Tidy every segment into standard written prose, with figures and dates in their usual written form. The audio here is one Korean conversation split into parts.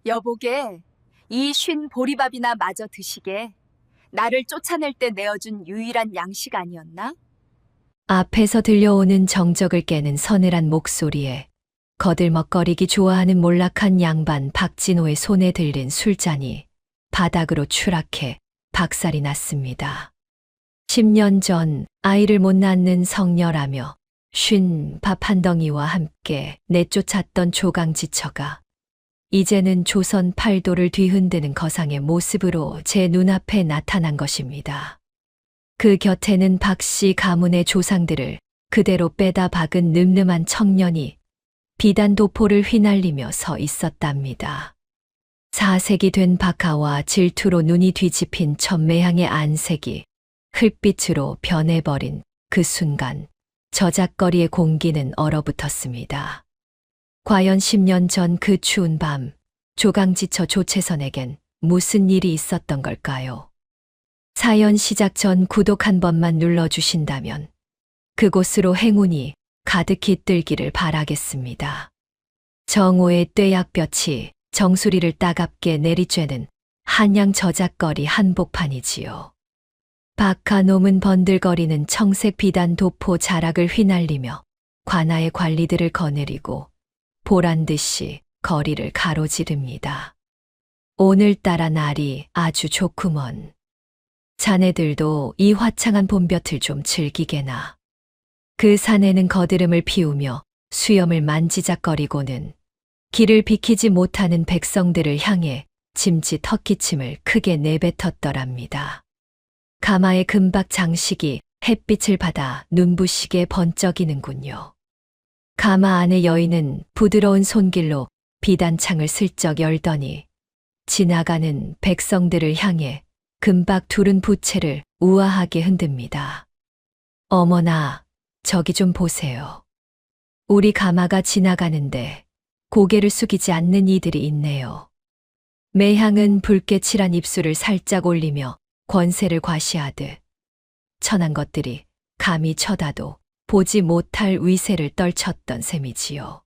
여보게, 이 쉰 보리밥이나 마저 드시게. 나를 쫓아낼 때 내어준 유일한 양식 아니었나? 앞에서 들려오는 정적을 깨는 서늘한 목소리에 거들먹거리기 좋아하는 몰락한 양반 박진호의 손에 들린 술잔이 바닥으로 추락해 박살이 났습니다. 10년 전 아이를 못 낳는 성녀라며 쉰 밥 한 덩이와 함께 내쫓았던 조강지처가 이제는 조선 팔도를 뒤흔드는 거상의 모습으로 제 눈앞에 나타난 것입니다. 그 곁에는 박씨 가문의 조상들을 그대로 빼다 박은 늠름한 청년이 비단 도포를 휘날리며 서 있었답니다. 4색이 된 박하와 질투로 눈이 뒤집힌 천매향의 안색이 흙빛으로 변해버린 그 순간 저작거리의 공기는 얼어붙었습니다. 과연 10년 전 그 추운 밤 조강지처 조채선에겐 무슨 일이 있었던 걸까요? 사연 시작 전 구독 한 번만 눌러주신다면 그곳으로 행운이 가득 깃들기를 바라겠습니다. 정오의 떼약볕이 정수리를 따갑게 내리쬐는 한양 저작거리 한복판이지요. 박하놈은 번들거리는 청색 비단 도포 자락을 휘날리며 관아의 관리들을 거느리고 보란듯이 거리를 가로지릅니다. 오늘따라 날이 아주 좋구먼. 자네들도 이 화창한 봄볕을 좀 즐기게나. 그 산에는 거드름을 피우며 수염을 만지작거리고는 길을 비키지 못하는 백성들을 향해 짐짓 헛기침을 크게 내뱉었더랍니다. 가마의 금박 장식이 햇빛을 받아 눈부시게 번쩍이는군요. 가마 안의 여인은 부드러운 손길로 비단창을 슬쩍 열더니 지나가는 백성들을 향해 금박 두른 부채를 우아하게 흔듭니다. 어머나, 저기 좀 보세요. 우리 가마가 지나가는데 고개를 숙이지 않는 이들이 있네요. 매향은 붉게 칠한 입술을 살짝 올리며 권세를 과시하듯 천한 것들이 감히 쳐다도 보지 못할 위세를 떨쳤던 셈이지요.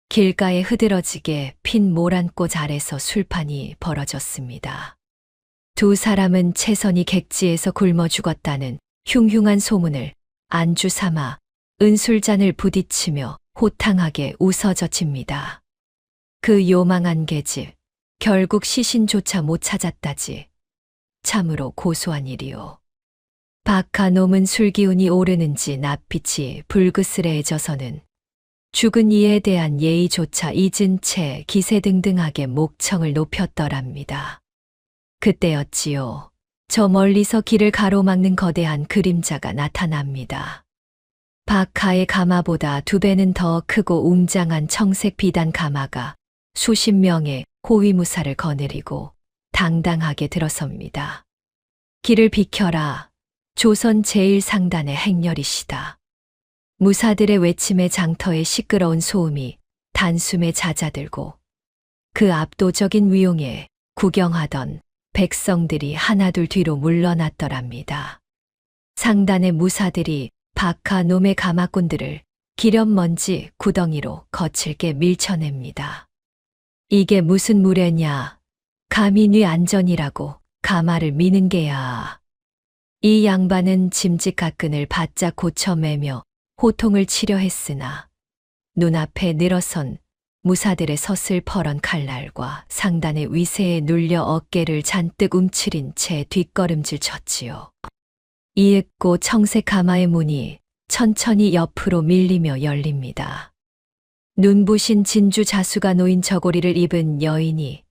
길가에 흐드러지게 핀 모란꽃 아래서 술판이 벌어졌습니다. 두 사람은 채선이 객지에서 굶어 죽었다는 흉흉한 소문을 안주 삼아 은술잔을 부딪히며 호탕하게 웃어젖힙니다. 그 요망한 계집, 결국 시신조차 못 찾았다지. 참으로 고소한 일이요. 박하놈은 술기운이 오르는지 낯빛이 불그스레해져서는 죽은 이에 대한 예의조차 잊은 채 기세등등하게 목청을 높였더랍니다. 그때였지요. 저 멀리서 길을 가로막는 거대한 그림자가 나타납니다. 박하의 가마보다 2배는 더 크고 웅장한 청색 비단 가마가 수십 명의 호위무사를 거느리고 당당하게 들어섭니다. 길을 비켜라. 조선 제1상단의 행렬이시다. 무사들의 외침에 장터의 시끄러운 소음이 단숨에 잦아들고 그 압도적인 위용에 구경하던 백성들이 하나둘 뒤로 물러났더랍니다. 상단의 무사들이 박하놈의 가마꾼들을 기름먼지 구덩이로 거칠게 밀쳐냅니다. 이게 무슨 무례냐. 감히 네 안전이라고 가마를 미는 게야. 이 양반은 짐짓가끈을 바짝 고쳐매며 호통을 치려 했으나 눈앞에 늘어선 무사들의 서슬퍼런 칼날과 상단의 위세에 눌려 어깨를 잔뜩 움츠린 채 뒷걸음질 쳤지요. 이윽고 청색 가마의 문이 천천히 옆으로 밀리며 열립니다. 눈부신 진주 자수가 놓인 저고리를 입은 여인이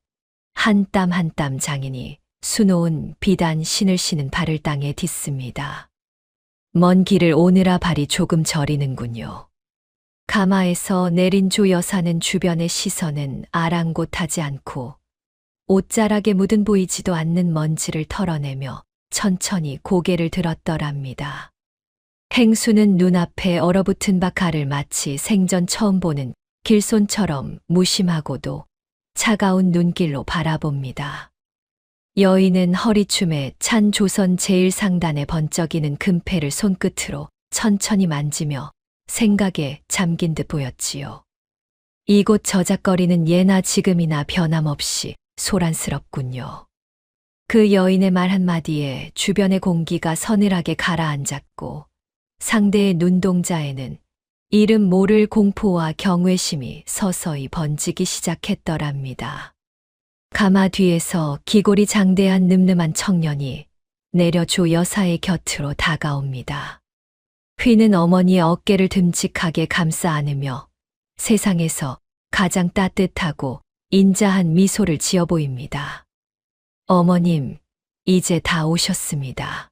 한 땀 한 땀 장인이 수놓은 비단 신을 신은 발을 땅에 딛습니다. 먼 길을 오느라 발이 조금 저리는군요. 가마에서 내린 조 여사는 주변의 시선은 아랑곳하지 않고 옷자락에 묻은 보이지도 않는 먼지를 털어내며 천천히 고개를 들었더랍니다. 행수는 눈앞에 얼어붙은 박하를 마치 생전 처음 보는 길손처럼 무심하고도 차가운 눈길로 바라봅니다. 여인은 허리춤에 찬 조선 제1상단에 번쩍이는 금패를 손끝으로 천천히 만지며 생각에 잠긴 듯 보였지요. 이곳 저작거리는 예나 지금이나 변함없이 소란스럽군요. 그 여인의 말 한마디에 주변의 공기가 서늘하게 가라앉았고 상대의 눈동자에는 이름 모를 공포와 경외심이 서서히 번지기 시작했더랍니다. 가마 뒤에서 기골이 장대한 늠름한 청년이 내려 조 여사의 곁으로 다가옵니다. 휘는 어머니의 어깨를 듬직하게 감싸 안으며 세상에서 가장 따뜻하고 인자한 미소를 지어 보입니다. 어머님, 이제 다 오셨습니다.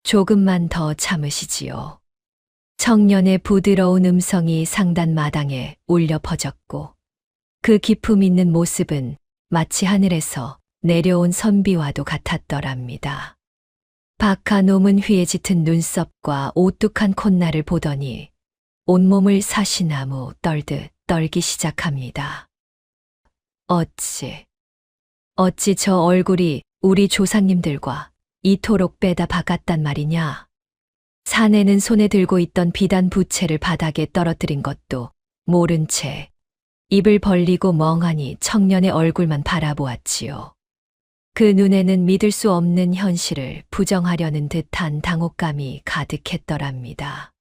조금만 더 참으시지요. 청년의 부드러운 음성이 상단 마당에 울려 퍼졌고 그 기품 있는 모습은 마치 하늘에서 내려온 선비와도 같았더랍니다. 박하놈은 휘에 짙은 눈썹과 오뚝한 콧날을 보더니 온몸을 사시나무 떨듯 떨기 시작합니다. 어찌 저 얼굴이 우리 조상님들과 이토록 빼다 바꿨단 말이냐? 사내는 손에 들고 있던 비단 부채를 바닥에 떨어뜨린 것도 모른 채 입을 벌리고 멍하니 청년의 얼굴만 바라보았지요. 그 눈에는 믿을 수 없는 현실을 부정하려는 듯한 당혹감이 가득했더랍니다.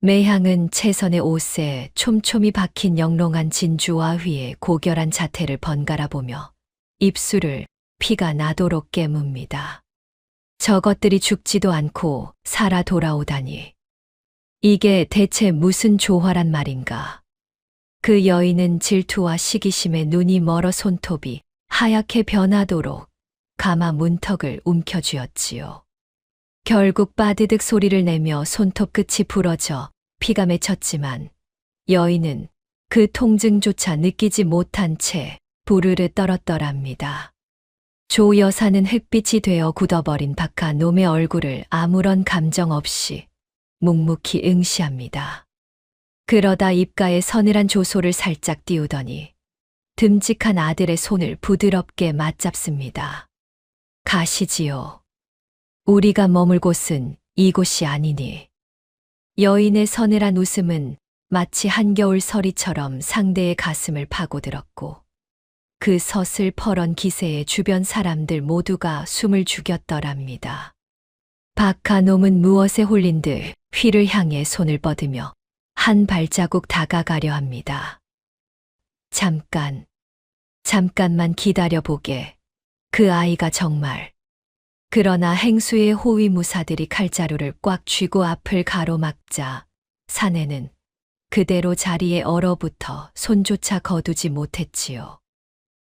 매향은 채선의 옷에 촘촘히 박힌 영롱한 진주와 휘의 고결한 자태를 번갈아 보며 입술을 피가 나도록 깨뭅니다. 저것들이 죽지도 않고 살아 돌아오다니. 이게 대체 무슨 조화란 말인가. 그 여인은 질투와 시기심에 눈이 멀어 손톱이 하얗게 변하도록 가마 문턱을 움켜쥐었지요. 결국 빠드득 소리를 내며 손톱 끝이 부러져 피가 맺혔지만 여인은 그 통증조차 느끼지 못한 채 부르르 떨었더랍니다. 조 여사는 흙빛이 되어 굳어버린 박하놈의 얼굴을 아무런 감정 없이 묵묵히 응시합니다. 그러다 입가에 서늘한 조소를 살짝 띄우더니 듬직한 아들의 손을 부드럽게 맞잡습니다. 가시지요. 우리가 머물 곳은 이곳이 아니니. 여인의 서늘한 웃음은 마치 한겨울 서리처럼 상대의 가슴을 파고들었고 그 서슬퍼런 기세에 주변 사람들 모두가 숨을 죽였더랍니다. 박하놈은 무엇에 홀린 듯 휘를 향해 손을 뻗으며 한 발자국 다가가려 합니다. 잠깐만 기다려보게. 그 아이가 정말. 그러나 행수의 호위무사들이 칼자루를 꽉 쥐고 앞을 가로막자 사내는 그대로 자리에 얼어붙어 손조차 거두지 못했지요.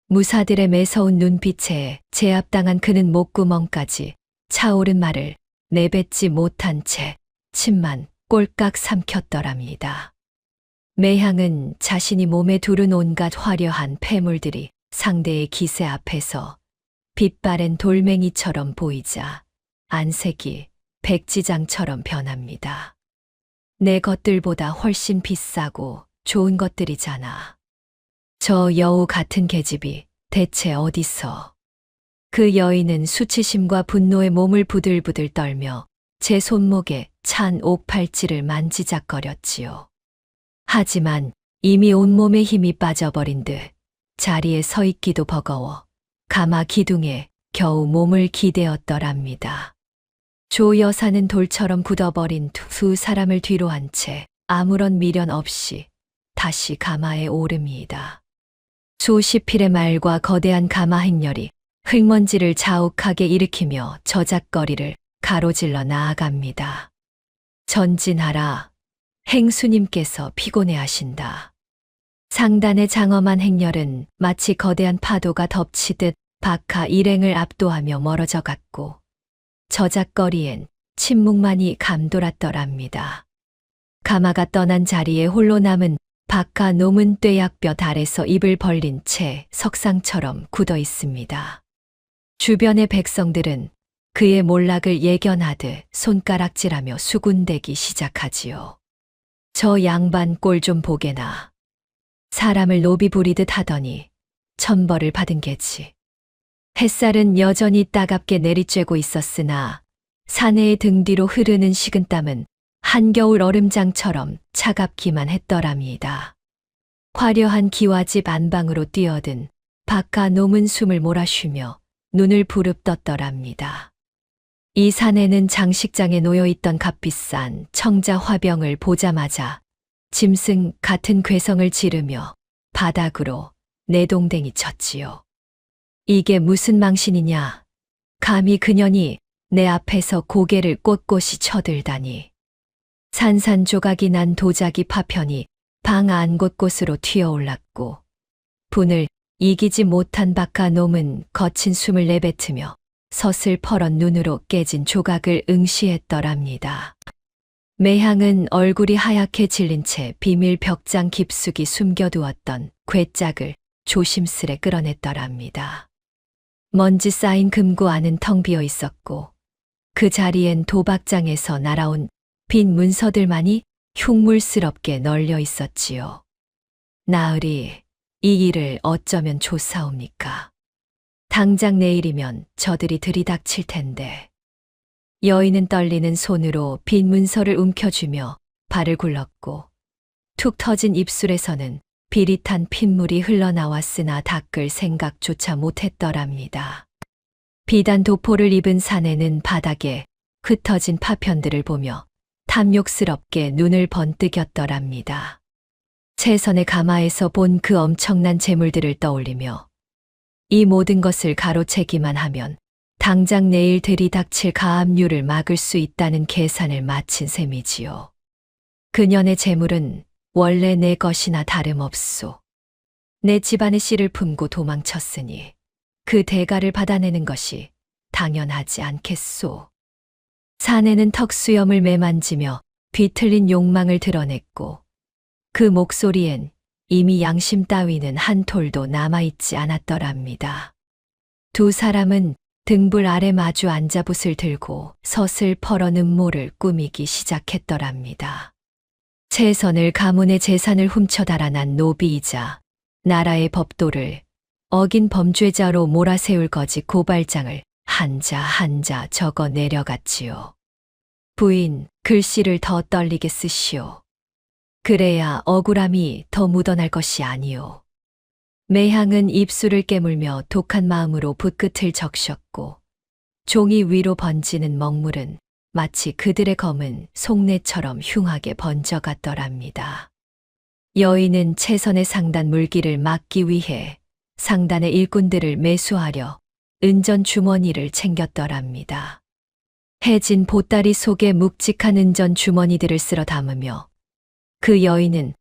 무사들의 매서운 눈빛에 제압당한 그는 목구멍까지 차오른 말을 내뱉지 못한 채 침만 꼴깍 삼켰더랍니다. 매향은 자신이 몸에 두른 온갖 화려한 폐물들이 상대의 기세 앞에서 빛바랜 돌멩이처럼 보이자 안색이 백지장처럼 변합니다. 내 것들보다 훨씬 비싸고 좋은 것들이잖아. 저 여우 같은 계집이 대체 어디서? 그 여인은 수치심과 분노에 몸을 부들부들 떨며 제 손목에 찬 옥팔찌를 만지작거렸지요. 하지만 이미 온몸에 힘이 빠져버린 듯 자리에 서 있기도 버거워 가마 기둥에 겨우 몸을 기대었더랍니다. 조 여사는 돌처럼 굳어버린 두 사람을 뒤로 한 채 아무런 미련 없이 다시 가마에 오릅니다. 수십 필의 말과 거대한 가마 행렬이 흙먼지를 자욱하게 일으키며 저작거리를 가로질러 나아갑니다. 전진하라. 행수님께서 피곤해하신다. 상단의 장엄한 행렬은 마치 거대한 파도가 덮치듯 박하 일행을 압도하며 멀어져 갔고 저작거리엔 침묵만이 감돌았더랍니다. 가마가 떠난 자리에 홀로 남은 박하 놈은 뙤약볕 아래서 입을 벌린 채 석상처럼 굳어 있습니다. 주변의 백성들은 그의 몰락을 예견하듯 손가락질하며 수군대기 시작하지요. 저 양반 꼴 좀 보게나. 사람을 노비 부리듯 하더니 천벌을 받은 게지. 햇살은 여전히 따갑게 내리쬐고 있었으나 사내의 등 뒤로 흐르는 식은땀은 한겨울 얼음장처럼 차갑기만 했더랍니다. 화려한 기와집 안방으로 뛰어든 박하 놈은 숨을 몰아쉬며 눈을 부릅떴더랍니다. 이 사내는 장식장에 놓여있던 값비싼 청자 화병을 보자마자 짐승 같은 괴성을 지르며 바닥으로 내동댕이 쳤지요. 이게 무슨 망신이냐? 감히 그년이 내 앞에서 고개를 꼿꼿이 쳐들다니. 산산조각이 난 도자기 파편이 방 안 곳곳으로 튀어올랐고 분을 이기지 못한 박하 놈은 거친 숨을 내뱉으며 서슬퍼런 눈으로 깨진 조각을 응시했더랍니다. 매향은 얼굴이 하얗게 질린 채 비밀 벽장 깊숙이 숨겨두었던 괴짝을 조심스레 끌어냈더랍니다. 먼지 쌓인 금고 안은 텅 비어 있었고 그 자리엔 도박장에서 날아온 빈 문서들만이 흉물스럽게 널려 있었지요. 나으리, 이 일을 어쩌면 좋사옵니까? 당장 내일이면 저들이 들이닥칠 텐데. 여인은 떨리는 손으로 빈 문서를 움켜쥐며 발을 굴렀고 툭 터진 입술에서는 비릿한 핏물이 흘러나왔으나 닦을 생각조차 못했더랍니다. 비단 도포를 입은 사내는 바닥에 흩어진 파편들을 보며 탐욕스럽게 눈을 번뜩였더랍니다. 채선의 가마에서 본 그 엄청난 재물들을 떠올리며 이 모든 것을 가로채기만 하면 당장 내일 들이닥칠 가압류를 막을 수 있다는 계산을 마친 셈이지요. 그년의 재물은 원래 내 것이나 다름없소. 내 집안의 씨를 품고 도망쳤으니 그 대가를 받아내는 것이 당연하지 않겠소. 사내는 턱수염을 매만지며 뒤틀린 욕망을 드러냈고 그 목소리엔 이미 양심 따위는 한 톨도 남아있지 않았더랍니다. 두 사람은 등불 아래 마주 앉아 붓을 들고 서슬퍼런 음모를 꾸미기 시작했더랍니다. 채선을 가문의 재산을 훔쳐 달아난 노비이자 나라의 법도를 어긴 범죄자로 몰아세울 거지 고발장을 한자 한자 적어 내려갔지요. 부인, 글씨를 더 떨리게 쓰시오. 그래야 억울함이 더 묻어날 것이 아니오. 매향은 입술을 깨물며 독한 마음으로 붓끝을 적셨고 종이 위로 번지는 먹물은 마치 그들의 검은 속내처럼 흉하게 번져갔더랍니다. 여인은 채선의 상단 물기를 막기 위해 상단의 일꾼들을 매수하려 은전 주머니를 챙겼더랍니다. 해진 보따리 속에 묵직한 은전 주머니들을 쓸어 담으며 그 여인은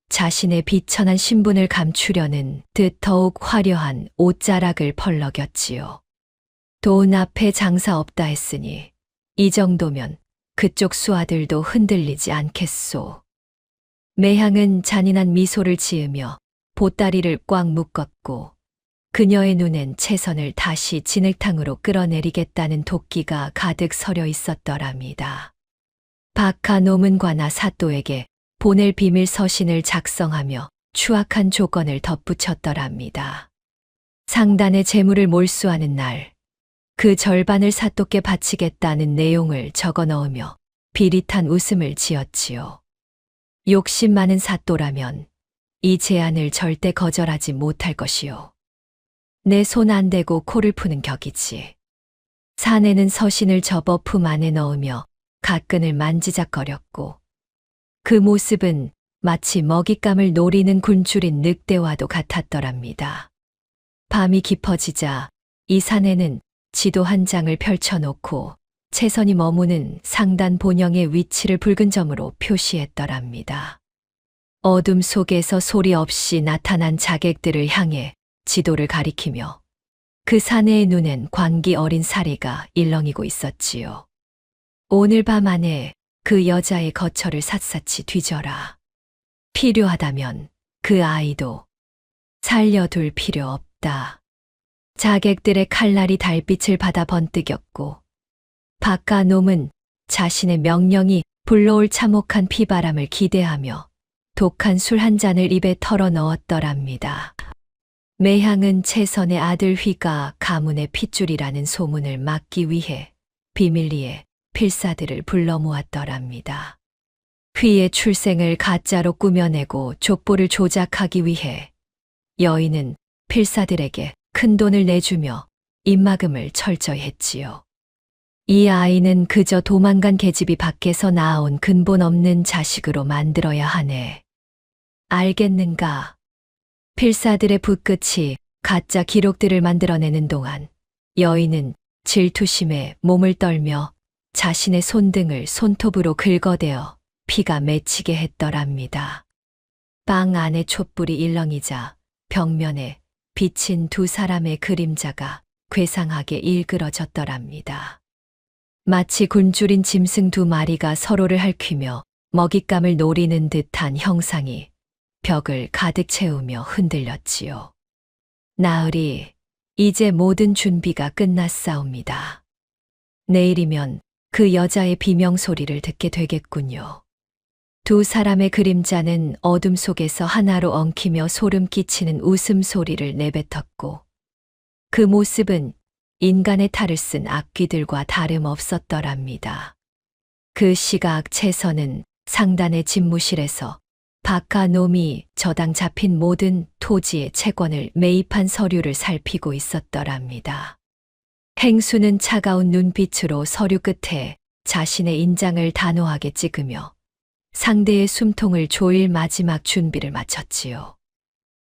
자신의 비천한 신분을 감추려는 듯 더욱 화려한 옷자락을 펄럭였지요. 돈 앞에 장사 없다 했으니 이 정도면 그쪽 수아들도 흔들리지 않겠소. 매향은 잔인한 미소를 지으며 보따리를 꽉 묶었고 그녀의 눈엔 채선을 다시 진흙탕으로 끌어내리겠다는 도끼가 가득 서려 있었더랍니다. 박하 노문과나 사또에게 보낼 비밀 서신을 작성하며 추악한 조건을 덧붙였더랍니다. 상단의 재물을 몰수하는 날, 그 절반을 사또께 바치겠다는 내용을 적어 넣으며 비릿한 웃음을 지었지요. 욕심 많은 사또라면 이 제안을 절대 거절하지 못할 것이요. 내 손 안 대고 코를 푸는 격이지. 사내는 서신을 접어 품 안에 넣으며 가끈을 만지작거렸고 그 모습은 마치 먹잇감을 노리는 굴줄인 늑대와도 같았더랍니다. 밤이 깊어지자 이 사내는 지도 한 장을 펼쳐놓고 채선이 머무는 상단 본영의 위치를 붉은 점으로 표시했더랍니다. 어둠 속에서 소리 없이 나타난 자객들을 향해 지도를 가리키며 그 사내의 눈엔 광기 어린 사리가 일렁이고 있었지요. 오늘 밤 안에 그 여자의 거처를 샅샅이 뒤져라. 필요하다면 그 아이도 살려둘 필요 없다. 자객들의 칼날이 달빛을 받아 번뜩였고 박하 놈은 자신의 명령이 불러올 참혹한 피바람을 기대하며 독한 술 한 잔을 입에 털어 넣었더랍니다. 매향은 채선의 아들 휘가 가문의 핏줄이라는 소문을 막기 위해 비밀리에 필사들을 불러 모았더랍니다. 휘의 출생을 가짜로 꾸며내고 족보를 조작하기 위해 여인은 필사들에게 큰 돈을 내주며 입막음을 철저히 했지요. 이 아이는 그저 도망간 계집이 밖에서 낳아온 근본 없는 자식으로 만들어야 하네. 알겠는가? 필사들의 붓끝이 가짜 기록들을 만들어내는 동안 여인은 질투심에 몸을 떨며 자신의 손등을 손톱으로 긁어대어 피가 맺히게 했더랍니다. 빵 안에 촛불이 일렁이자 벽면에 비친 두 사람의 그림자가 괴상하게 일그러졌더랍니다. 마치 굶주린 짐승 두 마리가 서로를 핥히며 먹잇감을 노리는 듯한 형상이 벽을 가득 채우며 흔들렸지요. 나으리, 이제 모든 준비가 끝났사옵니다. 내일이면 그 여자의 비명소리를 듣게 되겠군요. 두 사람의 그림자는 어둠 속에서 하나로 엉키며 소름 끼치는 웃음소리를 내뱉었고 그 모습은 인간의 탈을 쓴 악귀들과 다름없었더랍니다. 그 시각 채선은 상단의 집무실에서 박하놈이 저당 잡힌 모든 토지의 채권을 매입한 서류를 살피고 있었더랍니다. 행수는 차가운 눈빛으로 서류 끝에 자신의 인장을 단호하게 찍으며 상대의 숨통을 조일 마지막 준비를 마쳤지요.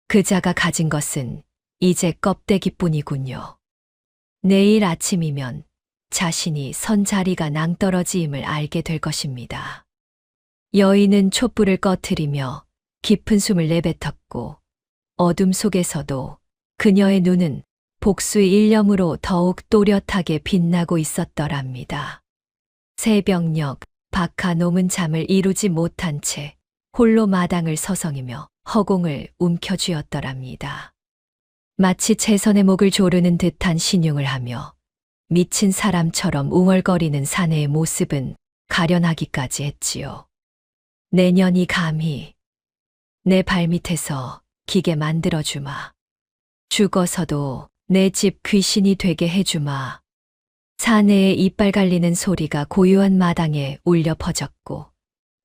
그자가 가진 것은 이제 껍데기뿐이군요. 내일 아침이면 자신이 선 자리가 낭떠러지임을 알게 될 것입니다. 여인은 촛불을 꺼트리며 깊은 숨을 내뱉었고 어둠 속에서도 그녀의 눈은 복수의 일념으로 더욱 또렷하게 빛나고 있었더랍니다. 새벽녘 박하놈은 잠을 이루지 못한 채 홀로 마당을 서성이며 허공을 움켜쥐었더랍니다. 마치 채선의 목을 조르는 듯한 신용을 하며 미친 사람처럼 웅얼거리는 사내의 모습은 가련하기까지 했지요. 내년이 감히 내 발밑에서 기게 만들어주마. 죽어서도 내 집 귀신이 되게 해주마. 사내의 이빨 갈리는 소리가 고요한 마당에 울려 퍼졌고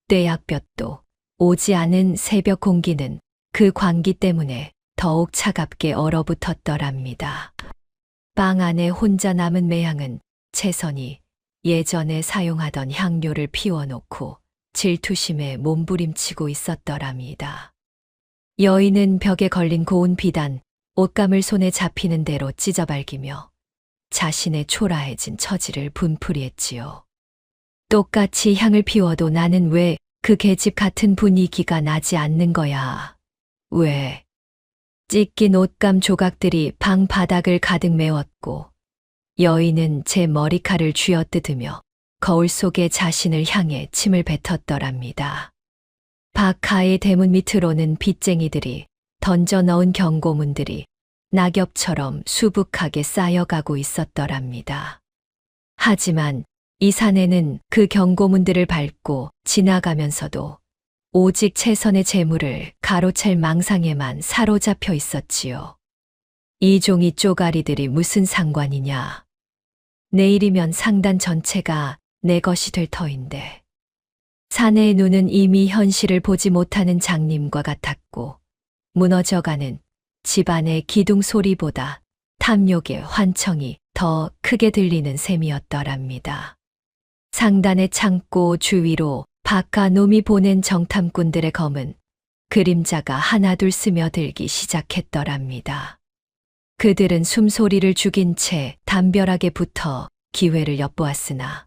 떼약볕도 오지 않은 새벽 공기는 그 광기 때문에 더욱 차갑게 얼어붙었더랍니다. 방 안에 혼자 남은 매향은 채선이 예전에 사용하던 향료를 피워놓고 질투심에 몸부림치고 있었더랍니다. 여인은 벽에 걸린 고운 비단, 옷감을 손에 잡히는 대로 찢어발기며 자신의 초라해진 처지를 분풀이했지요. 똑같이 향을 피워도 나는 왜 그 계집 같은 분위기가 나지 않는 거야. 왜? 찢긴 옷감 조각들이 방 바닥을 가득 메웠고 여인은 제 머리칼을 쥐어뜯으며 거울 속에 자신을 향해 침을 뱉었더랍니다. 박하의 대문 밑으로는 빚쟁이들이 던져 넣은 경고문들이 낙엽처럼 수북하게 쌓여가고 있었더랍니다. 하지만 이 사내는 그 경고문들을 밟고 지나가면서도 오직 채선의 재물을 가로챌 망상에만 사로잡혀 있었지요. 이 종이 쪼가리들이 무슨 상관이냐. 내일이면 상단 전체가 내 것이 될 터인데. 사내의 눈은 이미 현실을 보지 못하는 장님과 같았고 무너져가는 집안의 기둥 소리보다 탐욕의 환청이 더 크게 들리는 셈이었더랍니다. 상단의 창고 주위로 박하놈이 보낸 정탐꾼들의 검은 그림자가 하나둘 스며들기 시작했더랍니다. 그들은 숨소리를 죽인 채 담벼락에 붙어 기회를 엿보았으나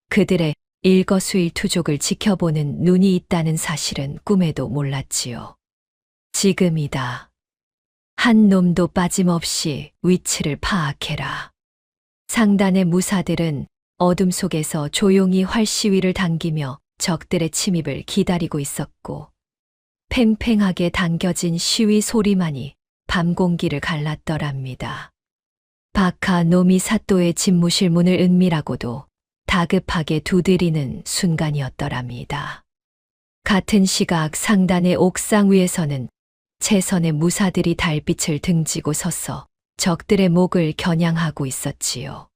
그들의 일거수일투족을 지켜보는 눈이 있다는 사실은 꿈에도 몰랐지요. 지금이다. 한 놈도 빠짐없이 위치를 파악해라. 상단의 무사들은 어둠 속에서 조용히 활시위를 당기며 적들의 침입을 기다리고 있었고 팽팽하게 당겨진 시위 소리만이 밤 공기를 갈랐더랍니다. 박하놈이 사또의 집무실 문을 은밀하고도 다급하게 두드리는 순간이었더랍니다. 같은 시각 상단의 옥상 위에서는 채선의 무사들이 달빛을 등지고 서서 적들의 목을 겨냥하고 있었지요.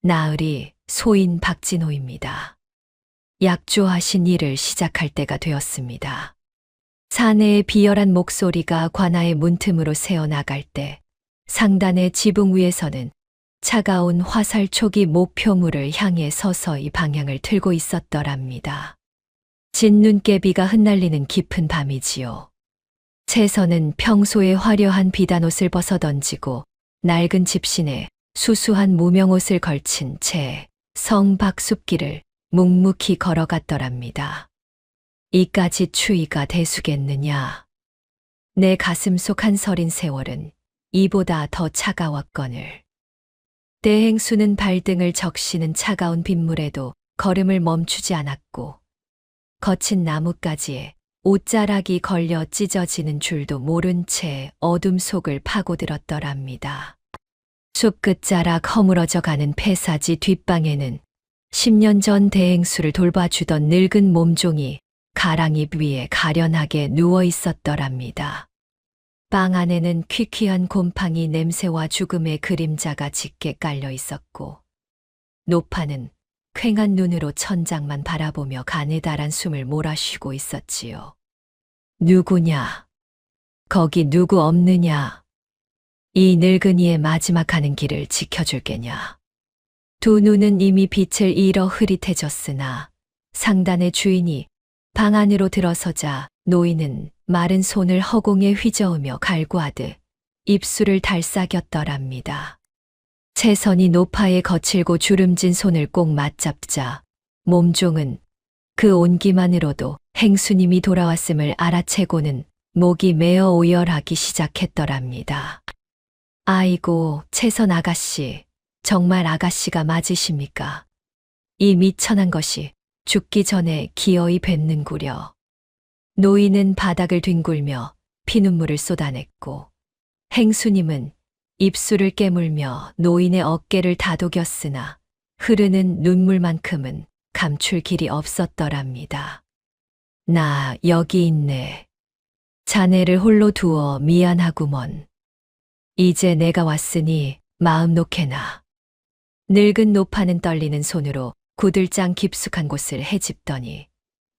나으리 소인 박진호입니다. 약조하신 일을 시작할 때가 되었습니다. 사내의 비열한 목소리가 관아의 문틈으로 새어나갈 때 상단의 지붕 위에서는 차가운 화살 촉이 목표물을 향해 서서히 방향을 틀고 있었더랍니다. 진눈깨비가 흩날리는 깊은 밤이지요. 채선은 평소에 화려한 비단옷을 벗어던지고 낡은 집신에 수수한 무명옷을 걸친 채 성박숲길을 묵묵히 걸어갔더랍니다. 이까지 추위가 대수겠느냐. 내 가슴 속 한 서린 세월은 이보다 더 차가웠거늘. 대행수는 발등을 적시는 차가운 빗물에도 걸음을 멈추지 않았고 거친 나뭇가지에 옷자락이 걸려 찢어지는 줄도 모른 채 어둠 속을 파고들었더랍니다. 숲 끝자락 허물어져 가는 폐사지 뒷방에는 10년 전 대행수를 돌봐주던 늙은 몸종이 가랑잎 위에 가련하게 누워 있었더랍니다. 방 안에는 퀴퀴한 곰팡이 냄새와 죽음의 그림자가 짙게 깔려 있었고 노파는 퀭한 눈으로 천장만 바라보며 가느다란 숨을 몰아쉬고 있었지요. 누구냐? 거기 누구 없느냐? 이 늙은이의 마지막 가는 길을 지켜줄게냐? 두 눈은 이미 빛을 잃어 흐릿해졌으나 상단의 주인이 방 안으로 들어서자 노인은 마른 손을 허공에 휘저으며 갈구하듯 입술을 달싹였더랍니다. 채선이 노파의 거칠고 주름진 손을 꼭 맞잡자 몸종은 그 온기만으로도 행수님이 돌아왔음을 알아채고는 목이 메어 오열하기 시작했더랍니다. 아이고, 채선 아가씨, 정말 아가씨가 맞으십니까? 이 미천한 것이 죽기 전에 기어이 뱉는구려. 노인은 바닥을 뒹굴며 피눈물을 쏟아냈고 행수님은 입술을 깨물며 노인의 어깨를 다독였으나 흐르는 눈물만큼은 감출 길이 없었더랍니다. 나 여기 있네. 자네를 홀로 두어 미안하구먼. 이제 내가 왔으니 마음 놓게나. 늙은 노파는 떨리는 손으로 구들장 깊숙한 곳을 헤집더니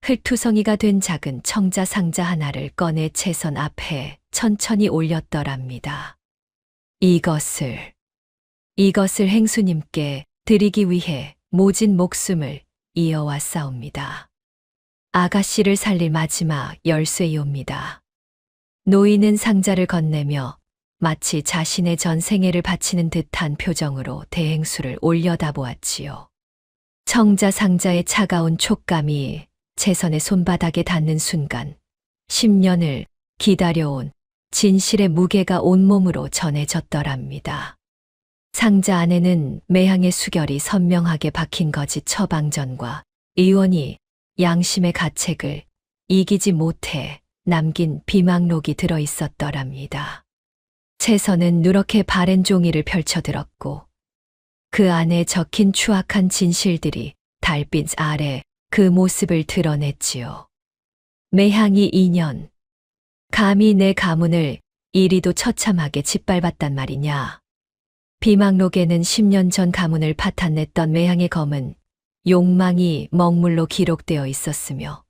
흙투성이가 된 작은 청자 상자 하나를 꺼내 채선 앞에 천천히 올렸더랍니다. 이것을 행수님께 드리기 위해 모진 목숨을 이어왔사옵니다. 아가씨를 살릴 마지막 열쇠이옵니다. 노인은 상자를 건네며 마치 자신의 전 생애를 바치는 듯한 표정으로 대행수를 올려다보았지요. 청자 상자의 차가운 촉감이 채선의 손바닥에 닿는 순간 10년을 기다려온 진실의 무게가 온몸으로 전해졌더랍니다. 상자 안에는 매향의 수결이 선명하게 박힌 거짓 처방전과 의원이 양심의 가책을 이기지 못해 남긴 비망록이 들어 있었더랍니다. 채선은 누렇게 바랜 종이를 펼쳐들었고 그 안에 적힌 추악한 진실들이 달빛 아래 그 모습을 드러냈지요. 매향이 2년. 감히 내 가문을 이리도 처참하게 짓밟았단 말이냐. 비망록에는 10년 전 가문을 파탄냈던 매향의 검은 욕망이 먹물로 기록되어 있었으며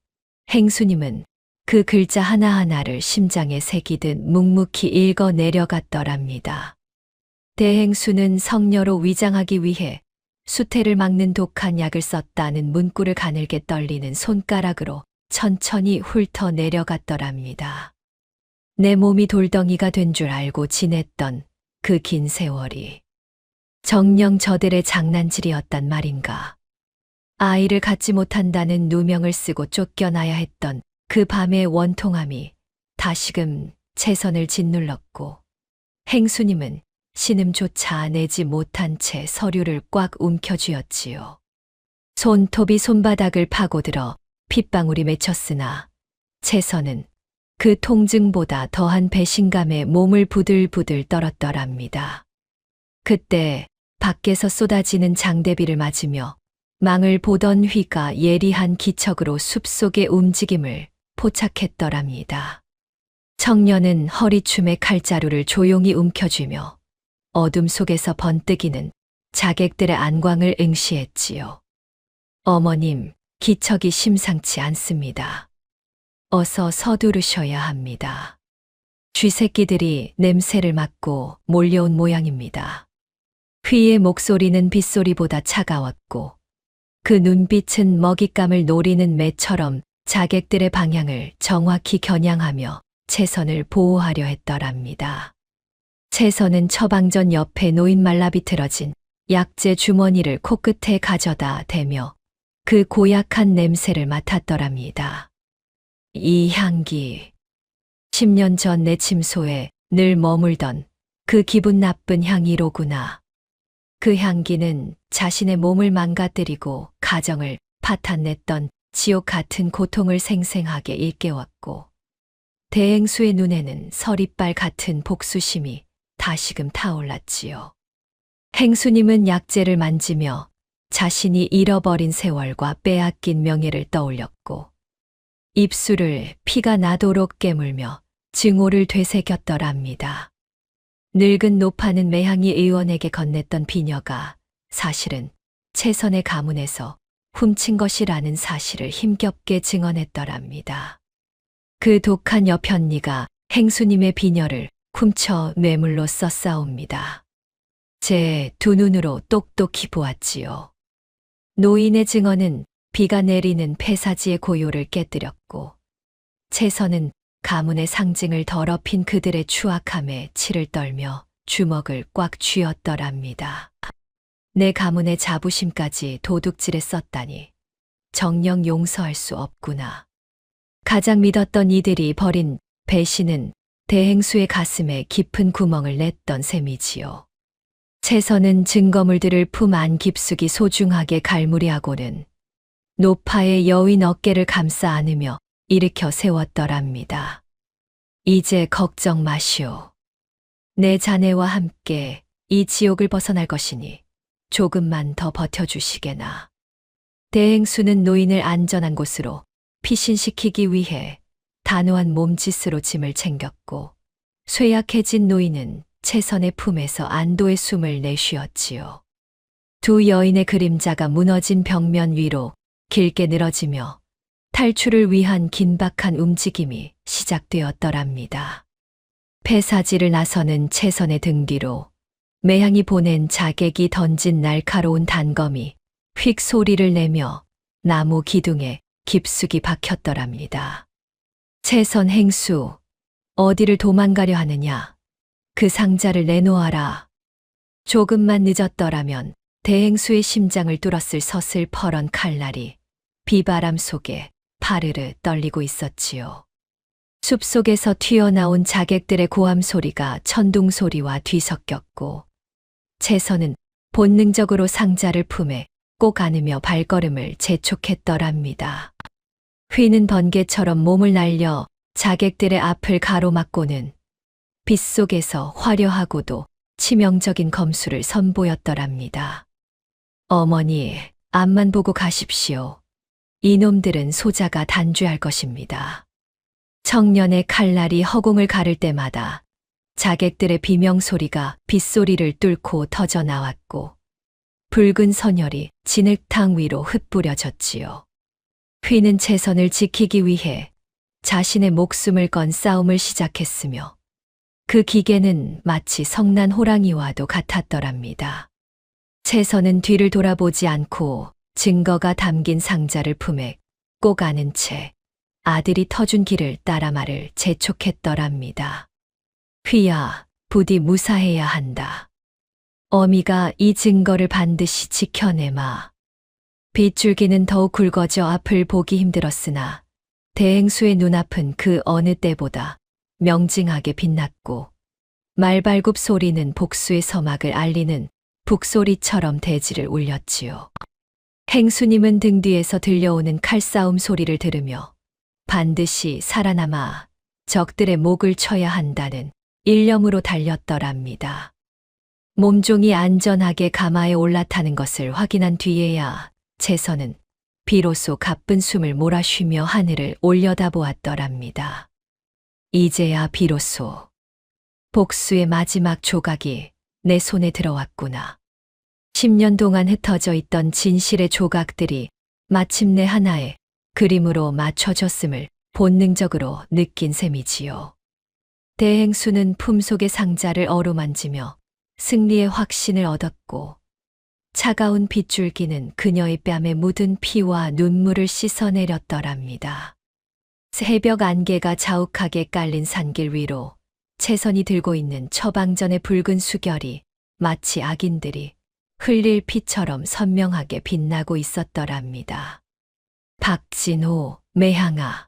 행수님은 그 글자 하나하나를 심장에 새기듯 묵묵히 읽어 내려갔더랍니다. 대행수는 성녀로 위장하기 위해 수태를 막는 독한 약을 썼다는 문구를 가늘게 떨리는 손가락으로 천천히 훑어 내려갔더랍니다. 내 몸이 돌덩이가 된 줄 알고 지냈던 그 긴 세월이 정녕 저들의 장난질이었단 말인가. 아이를 갖지 못한다는 누명을 쓰고 쫓겨나야 했던 그 밤의 원통함이 다시금 채선을 짓눌렀고 행수님은 신음조차 내지 못한 채 서류를 꽉 움켜쥐었지요. 손톱이 손바닥을 파고들어 핏방울이 맺혔으나 채선은 그 통증보다 더한 배신감에 몸을 부들부들 떨었더랍니다. 그때 밖에서 쏟아지는 장대비를 맞으며 망을 보던 휘가 예리한 기척으로 숲속의 움직임을 포착했더랍니다. 청년은 허리춤에 칼자루를 조용히 움켜쥐며 어둠 속에서 번뜩이는 자객들의 안광을 응시했지요. 어머님, 기척이 심상치 않습니다. 어서 서두르셔야 합니다. 쥐새끼들이 냄새를 맡고 몰려온 모양입니다. 휘의 목소리는 빗소리보다 차가웠고 그 눈빛은 먹잇감을 노리는 매처럼 자객들의 방향을 정확히 겨냥하며 채선을 보호하려 했더랍니다. 채선은 처방전 옆에 놓인 말라비틀어진 약재 주머니를 코끝에 가져다 대며 그 고약한 냄새를 맡았더랍니다. 이 향기, 10년 전 내 침소에 늘 머물던 그 기분 나쁜 향이로구나. 그 향기는 자신의 몸을 망가뜨리고 가정을 파탄냈던 지옥 같은 고통을 생생하게 일깨웠고 대행수의 눈에는 서리빨 같은 복수심이 다시금 타올랐지요. 행수님은 약재를 만지며 자신이 잃어버린 세월과 빼앗긴 명예를 떠올렸고 입술을 피가 나도록 깨물며 증오를 되새겼더랍니다. 늙은 노파는 매향이 의원에게 건넸던 비녀가 사실은 채선의 가문에서 훔친 것이라는 사실을 힘겹게 증언했더랍니다. 그 독한 여편니가 행수님의 비녀를 훔쳐 뇌물로 썼사옵니다. 제 두 눈으로 똑똑히 보았지요. 노인의 증언은 비가 내리는 폐사지의 고요를 깨뜨렸고 채선은 가문의 상징을 더럽힌 그들의 추악함에 치를 떨며 주먹을 꽉 쥐었더랍니다. 내 가문의 자부심까지 도둑질에 썼다니 정녕 용서할 수 없구나. 가장 믿었던 이들이 벌인 배신은 대행수의 가슴에 깊은 구멍을 냈던 셈이지요. 채선은 증거물들을 품 안 깊숙이 소중하게 갈무리하고는 노파의 여윈 어깨를 감싸 안으며 일으켜 세웠더랍니다. 이제 걱정 마시오. 내 자네와 함께 이 지옥을 벗어날 것이니 조금만 더 버텨주시게나. 대행수는 노인을 안전한 곳으로 피신시키기 위해 단호한 몸짓으로 짐을 챙겼고 쇠약해진 노인은 채선의 품에서 안도의 숨을 내쉬었지요. 두 여인의 그림자가 무너진 벽면 위로 길게 늘어지며 탈출을 위한 긴박한 움직임이 시작되었더랍니다. 폐사지를 나서는 채선의 등 뒤로 매향이 보낸 자객이 던진 날카로운 단검이 휙 소리를 내며 나무 기둥에 깊숙이 박혔더랍니다. 채선 행수, 어디를 도망가려 하느냐? 그 상자를 내놓아라. 조금만 늦었더라면 대행수의 심장을 뚫었을 서슬퍼런 칼날이 비바람 속에 파르르 떨리고 있었지요. 숲속에서 튀어나온 자객들의 고함 소리가 천둥 소리와 뒤섞였고 채선은 본능적으로 상자를 품에 꼭 안으며 발걸음을 재촉했더랍니다. 휘는 번개처럼 몸을 날려 자객들의 앞을 가로막고는 빗속에서 화려하고도 치명적인 검수를 선보였더랍니다. 어머니, 앞만 보고 가십시오. 이놈들은 소자가 단죄할 것입니다. 청년의 칼날이 허공을 가를 때마다 자객들의 비명소리가 빗소리를 뚫고 터져 나왔고 붉은 선혈이 진흙탕 위로 흩뿌려졌지요. 휘는 채선을 지키기 위해 자신의 목숨을 건 싸움을 시작했으며 그 기계는 마치 성난 호랑이와도 같았더랍니다. 채선은 뒤를 돌아보지 않고 증거가 담긴 상자를 품에 꼭 안은 채 아들이 터준 길을 따라 말을 재촉했더랍니다. 휘야, 부디 무사해야 한다. 어미가 이 증거를 반드시 지켜내마. 빗줄기는 더욱 굵어져 앞을 보기 힘들었으나 대행수의 눈앞은 그 어느 때보다 명징하게 빛났고 말발굽 소리는 복수의 서막을 알리는 북소리처럼 대지를 울렸지요. 행수님은 등 뒤에서 들려오는 칼싸움 소리를 들으며 반드시 살아남아 적들의 목을 쳐야 한다는 일념으로 달렸더랍니다. 몸종이 안전하게 가마에 올라타는 것을 확인한 뒤에야 채선은 비로소 가쁜 숨을 몰아쉬며 하늘을 올려다보았더랍니다. 이제야 비로소 복수의 마지막 조각이 내 손에 들어왔구나. 10년 동안 흩어져 있던 진실의 조각들이 마침내 하나의 그림으로 맞춰졌음을 본능적으로 느낀 셈이지요. 대행수는 품속의 상자를 어루만지며 승리의 확신을 얻었고 차가운 빗줄기는 그녀의 뺨에 묻은 피와 눈물을 씻어내렸더랍니다. 새벽 안개가 자욱하게 깔린 산길 위로 채선이 들고 있는 처방전의 붉은 수결이 마치 악인들이 흘릴 피처럼 선명하게 빛나고 있었더랍니다. 박진호, 매향아,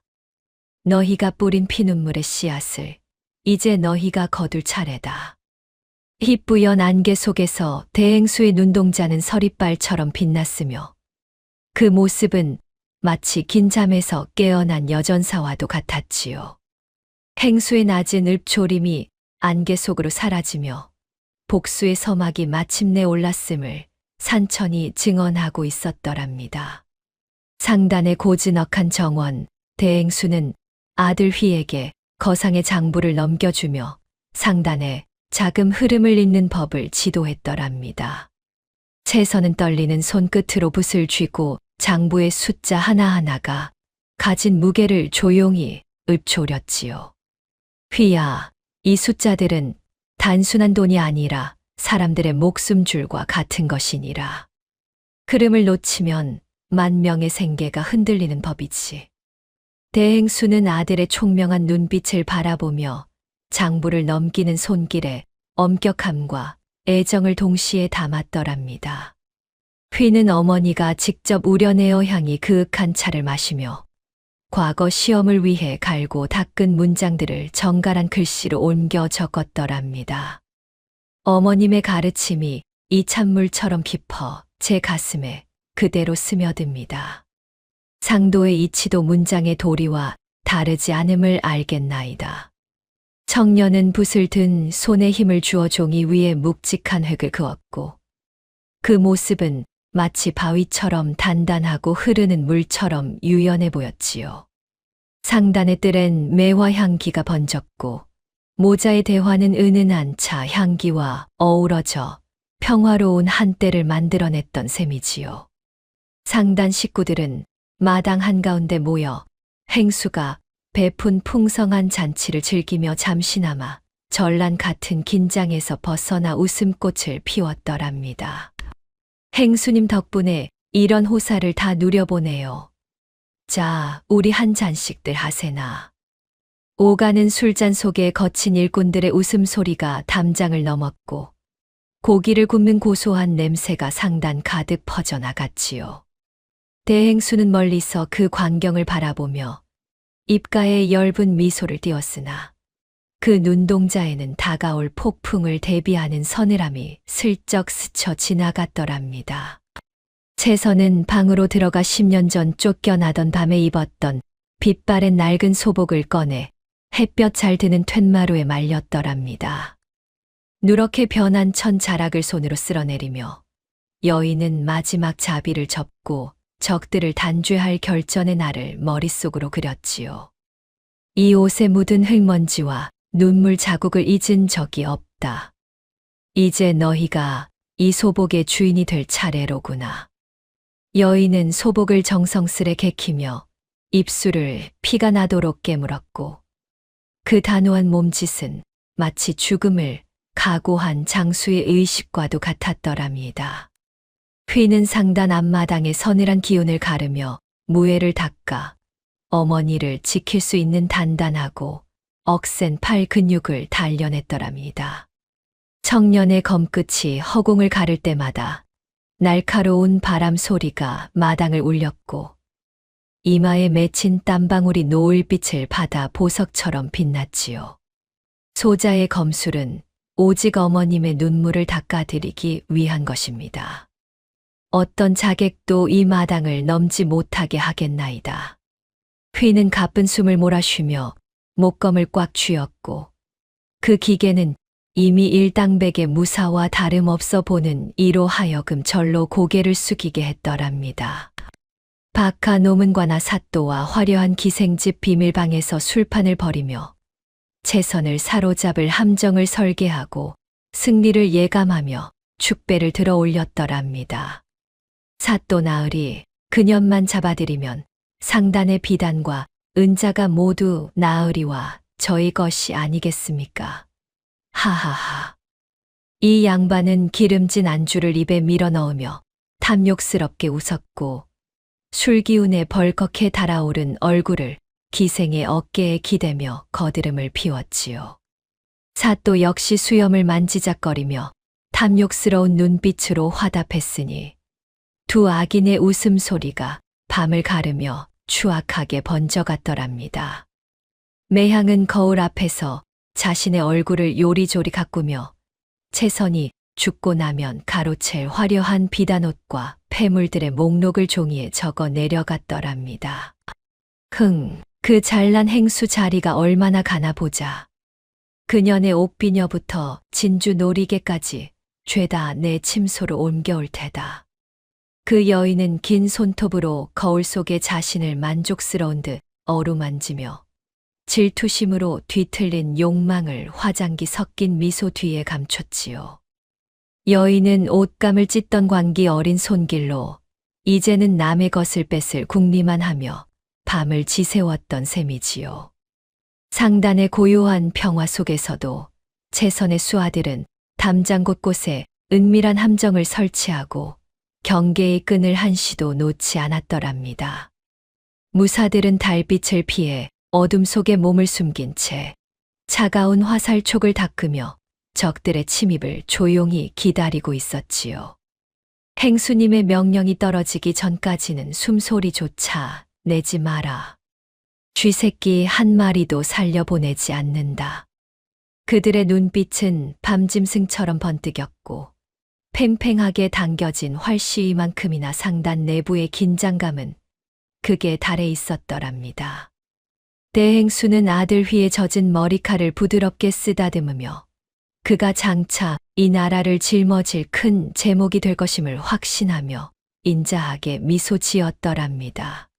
너희가 뿌린 피눈물의 씨앗을 이제 너희가 거둘 차례다. 희뿌연 안개 속에서 대행수의 눈동자는 서리빨처럼 빛났으며 그 모습은 마치 긴 잠에서 깨어난 여전사와도 같았지요. 행수의 낮은 읍초림이 안개 속으로 사라지며 복수의 서막이 마침내 올랐음을 산천이 증언하고 있었더랍니다. 상단의 고즈넉한 정원, 대행수는 아들 휘에게 거상의 장부를 넘겨주며 상단에 자금 흐름을 잇는 법을 지도했더랍니다. 채선은 떨리는 손끝으로 붓을 쥐고 장부의 숫자 하나하나가 가진 무게를 조용히 읊조렸지요. 휘야, 이 숫자들은 단순한 돈이 아니라 사람들의 목숨줄과 같은 것이니라. 흐름을 놓치면 만명의 생계가 흔들리는 법이지. 대행수는 아들의 총명한 눈빛을 바라보며 장부를 넘기는 손길에 엄격함과 애정을 동시에 담았더랍니다. 휘는 어머니가 직접 우려내어 향이 그윽한 차를 마시며 과거 시험을 위해 갈고 닦은 문장들을 정갈한 글씨로 옮겨 적었더랍니다. 어머님의 가르침이 이 찬물처럼 깊어 제 가슴에 그대로 스며듭니다. 상도의 이치도 문장의 도리와 다르지 않음을 알겠나이다. 청년은 붓을 든 손에 힘을 주어 종이 위에 묵직한 획을 그었고 그 모습은 마치 바위처럼 단단하고 흐르는 물처럼 유연해 보였지요. 상단의 뜰엔 매화 향기가 번졌고 모자의 대화는 은은한 차 향기와 어우러져 평화로운 한때를 만들어냈던 셈이지요. 상단 식구들은 마당 한가운데 모여 행수가 베푼 풍성한 잔치를 즐기며 잠시나마 전란 같은 긴장에서 벗어나 웃음꽃을 피웠더랍니다. 행수님 덕분에 이런 호사를 다 누려보네요. 자, 우리 한 잔씩들 하세나. 오가는 술잔 속에 거친 일꾼들의 웃음소리가 담장을 넘었고 고기를 굽는 고소한 냄새가 상단 가득 퍼져나갔지요. 대행수는 멀리서 그 광경을 바라보며 입가에 엷은 미소를 띄었으나 그 눈동자에는 다가올 폭풍을 대비하는 서늘함이 슬쩍 스쳐 지나갔더랍니다. 채선은 방으로 들어가 10년 전 쫓겨나던 밤에 입었던 빛바랜 낡은 소복을 꺼내 햇볕 잘 드는 툇마루에 말렸더랍니다. 누렇게 변한 천 자락을 손으로 쓸어내리며 여인은 마지막 자비를 접고 적들을 단죄할 결전의 날을 머릿속으로 그렸지요. 이 옷에 묻은 흙먼지와 눈물 자국을 잊은 적이 없다. 이제 너희가 이 소복의 주인이 될 차례로구나. 여인은 소복을 정성스레 개키며 입술을 피가 나도록 깨물었고 그 단호한 몸짓은 마치 죽음을 각오한 장수의 의식과도 같았더랍니다. 휘는 상단 앞마당의 서늘한 기운을 가르며 무예를 닦아 어머니를 지킬 수 있는 단단하고 억센 팔 근육을 단련했더랍니다. 청년의 검끝이 허공을 가를 때마다 날카로운 바람 소리가 마당을 울렸고 이마에 맺힌 땀방울이 노을빛을 받아 보석처럼 빛났지요. 소자의 검술은 오직 어머님의 눈물을 닦아드리기 위한 것입니다. 어떤 자객도 이 마당을 넘지 못하게 하겠나이다. 휘는 가쁜 숨을 몰아쉬며 목검을 꽉 쥐었고 그 기계는 이미 일당백의 무사와 다름없어 보는 이로 하여금 절로 고개를 숙이게 했더랍니다. 박하 노문과나 사또와 화려한 기생집 비밀방에서 술판을 벌이며 채선을 사로잡을 함정을 설계하고 승리를 예감하며 축배를 들어 올렸더랍니다. 사또 나으리 그년만 잡아들이면 상단의 비단과 은자가 모두 나으리와 저희 것이 아니겠습니까? 하하하. 이 양반은 기름진 안주를 입에 밀어넣으며 탐욕스럽게 웃었고 술기운에 벌컥해 달아오른 얼굴을 기생의 어깨에 기대며 거드름을 피웠지요. 사또 역시 수염을 만지작거리며 탐욕스러운 눈빛으로 화답했으니 두 악인의 웃음소리가 밤을 가르며 추악하게 번져갔더랍니다. 매향은 거울 앞에서 자신의 얼굴을 요리조리 가꾸며 채선이 죽고 나면 가로챌 화려한 비단옷과 폐물들의 목록을 종이에 적어 내려갔더랍니다. 그 잘난 행수 자리가 얼마나 가나 보자. 그년의 옥비녀부터 진주 놀이개까지 죄다 내 침소로 옮겨올 테다. 그 여인은 긴 손톱으로 거울 속에 자신을 만족스러운 듯 어루만지며 질투심으로 뒤틀린 욕망을 화장기 섞인 미소 뒤에 감췄지요. 여인은 옷감을 찢던 광기 어린 손길로 이제는 남의 것을 뺏을 궁리만 하며 밤을 지새웠던 셈이지요. 상단의 고요한 평화 속에서도 채선의 수하들은 담장 곳곳에 은밀한 함정을 설치하고 경계의 끈을 한시도 놓지 않았더랍니다. 무사들은 달빛을 피해 어둠 속에 몸을 숨긴 채 차가운 화살촉을 닦으며 적들의 침입을 조용히 기다리고 있었지요. 행수님의 명령이 떨어지기 전까지는 숨소리조차 내지 마라. 쥐새끼 한 마리도 살려보내지 않는다. 그들의 눈빛은 밤짐승처럼 번뜩였고 팽팽하게 당겨진 활시위만큼이나 상단 내부의 긴장감은 극에 달해 있었더랍니다. 대행수는 아들 휘에 젖은 머리칼을 부드럽게 쓰다듬으며 그가 장차 이 나라를 짊어질 큰 제목이 될 것임을 확신하며 인자하게 미소 지었더랍니다.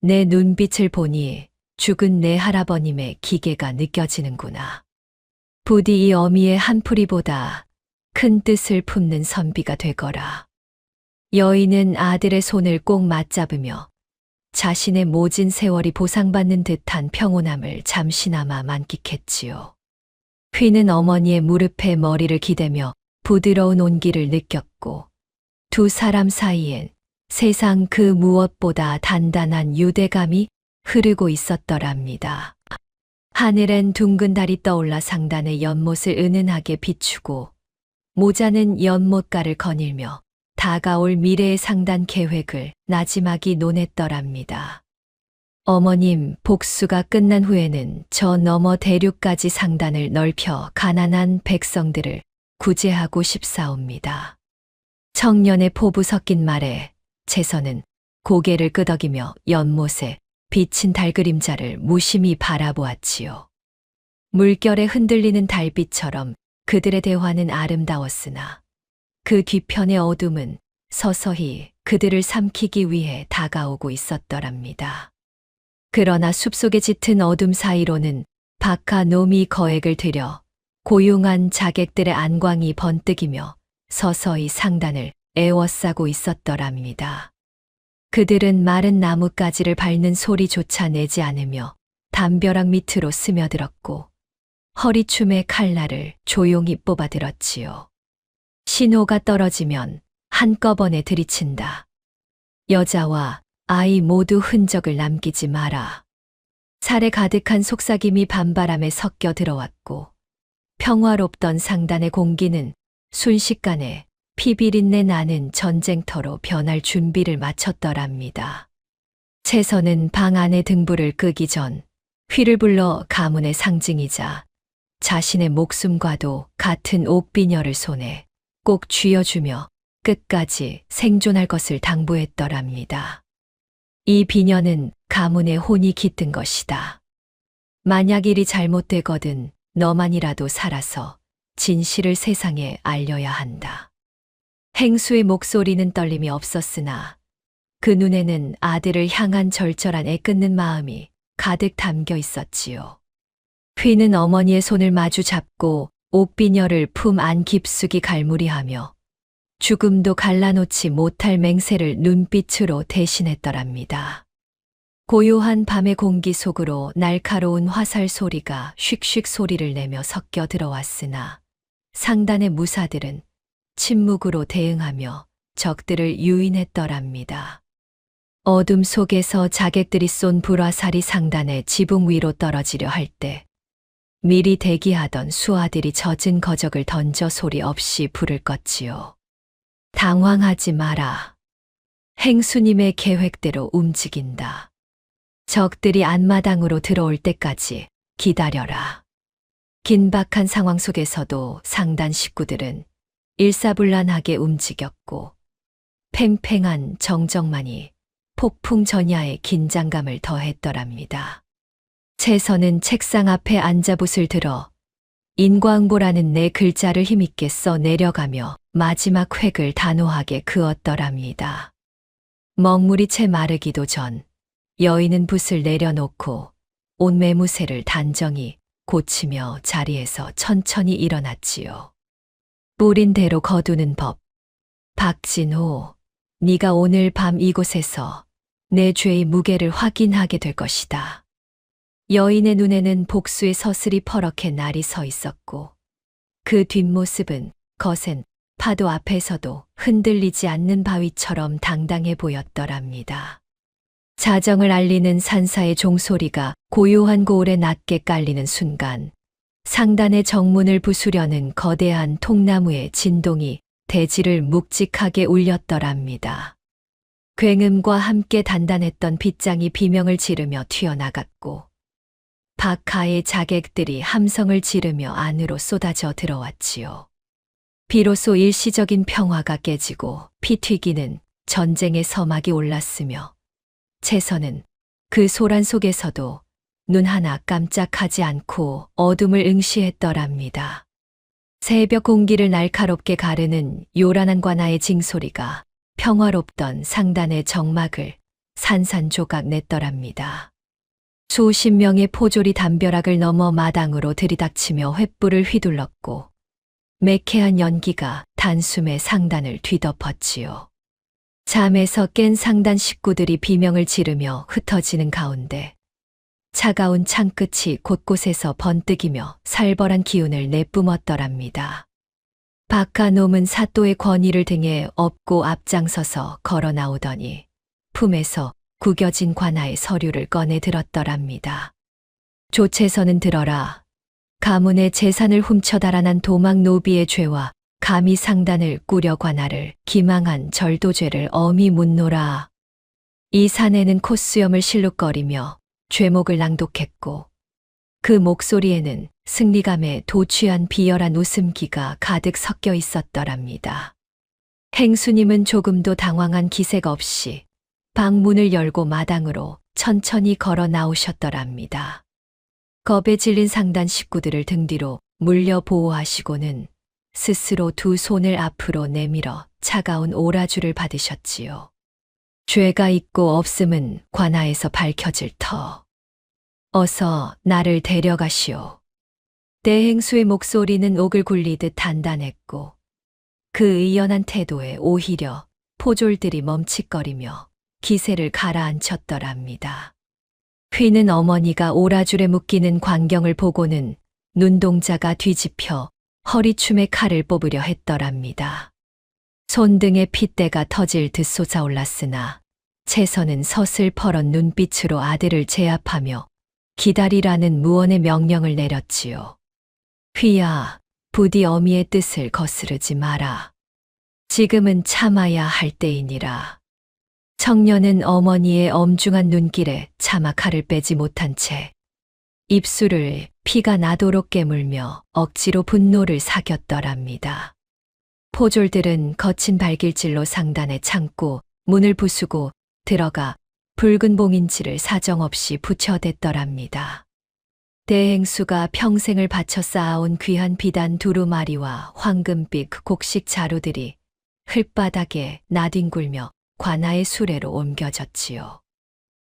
내 눈빛을 보니 죽은 내 할아버님의 기계가 느껴지는구나. 부디 이 어미의 한 풀이보다 큰 뜻을 품는 선비가 되거라. 여인은 아들의 손을 꼭 맞잡으며 자신의 모진 세월이 보상받는 듯한 평온함을 잠시나마 만끽했지요. 휘는 어머니의 무릎에 머리를 기대며 부드러운 온기를 느꼈고 두 사람 사이엔 세상 그 무엇보다 단단한 유대감이 흐르고 있었더랍니다. 하늘엔 둥근 달이 떠올라 상단의 연못을 은은하게 비추고 모자는 연못가를 거닐며 다가올 미래의 상단 계획을 나지막이 논했더랍니다. 어머님, 복수가 끝난 후에는 저 너머 대륙까지 상단을 넓혀 가난한 백성들을 구제하고 싶사옵니다. 청년의 포부 섞인 말에 채선은 고개를 끄덕이며 연못에 비친 달 그림자를 무심히 바라보았지요. 물결에 흔들리는 달빛처럼 그들의 대화는 아름다웠으나 그 뒤편의 어둠은 서서히 그들을 삼키기 위해 다가오고 있었더랍니다. 그러나 숲속에 짙은 어둠 사이로는 박하 노미 거액을 들여 고용한 자객들의 안광이 번뜩이며 서서히 상단을 에워싸고 있었더랍니다. 그들은 마른 나뭇가지를 밟는 소리조차 내지 않으며 담벼락 밑으로 스며들었고 허리춤의 칼날을 조용히 뽑아들었지요. 신호가 떨어지면 한꺼번에 들이친다. 여자와 아이 모두 흔적을 남기지 마라. 살에 가득한 속삭임이 밤바람에 섞여 들어왔고 평화롭던 상단의 공기는 순식간에 피비린내 나는 전쟁터로 변할 준비를 마쳤더랍니다. 채선은 방 안의 등불을 끄기 전 휘를 불러 가문의 상징이자 자신의 목숨과도 같은 옥비녀를 손에 꼭 쥐어주며 끝까지 생존할 것을 당부했더랍니다. 이 비녀는 가문의 혼이 깃든 것이다. 만약 일이 잘못되거든 너만이라도 살아서 진실을 세상에 알려야 한다. 행수의 목소리는 떨림이 없었으나 그 눈에는 아들을 향한 절절한 애끓는 마음이 가득 담겨 있었지요. 휘는 어머니의 손을 마주 잡고 옥비녀를 품 안 깊숙이 갈무리하며 죽음도 갈라놓지 못할 맹세를 눈빛으로 대신했더랍니다. 고요한 밤의 공기 속으로 날카로운 화살 소리가 슉슉 소리를 내며 섞여 들어왔으나 상단의 무사들은 침묵으로 대응하며 적들을 유인했더랍니다. 어둠 속에서 자객들이 쏜 불화살이 상단의 지붕 위로 떨어지려 할 때 미리 대기하던 수하들이 젖은 거적을 던져 소리 없이 불을 껐지요. 당황하지 마라. 행수님의 계획대로 움직인다. 적들이 앞마당으로 들어올 때까지 기다려라. 긴박한 상황 속에서도 상단 식구들은 일사불란하게 움직였고 팽팽한 정적만이 폭풍 전야의 긴장감을 더했더랍니다. 채선은 책상 앞에 앉아붓을 들어 인과응보라는 네 글자를 힘있게 써 내려가며 마지막 획을 단호하게 그었더랍니다. 먹물이 채 마르기도 전 여인은 붓을 내려놓고 온 매무새를 단정히 고치며 자리에서 천천히 일어났지요. 뿌린 대로 거두는 법. 박진호, 네가 오늘 밤 이곳에서 내 죄의 무게를 확인하게 될 것이다. 여인의 눈에는 복수의 서슬이 퍼렇게 날이 서 있었고 그 뒷모습은 거센 파도 앞에서도 흔들리지 않는 바위처럼 당당해 보였더랍니다. 자정을 알리는 산사의 종소리가 고요한 고을에 낮게 깔리는 순간 상단의 정문을 부수려는 거대한 통나무의 진동이 대지를 묵직하게 울렸더랍니다. 굉음과 함께 단단했던 빗장이 비명을 지르며 튀어나갔고 박하의 자객들이 함성을 지르며 안으로 쏟아져 들어왔지요. 비로소 일시적인 평화가 깨지고 피 튀기는 전쟁의 서막이 올랐으며 채선은 그 소란 속에서도 눈 하나 깜짝하지 않고 어둠을 응시했더랍니다. 새벽 공기를 날카롭게 가르는 요란한 관아의 징소리가 평화롭던 상단의 정막을 산산조각 냈더랍니다. 수십 명의 포졸이 담벼락을 넘어 마당으로 들이닥치며 횃불을 휘둘렀고 매캐한 연기가 단숨에 상단을 뒤덮었지요. 잠에서 깬 상단 식구들이 비명을 지르며 흩어지는 가운데 차가운 창끝이 곳곳에서 번뜩이며 살벌한 기운을 내뿜었더랍니다. 박하놈은 사또의 권위를 등에 업고 앞장서서 걸어 나오더니 품에서 구겨진 관아의 서류를 꺼내 들었더랍니다. 조채서는 들어라. 가문의 재산을 훔쳐 달아난 도망 노비의 죄와 감히 상단을 꾸려 관아를 기망한 절도죄를 엄히 묻노라. 이 사내는 콧수염을 실룩거리며 죄목을 낭독했고 그 목소리에는 승리감에 도취한 비열한 웃음기가 가득 섞여 있었더랍니다. 행수님은 조금도 당황한 기색 없이 방문을 열고 마당으로 천천히 걸어 나오셨더랍니다. 겁에 질린 상단 식구들을 등 뒤로 물려 보호하시고는 스스로 두 손을 앞으로 내밀어 차가운 오라주를 받으셨지요. 죄가 있고 없음은 관아에서 밝혀질 터. 어서 나를 데려가시오. 대행수의 목소리는 옥을 굴리듯 단단했고 그 의연한 태도에 오히려 포졸들이 멈칫거리며 기세를 가라앉혔더랍니다. 휘는 어머니가 오라줄에 묶이는 광경을 보고는 눈동자가 뒤집혀 허리춤에 칼을 뽑으려 했더랍니다. 손등에 핏대가 터질 듯 솟아올랐으나 채선은 서슬퍼런 눈빛으로 아들을 제압하며 기다리라는 무언의 명령을 내렸지요. 휘야, 부디 어미의 뜻을 거스르지 마라. 지금은 참아야 할 때이니라. 청년은 어머니의 엄중한 눈길에 차마 칼을 빼지 못한 채 입술을 피가 나도록 깨물며 억지로 분노를 사겼더랍니다. 포졸들은 거친 발길질로 상단에 참고 문을 부수고 들어가 붉은 봉인지를 사정없이 붙여댔더랍니다. 대행수가 평생을 바쳐 쌓아온 귀한 비단 두루마리와 황금빛 곡식 자루들이 흙바닥에 나뒹굴며 관아의 수레로 옮겨졌지요.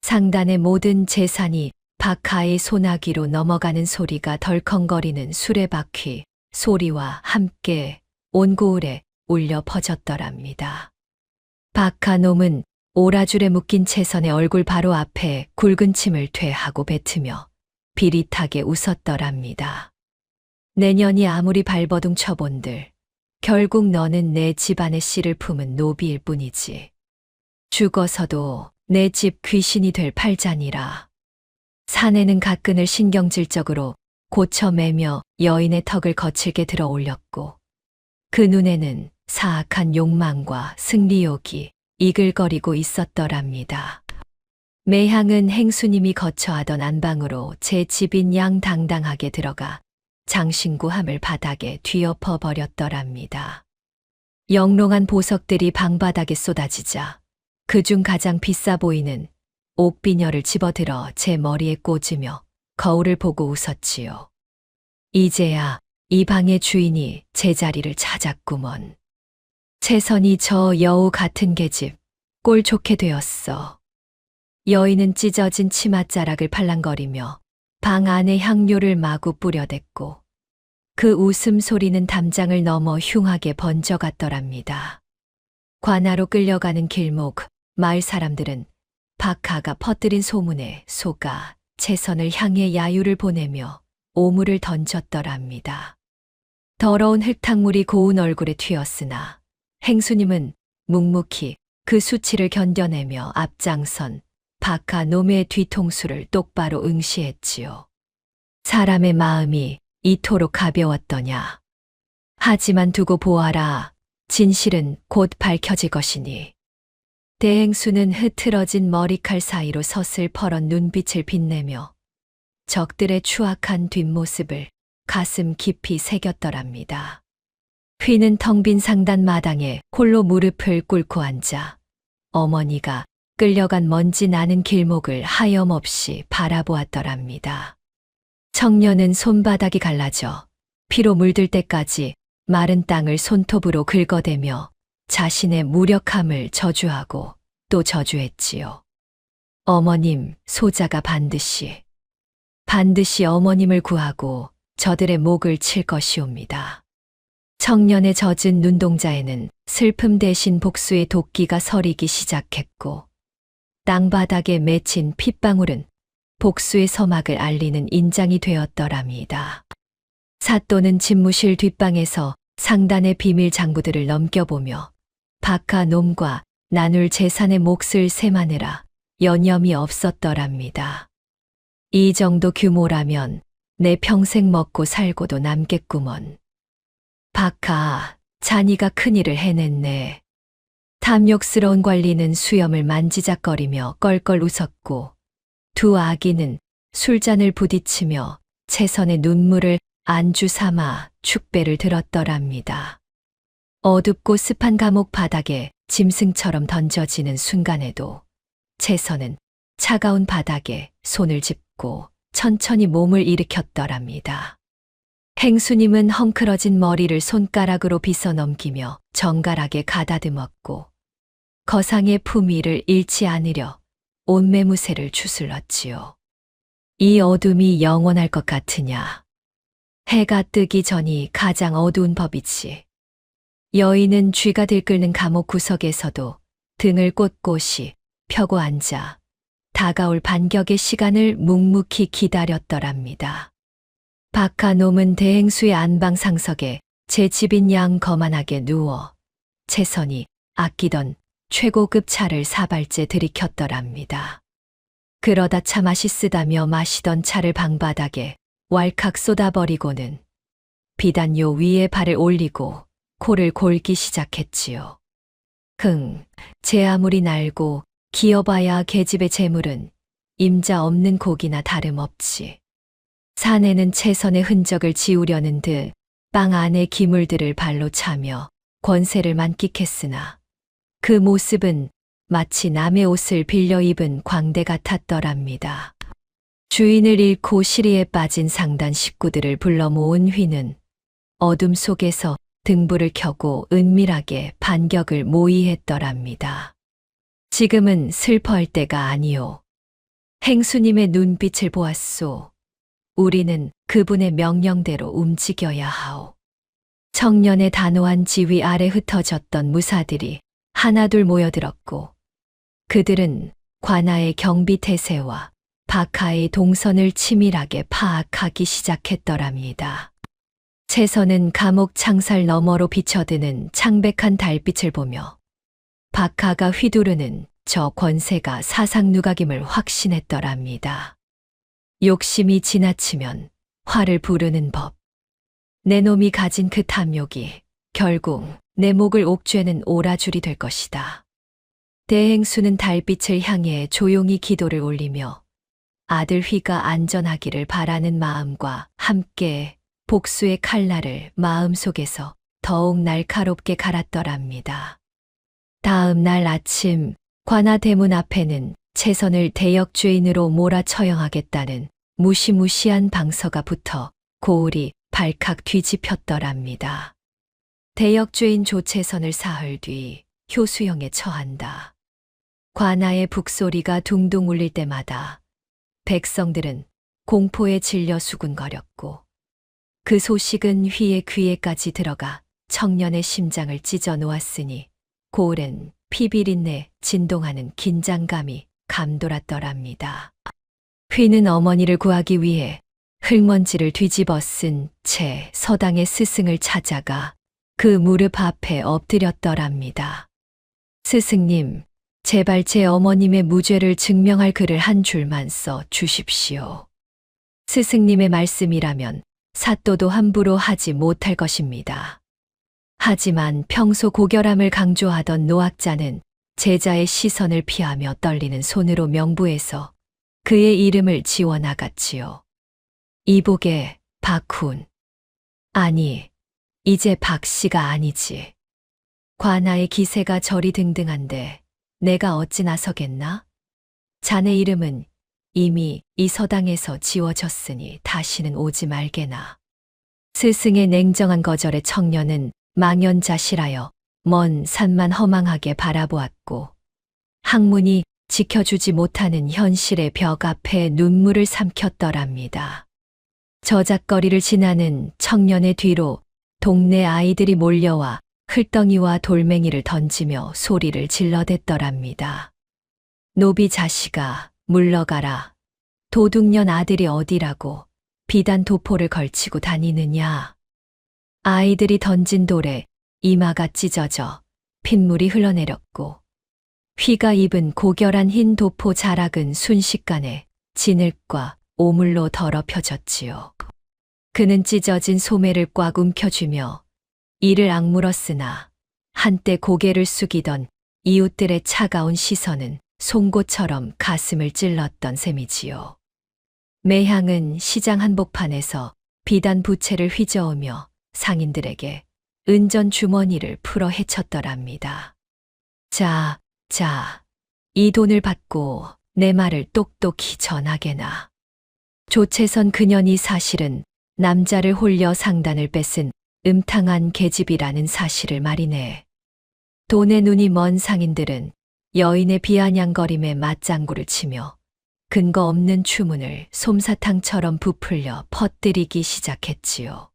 상단의 모든 재산이 박하의 소나기로 넘어가는 소리가 덜컹거리는 수레바퀴 소리와 함께 온 고을에 울려 퍼졌더랍니다. 박하놈은 오라줄에 묶인 채선의 얼굴 바로 앞에 굵은 침을 퇴하고 뱉으며 비릿하게 웃었더랍니다. 내년이 아무리 발버둥 쳐본들 결국 너는 내 집안의 씨를 품은 노비일 뿐이지. 죽어서도 내 집 귀신이 될 팔자니라. 사내는 가끈을 신경질적으로 고쳐매며 여인의 턱을 거칠게 들어 올렸고 그 눈에는 사악한 욕망과 승리욕이 이글거리고 있었더랍니다. 매향은 행수님이 거처하던 안방으로 제 집인 양 당당하게 들어가 장신구함을 바닥에 뒤엎어 버렸더랍니다. 영롱한 보석들이 방바닥에 쏟아지자 그중 가장 비싸 보이는 옥비녀를 집어들어 제 머리에 꽂으며 거울을 보고 웃었지요. 이제야 이 방의 주인이 제 자리를 찾았구먼. 채선이 저 여우 같은 계집 꼴 좋게 되었어. 여인은 찢어진 치맛자락을 팔랑거리며 방 안에 향료를 마구 뿌려댔고 그 웃음소리는 담장을 넘어 흉하게 번져갔더랍니다. 관하로 끌려가는 길목 마을 사람들은 박하가 퍼뜨린 소문에 속아 채선을 향해 야유를 보내며 오물을 던졌더랍니다. 더러운 흙탕물이 고운 얼굴에 튀었으나 행수님은 묵묵히 그 수치를 견뎌내며 앞장선 박하 놈의 뒤통수를 똑바로 응시했지요. 사람의 마음이 이토록 가벼웠더냐. 하지만 두고 보아라. 진실은 곧 밝혀질 것이니. 대행수는 흐트러진 머리칼 사이로 서슬퍼런 눈빛을 빛내며 적들의 추악한 뒷모습을 가슴 깊이 새겼더랍니다. 휘는 텅 빈 상단 마당에 홀로 무릎을 꿇고 앉아 어머니가 끌려간 먼지 나는 길목을 하염없이 바라보았더랍니다. 청년은 손바닥이 갈라져 피로 물들 때까지 마른 땅을 손톱으로 긁어대며 자신의 무력함을 저주하고 또 저주했지요. 어머님, 소자가 반드시 어머님을 구하고 저들의 목을 칠 것이옵니다. 청년의 젖은 눈동자에는 슬픔 대신 복수의 도끼가 서리기 시작했고 땅바닥에 맺힌 핏방울은 복수의 서막을 알리는 인장이 되었더랍니다. 사또는 집무실 뒷방에서 상단의 비밀 장부들을 넘겨보며 박하 놈과 나눌 재산의 몫을 세마느라 여념이 없었더랍니다. 이 정도 규모라면 내 평생 먹고 살고도 남겠구먼. 박하, 자니가 큰일을 해냈네. 탐욕스러운 관리는 수염을 만지작거리며 껄껄 웃었고 두 아기는 술잔을 부딪히며 채선의 눈물을 안주 삼아 축배를 들었더랍니다. 어둡고 습한 감옥 바닥에 짐승처럼 던져지는 순간에도 채선은 차가운 바닥에 손을 짚고 천천히 몸을 일으켰더랍니다. 행수님은 헝클어진 머리를 손가락으로 빗어 넘기며 정갈하게 가다듬었고 거상의 품위를 잃지 않으려 옷매무새를 추슬렀지요. 이 어둠이 영원할 것 같으냐. 해가 뜨기 전이 가장 어두운 법이지. 여인은 쥐가 들끓는 감옥 구석에서도 등을 꼿꼿이 펴고 앉아 다가올 반격의 시간을 묵묵히 기다렸더랍니다. 박하 놈은 대행수의 안방 상석에 제 집인 양 거만하게 누워 채선이 아끼던 최고급 차를 사발째 들이켰더랍니다. 그러다 차 맛있으다며 마시던 차를 방바닥에 왈칵 쏟아버리고는 비단요 위에 발을 올리고 코를 골기 시작했지요. 제 아무리 날고 기어봐야 계집의 재물은 임자 없는 고기나 다름없지. 사내는 채선의 흔적을 지우려는 듯 빵 안의 기물들을 발로 차며 권세를 만끽했으나 그 모습은 마치 남의 옷을 빌려 입은 광대 같았더랍니다. 주인을 잃고 시리에 빠진 상단 식구들을 불러 모은 휘는 어둠 속에서 등불을 켜고 은밀하게 반격을 모의했더랍니다. 지금은 슬퍼할 때가 아니오. 행수님의 눈빛을 보았소. 우리는 그분의 명령대로 움직여야 하오. 청년의 단호한 지휘 아래 흩어졌던 무사들이 하나둘 모여들었고 그들은 관아의 경비 태세와 박하의 동선을 치밀하게 파악하기 시작했더랍니다. 채선은 감옥 창살 너머로 비쳐드는 창백한 달빛을 보며 박하가 휘두르는 저 권세가 사상 누각임을 확신했더랍니다. 욕심이 지나치면 화를 부르는 법. 내 놈이 가진 그 탐욕이 결국 내 목을 옥죄는 오라줄이 될 것이다. 대행수는 달빛을 향해 조용히 기도를 올리며 아들 휘가 안전하기를 바라는 마음과 함께 복수의 칼날을 마음속에서 더욱 날카롭게 갈았더랍니다. 다음 날 아침 관아 대문 앞에는 채선을 대역죄인으로 몰아처형하겠다는 무시무시한 방서가 붙어 고울이 발칵 뒤집혔더랍니다. 대역죄인 조채선을 사흘 뒤 효수형에 처한다. 관아의 북소리가 둥둥 울릴 때마다 백성들은 공포에 질려 수군거렸고 그 소식은 휘의 귀에까지 들어가 청년의 심장을 찢어 놓았으니 고울엔 피비린내 진동하는 긴장감이 감돌았더랍니다. 휘는 어머니를 구하기 위해 흙먼지를 뒤집어 쓴 채 서당의 스승을 찾아가 그 무릎 앞에 엎드렸더랍니다. 스승님, 제발 제 어머님의 무죄를 증명할 글을 한 줄만 써 주십시오. 스승님의 말씀이라면 사또도 함부로 하지 못할 것입니다. 하지만 평소 고결함을 강조하던 노학자는 제자의 시선을 피하며 떨리는 손으로 명부에서 그의 이름을 지워나갔지요. 이복의 박훈. 아니, 이제 박씨가 아니지. 관아의 기세가 저리 등등한데 내가 어찌 나서겠나? 자네 이름은 이미 이 서당에서 지워졌으니 다시는 오지 말게나. 스승의 냉정한 거절에 청년은 망연자실하여 먼 산만 허망하게 바라보았고 학문이 지켜주지 못하는 현실의 벽 앞에 눈물을 삼켰더랍니다. 저작거리를 지나는 청년의 뒤로 동네 아이들이 몰려와 흘덩이와 돌멩이를 던지며 소리를 질러댔더랍니다. 노비 자식아, 물러가라. 도둑년 아들이 어디라고 비단 도포를 걸치고 다니느냐. 아이들이 던진 돌에 이마가 찢어져 핏물이 흘러내렸고 휘가 입은 고결한 흰 도포 자락은 순식간에 진흙과 오물로 더럽혀졌지요. 그는 찢어진 소매를 꽉 움켜쥐며 이를 악물었으나 한때 고개를 숙이던 이웃들의 차가운 시선은 송곳처럼 가슴을 찔렀던 셈이지요. 매향은 시장 한복판에서 비단 부채를 휘저으며 상인들에게 은전 주머니를 풀어 헤쳤더랍니다. 자, 이 돈을 받고 내 말을 똑똑히 전하게나. 조채선 그년이 사실은 남자를 홀려 상단을 뺏은 음탕한 계집이라는 사실을 말이네. 돈에 눈이 먼 상인들은 여인의 비아냥거림에 맞장구를 치며 근거 없는 추문을 솜사탕처럼 부풀려 퍼뜨리기 시작했지요.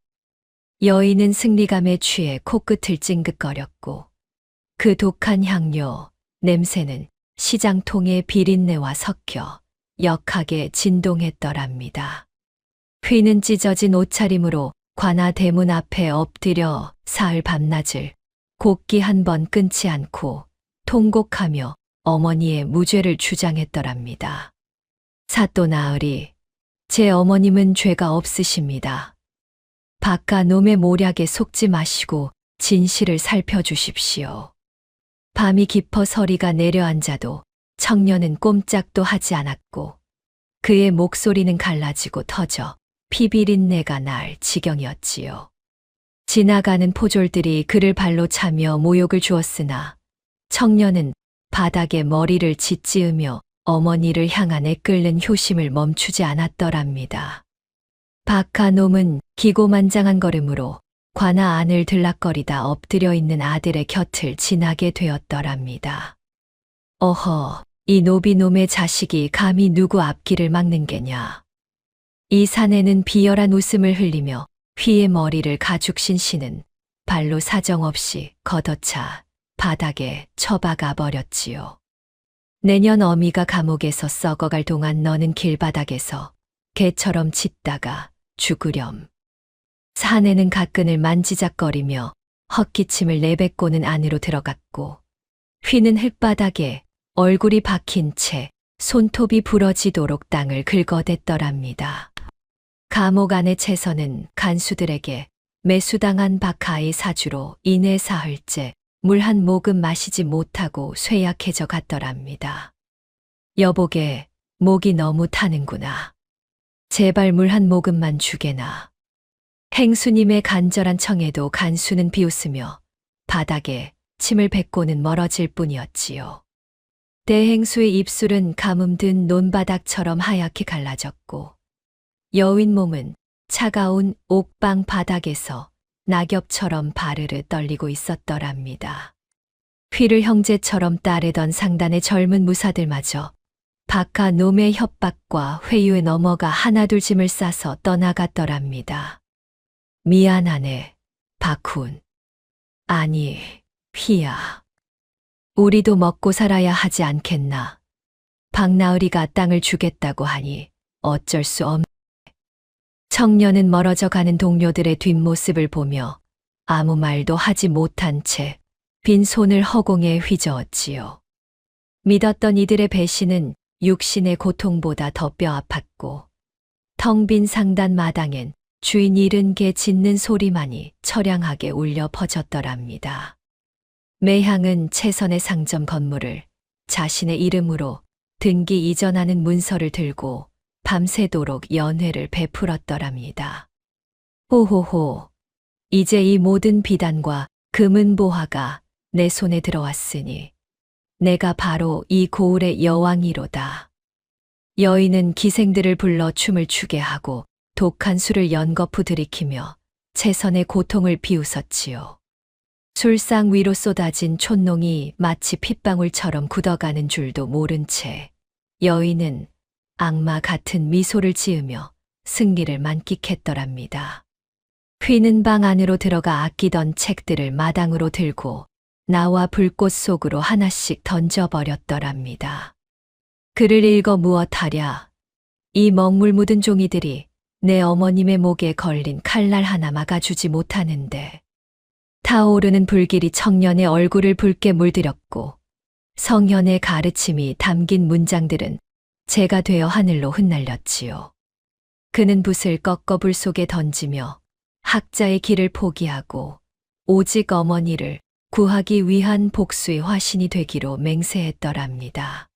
여인은 승리감에 취해 코끝을 찡긋거렸고 그 독한 향료, 냄새는 시장통의 비린내와 섞여 역하게 진동했더랍니다. 휘는 찢어진 옷차림으로 관아 대문 앞에 엎드려 사흘 밤낮을 곡기 한 번 끊지 않고 통곡하며 어머니의 무죄를 주장했더랍니다. 사또 나으리, 제 어머님은 죄가 없으십니다. 박가 놈의 모략에 속지 마시고 진실을 살펴주십시오. 밤이 깊어 서리가 내려앉아도 청년은 꼼짝도 하지 않았고 그의 목소리는 갈라지고 터져 피비린내가 날 지경이었지요. 지나가는 포졸들이 그를 발로 차며 모욕을 주었으나 청년은 바닥에 머리를 짓지으며 어머니를 향한 애끓는 효심을 멈추지 않았더랍니다. 박하 놈은 기고만장한 걸음으로 관아 안을 들락거리다 엎드려 있는 아들의 곁을 지나게 되었더랍니다. 어허, 이 노비놈의 자식이 감히 누구 앞길을 막는 게냐. 이 사내는 비열한 웃음을 흘리며 휘의 머리를 가죽신 씨는 발로 사정없이 걷어차 바닥에 처박아 버렸지요. 내년 어미가 감옥에서 썩어갈 동안 너는 길바닥에서 개처럼 짖다가 죽으렴. 사내는 가끈을 만지작거리며 헛기침을 내뱉고는 안으로 들어갔고, 휘는 흙바닥에 얼굴이 박힌 채 손톱이 부러지도록 땅을 긁어댔더랍니다. 감옥 안의 채선은 간수들에게 매수당한 박하의 사주로 인해 사흘째 물 한 모금 마시지 못하고 쇠약해져 갔더랍니다. 여보게, 목이 너무 타는구나. 제발 물 한 모금만 주게나. 행수님의 간절한 청에도 간수는 비웃으며 바닥에 침을 뱉고는 멀어질 뿐이었지요. 대행수의 입술은 가뭄든 논바닥처럼 하얗게 갈라졌고, 여윈 몸은 차가운 옥방 바닥에서 낙엽처럼 바르르 떨리고 있었더랍니다. 휘를 형제처럼 따르던 상단의 젊은 무사들마저 박하 놈의 협박과 회유에 넘어가 하나둘 짐을 싸서 떠나갔더랍니다. 미안하네, 박훈. 아니, 휘야. 우리도 먹고 살아야 하지 않겠나. 박나으리가 땅을 주겠다고 하니 어쩔 수 없네. 청년은 멀어져 가는 동료들의 뒷모습을 보며 아무 말도 하지 못한 채 빈손을 허공에 휘저었지요. 믿었던 이들의 배신은 육신의 고통보다 더 뼈아팠고, 텅 빈 상단 마당엔 주인 잃은 개 짖는 소리만이 처량하게 울려 퍼졌더랍니다. 매향은 채선의 상점 건물을 자신의 이름으로 등기 이전하는 문서를 들고 밤새도록 연회를 베풀었더랍니다. 호호호, 이제 이 모든 비단과 금은보화가 내 손에 들어왔으니 내가 바로 이 고을의 여왕이로다. 여인은 기생들을 불러 춤을 추게 하고 독한 술을 연거푸 들이키며 채선의 고통을 비웃었지요. 술상 위로 쏟아진 촛농이 마치 핏방울처럼 굳어가는 줄도 모른 채 여인은 악마 같은 미소를 지으며 승리를 만끽했더랍니다. 휘는 방 안으로 들어가 아끼던 책들을 마당으로 들고 나와 불꽃 속으로 하나씩 던져버렸더랍니다. 글을 읽어 무엇하랴. 이 먹물 묻은 종이들이 내 어머님의 목에 걸린 칼날 하나 막아주지 못하는데. 타오르는 불길이 청년의 얼굴을 붉게 물들였고, 성현의 가르침이 담긴 문장들은 재가 되어 하늘로 흩날렸지요. 그는 붓을 꺾어 불 속에 던지며 학자의 길을 포기하고 오직 어머니를 구하기 위한 복수의 화신이 되기로 맹세했더랍니다.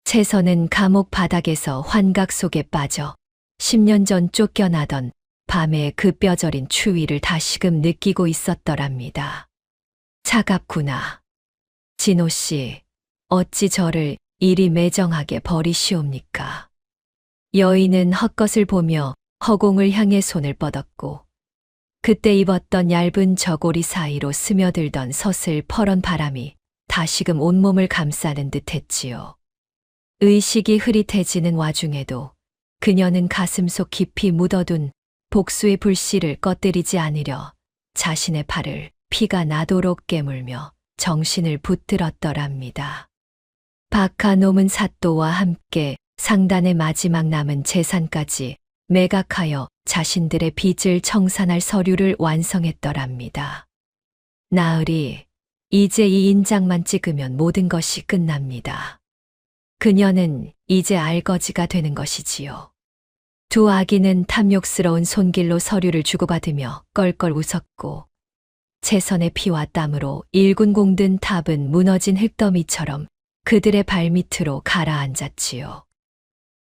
채선은 감옥 바닥에서 환각 속에 빠져 10년 전 쫓겨나던 밤의 그 뼈저린 추위를 다시금 느끼고 있었더랍니다. 차갑구나. 진호 씨, 어찌 저를 이리 매정하게 버리시옵니까? 여인은 헛것을 보며 허공을 향해 손을 뻗었고, 그때 입었던 얇은 저고리 사이로 스며들던 서슬 퍼런 바람이 다시금 온몸을 감싸는 듯 했지요. 의식이 흐릿해지는 와중에도 그녀는 가슴속 깊이 묻어둔 복수의 불씨를 꺼뜨리지 않으려 자신의 팔을 피가 나도록 깨물며 정신을 붙들었더랍니다. 박하놈은 사또와 함께 상단의 마지막 남은 재산까지 매각하여 자신들의 빚을 청산할 서류를 완성했더랍니다. 나으리, 이제 이 인장만 찍으면 모든 것이 끝납니다. 그녀는 이제 알거지가 되는 것이지요. 두 아기는 탐욕스러운 손길로 서류를 주고받으며 껄껄 웃었고, 채선의 피와 땀으로 일군 공든 탑은 무너진 흙더미처럼 그들의 발밑으로 가라앉았지요.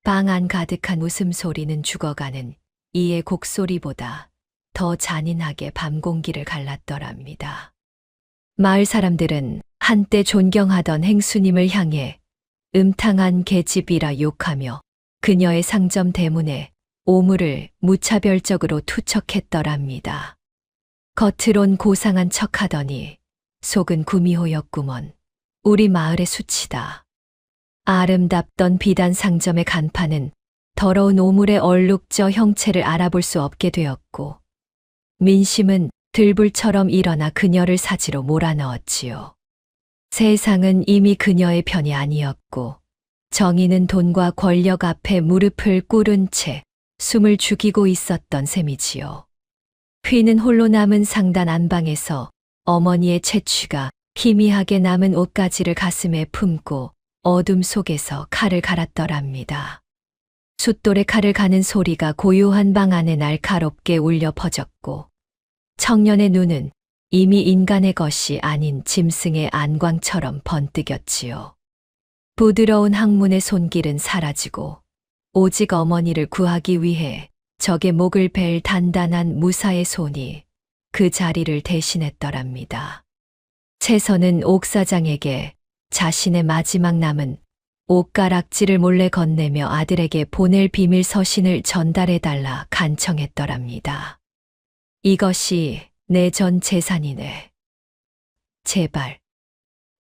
방 안 가득한 웃음소리는 죽어가는 이의 곡소리보다 더 잔인하게 밤 공기를 갈랐더랍니다. 마을 사람들은 한때 존경하던 행수님을 향해 음탕한 계집이라 욕하며 그녀의 상점 대문에 오물을 무차별적으로 투척했더랍니다. 겉으론 고상한 척하더니 속은 구미호였구먼. 우리 마을의 수치다. 아름답던 비단 상점의 간판은 더러운 오물의 얼룩져 형체를 알아볼 수 없게 되었고, 민심은 들불처럼 일어나 그녀를 사지로 몰아넣었지요. 세상은 이미 그녀의 편이 아니었고 정의는 돈과 권력 앞에 무릎을 꿇은 채 숨을 죽이고 있었던 셈이지요. 휘는 홀로 남은 상단 안방에서 어머니의 채취가 희미하게 남은 옷가지를 가슴에 품고 어둠 속에서 칼을 갈았더랍니다. 숫돌에 칼을 가는 소리가 고요한 방 안에 날카롭게 울려 퍼졌고 청년의 눈은 이미 인간의 것이 아닌 짐승의 안광처럼 번뜩였지요. 부드러운 항문의 손길은 사라지고 오직 어머니를 구하기 위해 적의 목을 벨 단단한 무사의 손이 그 자리를 대신했더랍니다. 채선은 옥사장에게 자신의 마지막 남은 옷가락지를 몰래 건네며 아들에게 보낼 비밀 서신을 전달해달라 간청했더랍니다. 이것이 내 전 재산이네. 제발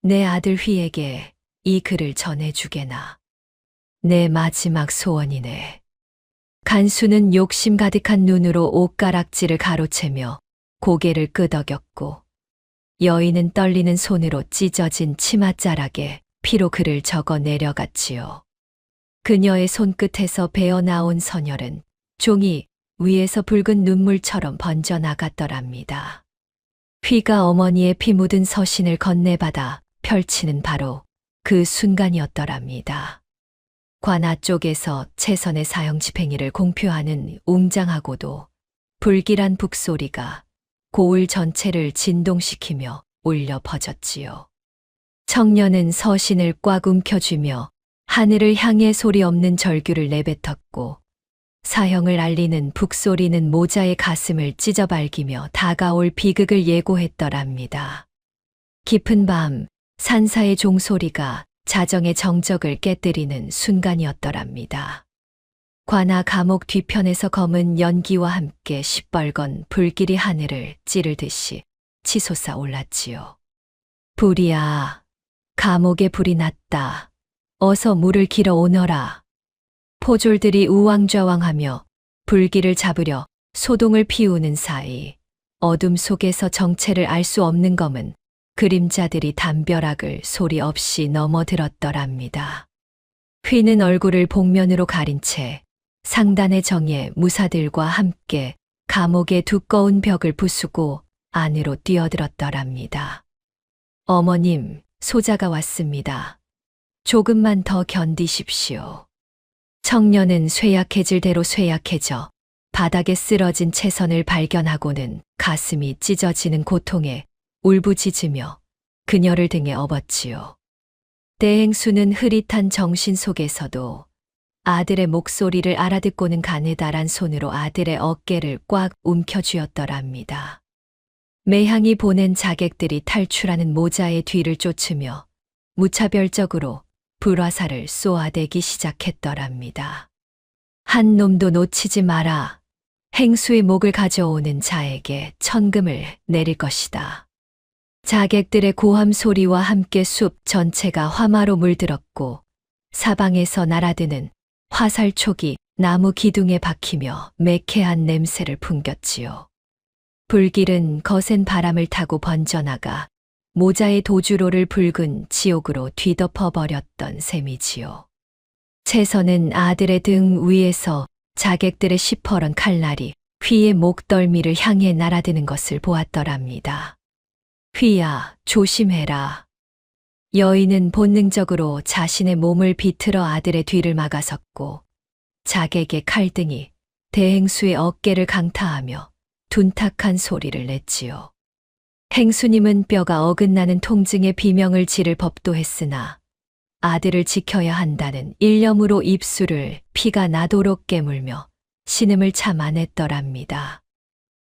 내 아들 휘에게 이 글을 전해주게나. 내 마지막 소원이네. 간수는 욕심 가득한 눈으로 옷가락지를 가로채며 고개를 끄덕였고 여인은 떨리는 손으로 찢어진 치맛자락에 피로 글을 적어 내려갔지요. 그녀의 손끝에서 배어나온 선혈은 종이 위에서 붉은 눈물처럼 번져나갔더랍니다. 휘가 어머니의 피 묻은 서신을 건네받아 펼치는 바로 그 순간이었더랍니다. 관아 쪽에서 채선의 사형 집행일을 공표하는 웅장하고도 불길한 북소리가 고을 전체를 진동시키며 울려 퍼졌지요. 청년은 서신을 꽉 움켜쥐며 하늘을 향해 소리 없는 절규를 내뱉었고 사형을 알리는 북소리는 모자의 가슴을 찢어발기며 다가올 비극을 예고했더랍니다. 깊은 밤 산사의 종소리가 자정의 정적을 깨뜨리는 순간이었더랍니다. 관아 감옥 뒤편에서 검은 연기와 함께 시뻘건 불길이 하늘을 찌르듯이 치솟아 올랐지요. 불이야, 감옥에 불이 났다. 어서 물을 길어 오너라. 포졸들이 우왕좌왕하며 불길을 잡으려 소동을 피우는 사이 어둠 속에서 정체를 알 수 없는 검은 그림자들이 담벼락을 소리 없이 넘어들었더랍니다. 휘는 얼굴을 복면으로 가린 채 상단의 정예 무사들과 함께 감옥의 두꺼운 벽을 부수고 안으로 뛰어들었더랍니다. 어머님, 소자가 왔습니다. 조금만 더 견디십시오. 청년은 쇠약해질 대로 쇠약해져 바닥에 쓰러진 채선을 발견하고는 가슴이 찢어지는 고통에 울부짖으며 그녀를 등에 업었지요. 대행수는 흐릿한 정신 속에서도 아들의 목소리를 알아듣고는 가느다란 손으로 아들의 어깨를 꽉 움켜쥐었더랍니다. 매향이 보낸 자객들이 탈출하는 모자의 뒤를 쫓으며 무차별적으로 불화살을 쏘아대기 시작했더랍니다. 한 놈도 놓치지 마라. 행수의 목을 가져오는 자에게 천금을 내릴 것이다. 자객들의 고함 소리와 함께 숲 전체가 화마로 물들었고 사방에서 날아드는 화살촉이 나무 기둥에 박히며 매캐한 냄새를 풍겼지요. 불길은 거센 바람을 타고 번져나가 모자의 도주로를 붉은 지옥으로 뒤덮어 버렸던 셈이지요. 채선은 아들의 등 위에서 자객들의 시퍼런 칼날이 휘의 목덜미를 향해 날아드는 것을 보았더랍니다. 휘야, 조심해라. 여인은 본능적으로 자신의 몸을 비틀어 아들의 뒤를 막아섰고 자객의 칼등이 대행수의 어깨를 강타하며 둔탁한 소리를 냈지요. 행수님은 뼈가 어긋나는 통증에 비명을 지를 법도 했으나 아들을 지켜야 한다는 일념으로 입술을 피가 나도록 깨물며 신음을 참아냈더랍니다.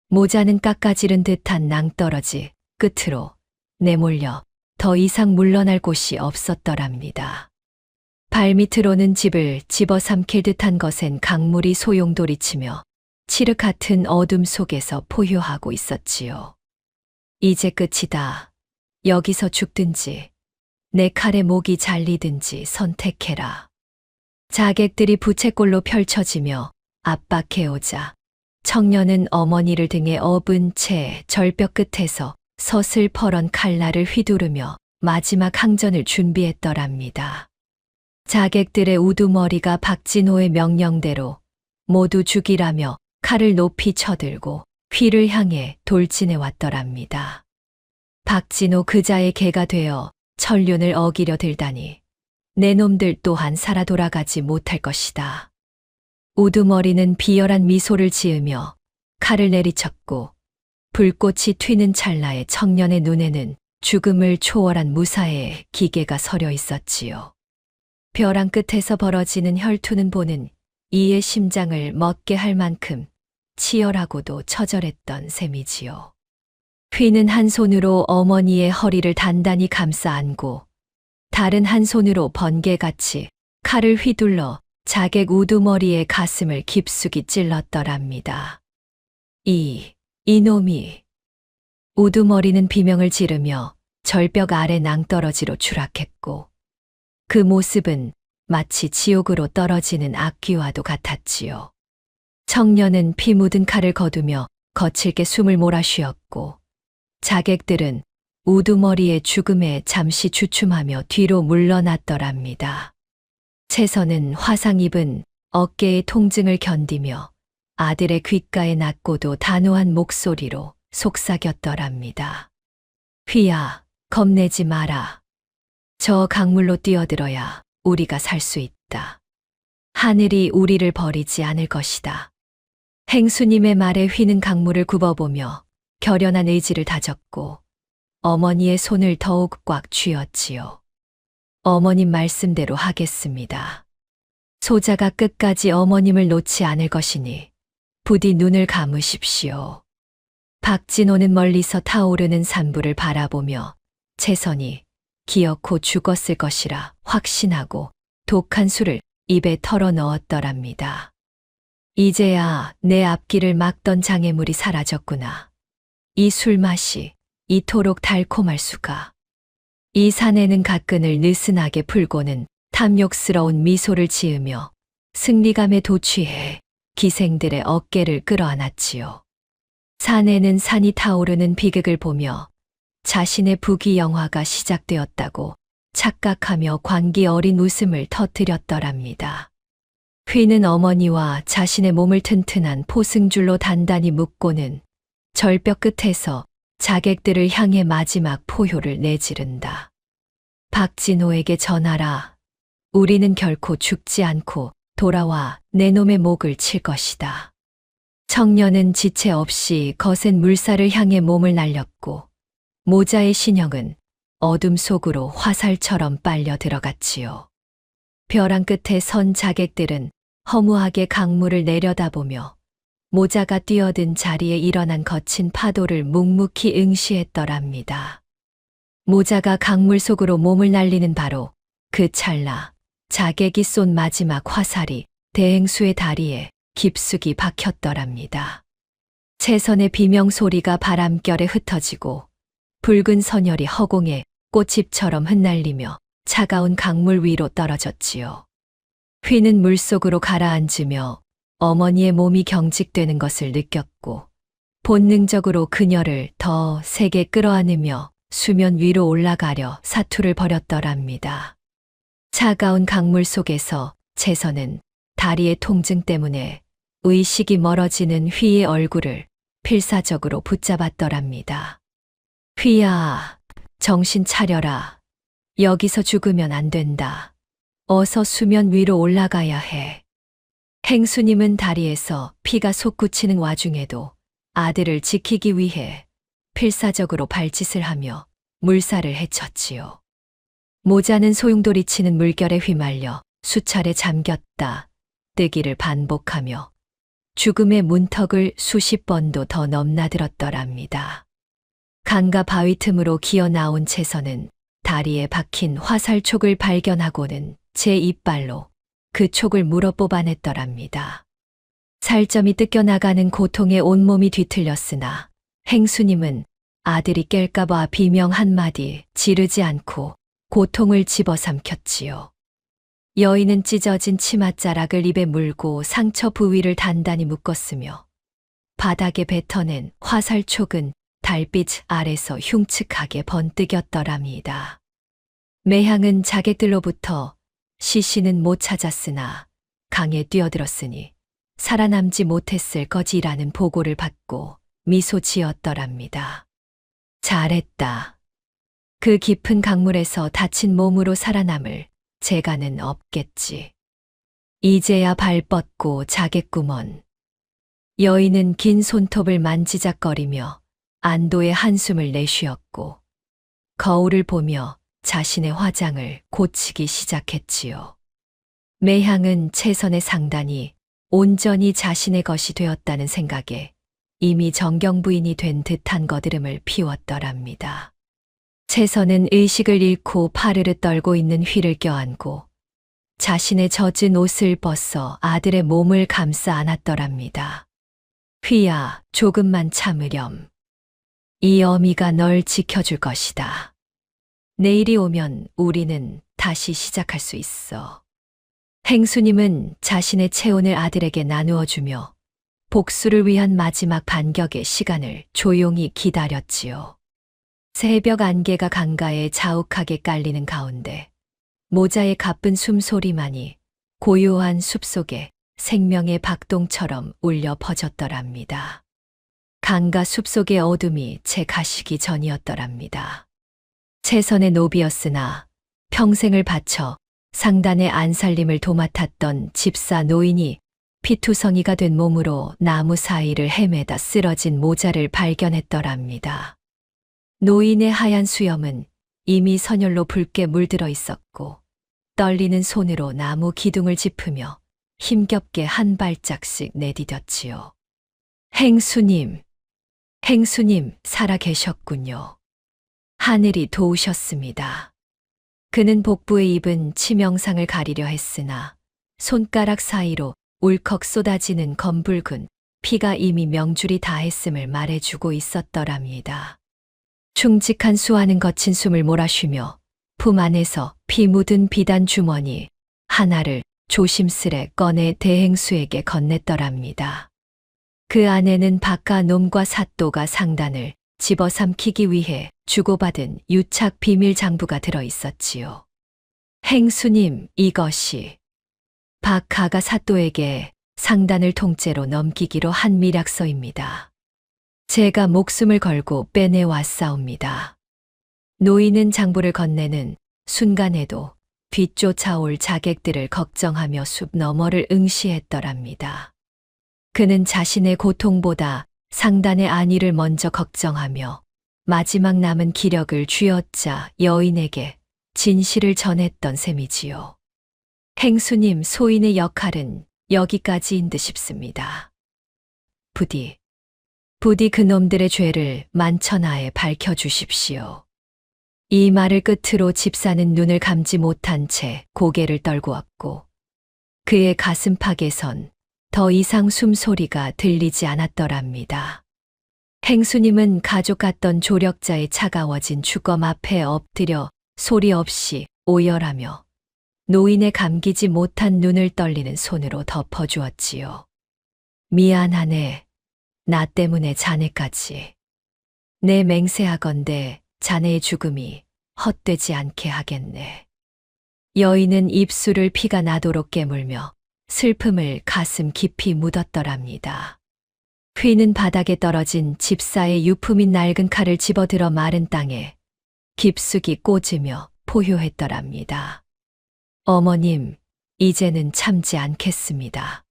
모자는 깎아지른 듯한 낭떠러지 끝으로 내몰려 더 이상 물러날 곳이 없었더랍니다. 발밑으로는 집을 집어삼킬 듯한 것엔 강물이 소용돌이치며 칠흑 같은 어둠 속에서 포효하고 있었지요. 이제 끝이다. 여기서 죽든지 내 칼에 목이 잘리든지 선택해라. 자객들이 부채꼴로 펼쳐지며 압박해오자 청년은 어머니를 등에 업은 채 절벽 끝에서 서슬퍼런 칼날을 휘두르며 마지막 항전을 준비했더랍니다. 자객들의 우두머리가 박진호의 명령대로 모두 죽이라며 칼을 높이 쳐들고 휘를 향해 돌진해 왔더랍니다. 박진호 그자의 개가 되어 천륜을 어기려 들다니 내 놈들 또한 살아 돌아가지 못할 것이다. 우두머리는 비열한 미소를 지으며 칼을 내리쳤고 불꽃이 튀는 찰나에 청년의 눈에는 죽음을 초월한 무사의 기계가 서려 있었지요. 벼랑 끝에서 벌어지는 혈투는 보는 이의 심장을 멎게 할 만큼 치열하고도 처절했던 셈이지요. 휘는 한 손으로 어머니의 허리를 단단히 감싸 안고 다른 한 손으로 번개같이 칼을 휘둘러 자객 우두머리의 가슴을 깊숙이 찔렀더랍니다. 이놈이. 우두머리는 비명을 지르며 절벽 아래 낭떠러지로 추락했고 그 모습은 마치 지옥으로 떨어지는 악귀와도 같았지요. 청년은 피 묻은 칼을 거두며 거칠게 숨을 몰아쉬었고 자객들은 우두머리의 죽음에 잠시 주춤하며 뒤로 물러났더랍니다. 채선은 화상 입은 어깨의 통증을 견디며 아들의 귓가에 낮고도 단호한 목소리로 속삭였더랍니다. 휘야, 겁내지 마라. 저 강물로 뛰어들어야 우리가 살 수 있다. 하늘이 우리를 버리지 않을 것이다. 행수님의 말에 휘는 강물을 굽어보며 결연한 의지를 다졌고 어머니의 손을 더욱 꽉 쥐었지요. 어머님 말씀대로 하겠습니다. 소자가 끝까지 어머님을 놓지 않을 것이니 부디 눈을 감으십시오. 박진호는 멀리서 타오르는 산불을 바라보며 채선이 기어코 죽었을 것이라 확신하고 독한 술을 입에 털어 넣었더랍니다. 이제야 내 앞길을 막던 장애물이 사라졌구나. 이 술맛이 이토록 달콤할 수가. 이 사내는 가끈을 느슨하게 풀고는 탐욕스러운 미소를 지으며 승리감에 도취해 기생들의 어깨를 끌어안았지요. 사내는 산이 타오르는 비극을 보며 자신의 부귀영화가 시작되었다고 착각하며 광기 어린 웃음을 터뜨렸더랍니다. 휘는 어머니와 자신의 몸을 튼튼한 포승줄로 단단히 묶고는 절벽 끝에서 자객들을 향해 마지막 포효를 내지른다. 박진호에게 전하라. 우리는 결코 죽지 않고 돌아와 내 놈의 목을 칠 것이다. 청년은 지체 없이 거센 물살을 향해 몸을 날렸고 모자의 신형은 어둠 속으로 화살처럼 빨려 들어갔지요. 벼랑 끝에 선 자객들은 허무하게 강물을 내려다보며 모자가 뛰어든 자리에 일어난 거친 파도를 묵묵히 응시했더랍니다. 모자가 강물 속으로 몸을 날리는 바로 그 찰나 자객이 쏜 마지막 화살이 대행수의 다리에 깊숙이 박혔더랍니다. 채선의 비명소리가 바람결에 흩어지고 붉은 선혈이 허공에 꽃잎처럼 흩날리며 차가운 강물 위로 떨어졌지요. 휘는 물속으로 가라앉으며 어머니의 몸이 경직되는 것을 느꼈고 본능적으로 그녀를 더 세게 끌어안으며 수면 위로 올라가려 사투를 벌였더랍니다. 차가운 강물 속에서 채선은 다리의 통증 때문에 의식이 멀어지는 휘의 얼굴을 필사적으로 붙잡았더랍니다. 휘야, 정신 차려라. 여기서 죽으면 안 된다. 어서 수면 위로 올라가야 해. 행수님은 다리에서 피가 솟구치는 와중에도 아들을 지키기 위해 필사적으로 발짓을 하며 물살을 헤쳤지요. 모자는 소용돌이치는 물결에 휘말려 수차례 잠겼다 뜨기를 반복하며 죽음의 문턱을 수십 번도 더 넘나들었더랍니다. 강과 바위 틈으로 기어 나온 채선은 다리에 박힌 화살촉을 발견하고는 제 이빨로 그 촉을 물어 뽑아냈더랍니다. 살점이 뜯겨나가는 고통에 온몸이 뒤틀렸으나 행수님은 아들이 깰까봐 비명 한마디 지르지 않고 고통을 집어삼켰지요. 여인은 찢어진 치맛자락을 입에 물고 상처 부위를 단단히 묶었으며 바닥에 뱉어낸 화살촉은 달빛 아래서 흉측하게 번뜩였더랍니다. 매향은 자객들로부터 시신은 못 찾았으나 강에 뛰어들었으니 살아남지 못했을 거지라는 보고를 받고 미소 지었더랍니다. 잘했다. 그 깊은 강물에서 다친 몸으로 살아남을 재간은 없겠지. 이제야 발 뻗고 자겠구먼. 여인은 긴 손톱을 만지작거리며 안도의 한숨을 내쉬었고 거울을 보며 자신의 화장을 고치기 시작했지요. 매향은 채선의 상단이 온전히 자신의 것이 되었다는 생각에 이미 정경부인이 된 듯한 거드름을 피웠더랍니다. 채선은 의식을 잃고 파르르 떨고 있는 휘를 껴안고 자신의 젖은 옷을 벗어 아들의 몸을 감싸 안았더랍니다. 휘야, 조금만 참으렴. 이 어미가 널 지켜줄 것이다. 내일이 오면 우리는 다시 시작할 수 있어. 행수님은 자신의 체온을 아들에게 나누어 주며 복수를 위한 마지막 반격의 시간을 조용히 기다렸지요. 새벽 안개가 강가에 자욱하게 깔리는 가운데 모자의 가쁜 숨소리만이 고요한 숲속에 생명의 박동처럼 울려 퍼졌더랍니다. 강가 숲속의 어둠이 채 가시기 전이었더랍니다. 채선의 노비였으나 평생을 바쳐 상단의 안살림을 도맡았던 집사 노인이 피투성이가 된 몸으로 나무 사이를 헤매다 쓰러진 모자를 발견했더랍니다. 노인의 하얀 수염은 이미 선열로 붉게 물들어 있었고 떨리는 손으로 나무 기둥을 짚으며 힘겹게 한 발짝씩 내디뎠지요. 행수님, 행수님 살아 계셨군요. 하늘이 도우셨습니다. 그는 복부에 입은 치명상을 가리려 했으나 손가락 사이로 울컥 쏟아지는 검붉은 피가 이미 명줄이 다했음을 말해주고 있었더랍니다. 충직한 수와는 거친 숨을 몰아쉬며 품 안에서 피 묻은 비단 주머니 하나를 조심스레 꺼내 대행수에게 건넸더랍니다. 그 안에는 박하 놈과 사또가 상단을 집어삼키기 위해 주고받은 유착 비밀 장부가 들어 있었지요. 행수님, 이것이 박하가 사또에게 상단을 통째로 넘기기로 한 미략서입니다. 제가 목숨을 걸고 빼내왔사옵니다. 노인은 장부를 건네는 순간에도 뒤쫓아올 자객들을 걱정하며 숲 너머를 응시했더랍니다. 그는 자신의 고통보다 상단의 안위를 먼저 걱정하며 마지막 남은 기력을 쥐어짜 여인에게 진실을 전했던 셈이지요. 행수님, 소인의 역할은 여기까지인 듯 싶습니다. 부디 그놈들의 죄를 만천하에 밝혀주십시오. 이 말을 끝으로 집사는 눈을 감지 못한 채 고개를 떨구었고 그의 가슴팍에선 더 이상 숨소리가 들리지 않았더랍니다. 행수님은 가족 같던 조력자의 차가워진 주검 앞에 엎드려 소리 없이 오열하며 노인의 감기지 못한 눈을 떨리는 손으로 덮어주었지요. 미안하네. 나 때문에 자네까지. 내 맹세하건대 자네의 죽음이 헛되지 않게 하겠네. 여인은 입술을 피가 나도록 깨물며 슬픔을 가슴 깊이 묻었더랍니다. 휘는 바닥에 떨어진 집사의 유품인 낡은 칼을 집어들어 마른 땅에 깊숙이 꽂으며 포효했더랍니다. 어머님, 이제는 참지 않겠습니다.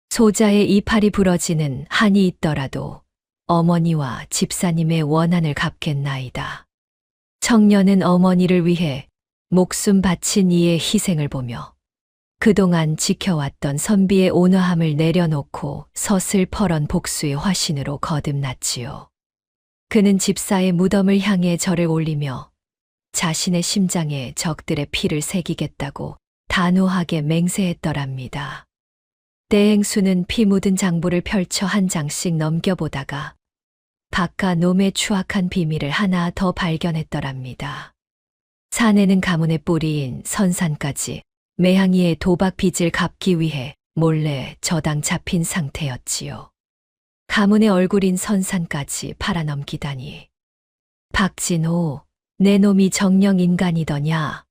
소자의 이팔이 부러지는 한이 있더라도 어머니와 집사님의 원한을 갚겠나이다. 청년은 어머니를 위해 목숨 바친 이의 희생을 보며 그동안 지켜왔던 선비의 온화함을 내려놓고 서슬퍼런 복수의 화신으로 거듭났지요. 그는 집사의 무덤을 향해 절을 올리며 자신의 심장에 적들의 피를 새기겠다고 단호하게 맹세했더랍니다. 대행수는 피 묻은 장부를 펼쳐 한 장씩 넘겨보다가 박하 놈의 추악한 비밀을 하나 더 발견했더랍니다. 사내는 가문의 뿌리인 선산까지 매향이의 도박 빚을 갚기 위해 몰래 저당 잡힌 상태였지요. 가문의 얼굴인 선산까지 팔아넘기다니. 박진호, 내 놈이 정령 인간이더냐.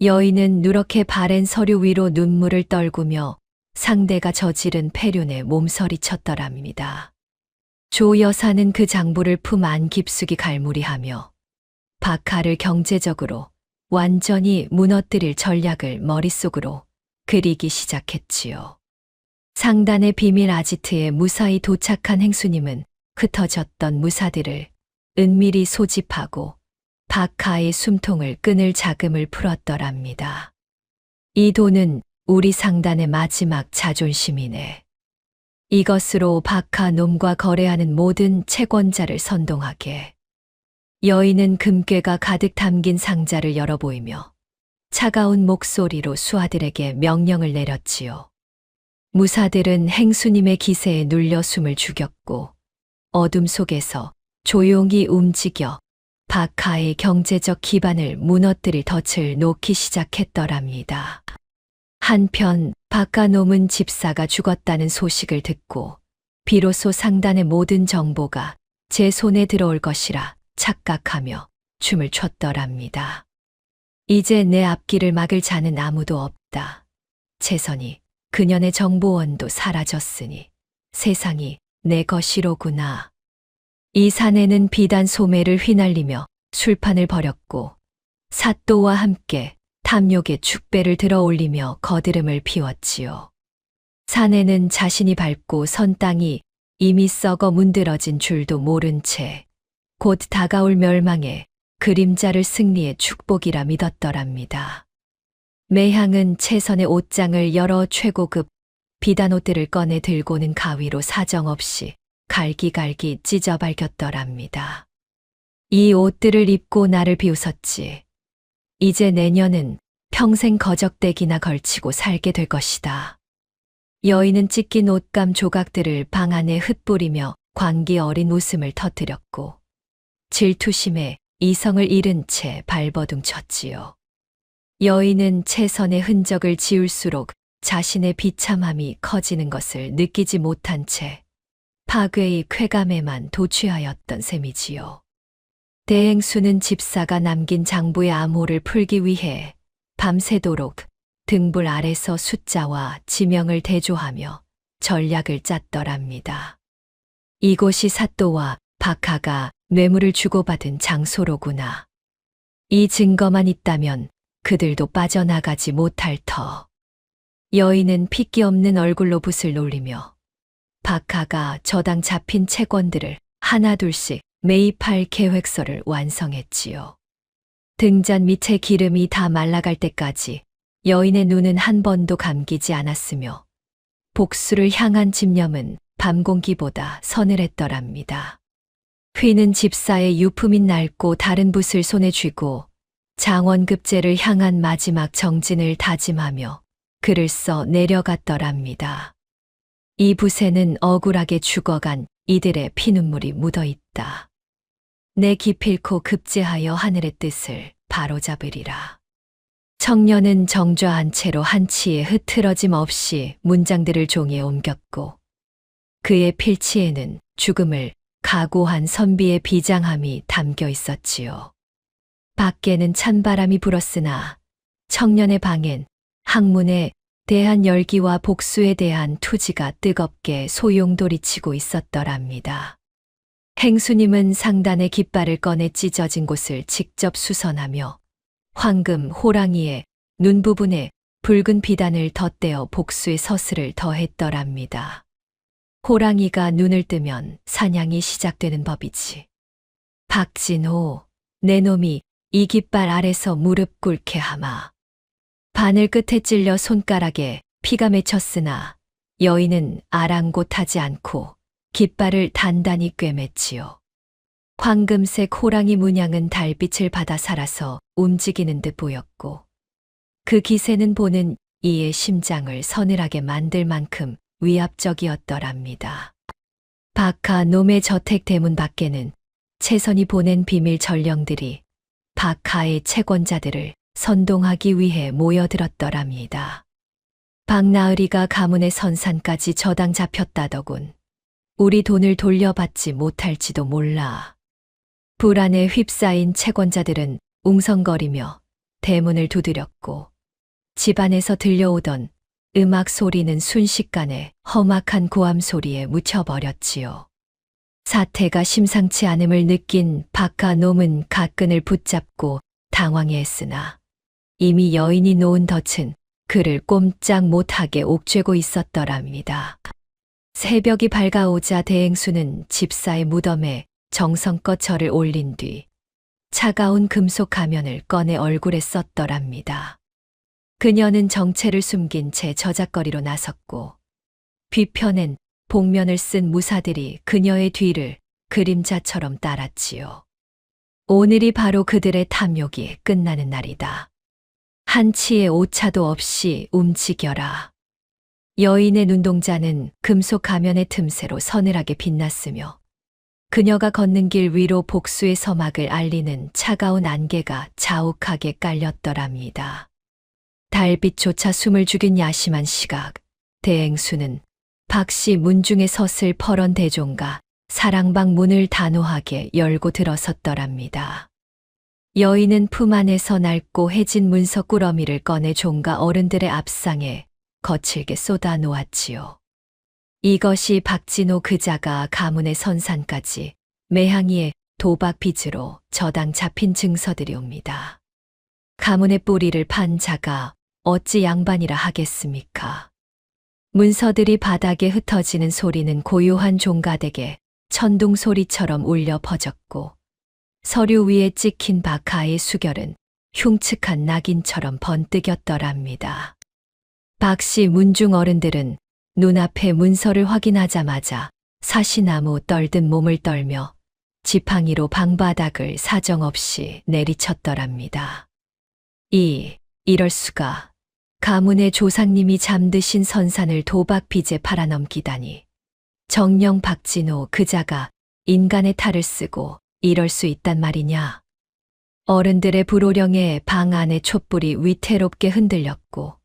여인은 누렇게 바랜 서류 위로 눈물을 떨구며 상대가 저지른 폐륜에 몸서리쳤더랍니다. 조 여사는 그 장부를 품 안 깊숙이 갈무리하며 박하를 경제적으로 완전히 무너뜨릴 전략을 머릿속으로 그리기 시작했지요. 상단의 비밀 아지트에 무사히 도착한 행수님은 흩어졌던 무사들을 은밀히 소집하고 박하의 숨통을 끊을 자금을 풀었더랍니다. 이 돈은 우리 상단의 마지막 자존심이네. 이것으로 박하 놈과 거래하는 모든 채권자를 선동하게. 여인은 금괴가 가득 담긴 상자를 열어 보이며 차가운 목소리로 수하들에게 명령을 내렸지요. 무사들은 행수님의 기세에 눌려 숨을 죽였고 어둠 속에서 조용히 움직여 박하의 경제적 기반을 무너뜨릴 덫을 놓기 시작했더랍니다. 한편 박하놈은 집사가 죽었다는 소식을 듣고 비로소 상단의 모든 정보가 제 손에 들어올 것이라 착각하며 춤을 췄더랍니다. 이제 내 앞길을 막을 자는 아무도 없다. 최선이 그년의 정보원도 사라졌으니 세상이 내 것이로구나. 이 사내는 비단 소매를 휘날리며 술판을 벌였고 사또와 함께 탐욕의 축배를 들어 올리며 거드름을 피웠지요. 사내는 자신이 밟고 선 땅이 이미 썩어 문드러진 줄도 모른 채 곧 다가올 멸망에 그림자를 승리의 축복이라 믿었더랍니다. 매향은 채선의 옷장을 열어 최고급 비단옷들을 꺼내 들고는 가위로 사정없이 갈기갈기 찢어 밝혔더랍니다. 이 옷들을 입고 나를 비웃었지. 이제 내년은 평생 거적대기나 걸치고 살게 될 것이다. 여인은 찢긴 옷감 조각들을 방 안에 흩뿌리며 광기 어린 웃음을 터뜨렸고 질투심에 이성을 잃은 채 발버둥 쳤지요. 여인은 채선의 흔적을 지울수록 자신의 비참함이 커지는 것을 느끼지 못한 채 파괴의 쾌감에만 도취하였던 셈이지요. 대행수는 집사가 남긴 장부의 암호를 풀기 위해 밤새도록 등불 아래서 숫자와 지명을 대조하며 전략을 짰더랍니다. 이곳이 사또와 박하가 뇌물을 주고받은 장소로구나. 이 증거만 있다면 그들도 빠져나가지 못할 터. 여인은 핏기 없는 얼굴로 붓을 놀리며 박하가 저당 잡힌 채권들을 하나둘씩 매입할 계획서를 완성했지요. 등잔 밑에 기름이 다 말라갈 때까지 여인의 눈은 한 번도 감기지 않았으며 복수를 향한 집념은 밤 공기보다 서늘했더랍니다. 휘는 집사의 유품인 낡고 다른 붓을 손에 쥐고 장원급제를 향한 마지막 정진을 다짐하며 글을 써 내려갔더랍니다. 이 붓에는 억울하게 죽어간 이들의 피눈물이 묻어 있다. 내 기필코 급제하여 하늘의 뜻을 바로잡으리라. 청년은 정좌한 채로 한치의 흐트러짐 없이 문장들을 종이에 옮겼고 그의 필치에는 죽음을 각오한 선비의 비장함이 담겨 있었지요. 밖에는 찬바람이 불었으나 청년의 방엔 학문에 대한 열기와 복수에 대한 투지가 뜨겁게 소용돌이치고 있었더랍니다. 행수님은 상단의 깃발을 꺼내 찢어진 곳을 직접 수선하며 황금 호랑이의 눈 부분에 붉은 비단을 덧대어 복수의 서슬을 더했더랍니다. 호랑이가 눈을 뜨면 사냥이 시작되는 법이지. 박진호, 내 놈이 이 깃발 아래서 무릎 꿇게 하마. 바늘 끝에 찔려 손가락에 피가 맺혔으나 여인은 아랑곳하지 않고 깃발을 단단히 꿰맸지요. 황금색 호랑이 문양은 달빛을 받아 살아서 움직이는 듯 보였고 그 기세는 보는 이의 심장을 서늘하게 만들 만큼 위압적이었더랍니다. 박하 놈의 저택 대문 밖에는 채선이 보낸 비밀 전령들이 박하의 채권자들을 선동하기 위해 모여들었더랍니다. 박나으리가 가문의 선산까지 저당 잡혔다더군. 우리 돈을 돌려받지 못할지도 몰라. 불안에 휩싸인 채권자들은 웅성거리며 대문을 두드렸고 집안에서 들려오던 음악 소리는 순식간에 험악한 고함 소리에 묻혀버렸지요. 사태가 심상치 않음을 느낀 박가놈은 가끈을 붙잡고 당황해했으나 이미 여인이 놓은 덫은 그를 꼼짝 못하게 옥죄고 있었더랍니다. 새벽이 밝아오자 대행수는 집사의 무덤에 정성껏 절을 올린 뒤 차가운 금속 가면을 꺼내 얼굴에 썼더랍니다. 그녀는 정체를 숨긴 채 저작거리로 나섰고 뒤편엔 복면을 쓴 무사들이 그녀의 뒤를 그림자처럼 따랐지요. 오늘이 바로 그들의 탐욕이 끝나는 날이다. 한치의 오차도 없이 움직여라. 여인의 눈동자는 금속 가면의 틈새로 서늘하게 빛났으며 그녀가 걷는 길 위로 복수의 서막을 알리는 차가운 안개가 자욱하게 깔렸더랍니다. 달빛조차 숨을 죽인 야심한 시각, 대행수는 박씨 문중에 섰을 퍼런 대종과 사랑방 문을 단호하게 열고 들어섰더랍니다. 여인은 품 안에서 낡고 해진 문서 꾸러미를 꺼내 종가 어른들의 앞상에 거칠게 쏟아 놓았지요. 이것이 박진호 그자가 가문의 선산까지 매항이의 도박 빚으로 저당 잡힌 증서들이옵니다. 가문의 뿌리를 판 자가 어찌 양반이라 하겠습니까? 문서들이 바닥에 흩어지는 소리는 고요한 종가댁의 천둥 소리처럼 울려 퍼졌고 서류 위에 찍힌 박하의 수결은 흉측한 낙인처럼 번뜩였더랍니다. 박씨 문중 어른들은 눈앞에 문서를 확인하자마자 사시나무 떨듯 몸을 떨며 지팡이로 방바닥을 사정없이 내리쳤더랍니다. 이럴 수가. 가문의 조상님이 잠드신 선산을 도박 빚에 팔아넘기다니. 정녕 박진호 그자가 인간의 탈을 쓰고 이럴 수 있단 말이냐. 어른들의 불호령에 방 안의 촛불이 위태롭게 흔들렸고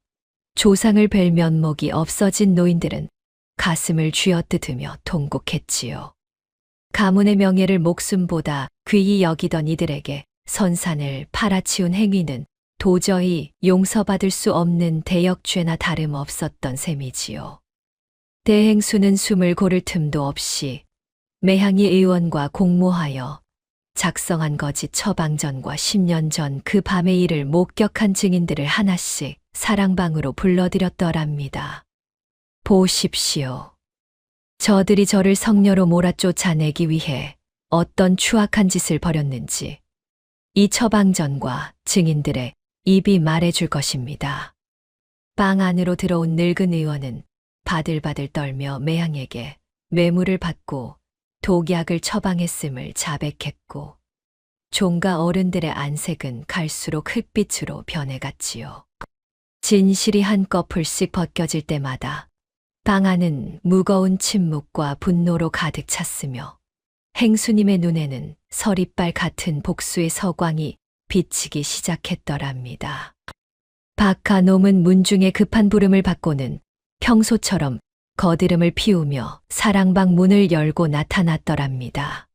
조상을 뵐 면목이 없어진 노인들은 가슴을 쥐어뜯으며 통곡했지요. 가문의 명예를 목숨보다 귀히 여기던 이들에게 선산을 팔아치운 행위는 도저히 용서받을 수 없는 대역죄나 다름없었던 셈이지요. 대행수는 숨을 고를 틈도 없이 매향이 의원과 공모하여 작성한 거짓 처방전과 10년 전 그 밤의 일을 목격한 증인들을 하나씩 사랑방으로 불러들였더랍니다. 보십시오. 저들이 저를 성녀로 몰아쫓아내기 위해 어떤 추악한 짓을 벌였는지 이 처방전과 증인들의 입이 말해줄 것입니다. 방 안으로 들어온 늙은 의원은 바들바들 떨며 매향에게 뇌물을 받고 독약을 처방했음을 자백했고 종가 어른들의 안색은 갈수록 흑빛으로 변해갔지요. 진실이 한꺼풀씩 벗겨질 때마다 방 안은 무거운 침묵과 분노로 가득 찼으며 행수님의 눈에는 서리빨 같은 복수의 서광이 비치기 시작했더랍니다. 박하놈은 문중의 급한 부름을 받고는 평소처럼 거드름을 피우며 사랑방 문을 열고 나타났더랍니다.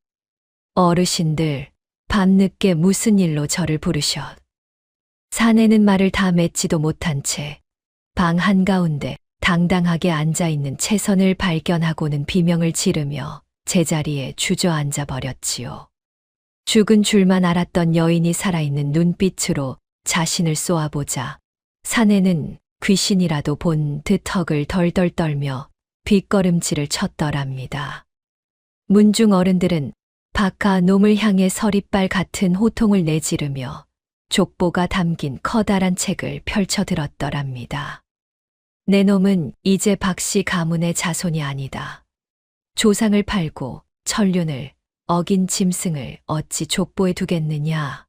어르신들, 밤늦게 무슨 일로 저를 부르셨? 사내는 말을 다 맺지도 못한 채 방 한가운데 당당하게 앉아있는 채선을 발견하고는 비명을 지르며 제자리에 주저앉아 버렸지요. 죽은 줄만 알았던 여인이 살아있는 눈빛으로 자신을 쏘아보자 사내는 귀신이라도 본 듯 턱을 덜덜 떨며 뒷걸음질을 쳤더랍니다. 문중 어른들은 박하 놈을 향해 서리빨 같은 호통을 내지르며 족보가 담긴 커다란 책을 펼쳐들었더랍니다. 내 놈은 이제 박씨 가문의 자손이 아니다. 조상을 팔고 천륜을 어긴 짐승을 어찌 족보에 두겠느냐.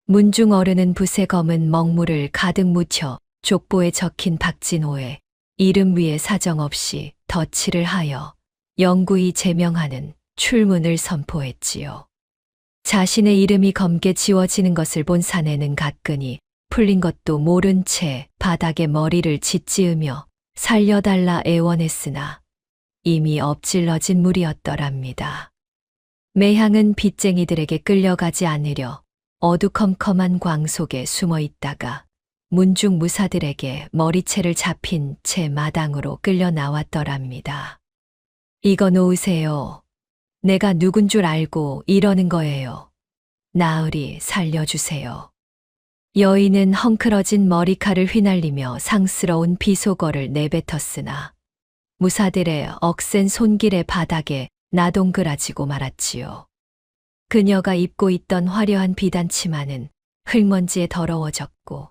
문중 어른은 붓에 검은 먹물을 가득 묻혀 족보에 적힌 박진호의 이름 위에 사정없이 덧칠을 하여 영구히 제명하는 출문을 선포했지요. 자신의 이름이 검게 지워지는 것을 본 사내는 가끈히 풀린 것도 모른 채 바닥에 머리를 짓지으며 살려달라 애원했으나 이미 엎질러진 물이었더랍니다. 매향은 빚쟁이들에게 끌려가지 않으려 어두컴컴한 광 속에 숨어 있다가 문중 무사들에게 머리채를 잡힌 채 마당으로 끌려 나왔더랍니다. 이거 놓으세요. 내가 누군 줄 알고 이러는 거예요. 나으리 살려주세요. 여인은 헝클어진 머리칼을 휘날리며 상스러운 비속어를 내뱉었으나 무사들의 억센 손길의 바닥에 나동그라지고 말았지요. 그녀가 입고 있던 화려한 비단 치마는 흙먼지에 더러워졌고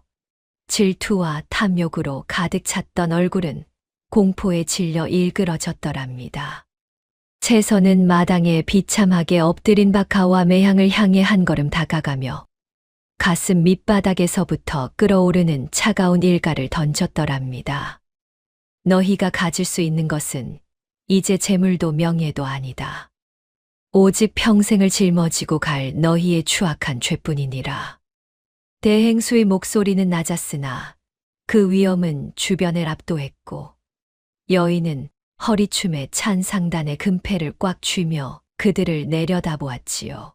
질투와 탐욕으로 가득 찼던 얼굴은 공포에 질려 일그러졌더랍니다. 채선은 마당에 비참하게 엎드린 박하와 매향을 향해 한 걸음 다가가며 가슴 밑바닥에서부터 끓어오르는 차가운 일가를 던졌더랍니다. 너희가 가질 수 있는 것은 이제 재물도 명예도 아니다. 오직 평생을 짊어지고 갈 너희의 추악한 죄뿐이니라. 대행수의 목소리는 낮았으나 그 위엄은 주변을 압도했고 여인은 허리춤에 찬 상단의 금패를 꽉 쥐며 그들을 내려다보았지요.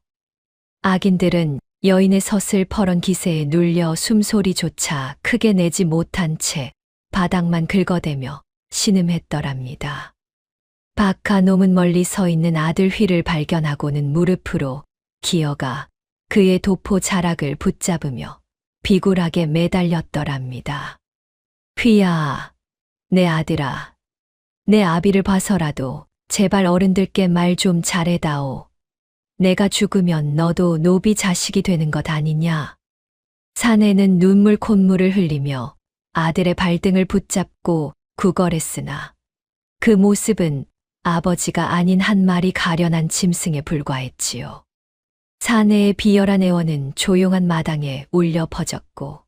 악인들은 여인의 서슬퍼런 기세에 눌려 숨소리조차 크게 내지 못한 채 바닥만 긁어대며 신음했더랍니다. 박하놈은 멀리 서 있는 아들 휘를 발견하고는 무릎으로 기어가 그의 도포 자락을 붙잡으며 비굴하게 매달렸더랍니다. 휘야, 내 아들아, 내 아비를 봐서라도 제발 어른들께 말 좀 잘해다오. 내가 죽으면 너도 노비 자식이 되는 것 아니냐. 사내는 눈물 콧물을 흘리며 아들의 발등을 붙잡고 구걸했으나 그 모습은 아버지가 아닌 한 마리 가련한 짐승에 불과했지요. 사내의 비열한 애원은 조용한 마당에 울려 퍼졌고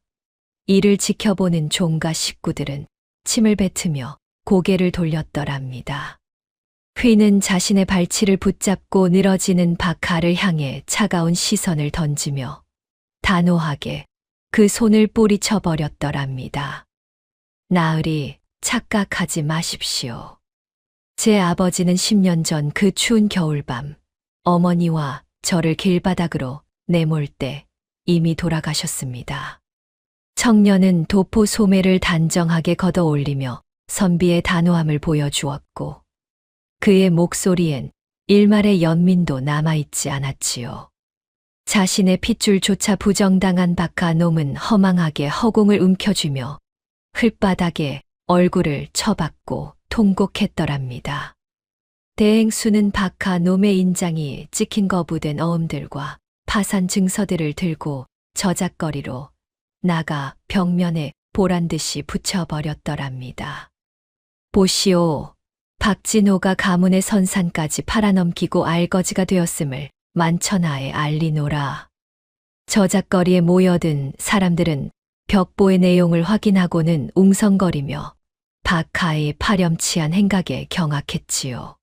이를 지켜보는 종과 식구들은 침을 뱉으며 고개를 돌렸더랍니다. 휘는 자신의 발치를 붙잡고 늘어지는 박하를 향해 차가운 시선을 던지며 단호하게 그 손을 뿌리쳐 버렸더랍니다. 나으리, 착각하지 마십시오. 제 아버지는 10년 전 그 추운 겨울밤 어머니와 저를 길바닥으로 내몰 때 이미 돌아가셨습니다. 청년은 도포 소매를 단정하게 걷어 올리며 선비의 단호함을 보여주었고 그의 목소리엔 일말의 연민도 남아있지 않았지요. 자신의 핏줄조차 부정당한 박하놈은 허망하게 허공을 움켜쥐며 흙바닥에 얼굴을 쳐박고 통곡했더랍니다. 대행수는 박하놈의 인장이 찍힌 거부된 어음들과 파산 증서들을 들고 저작거리로 나가 벽면에 보란듯이 붙여버렸더랍니다. 보시오, 박진호가 가문의 선산까지 팔아넘기고 알거지가 되었음을 만천하에 알리노라. 저작거리에 모여든 사람들은 벽보의 내용을 확인하고는 웅성거리며 박하의 파렴치한 행각에 경악했지요.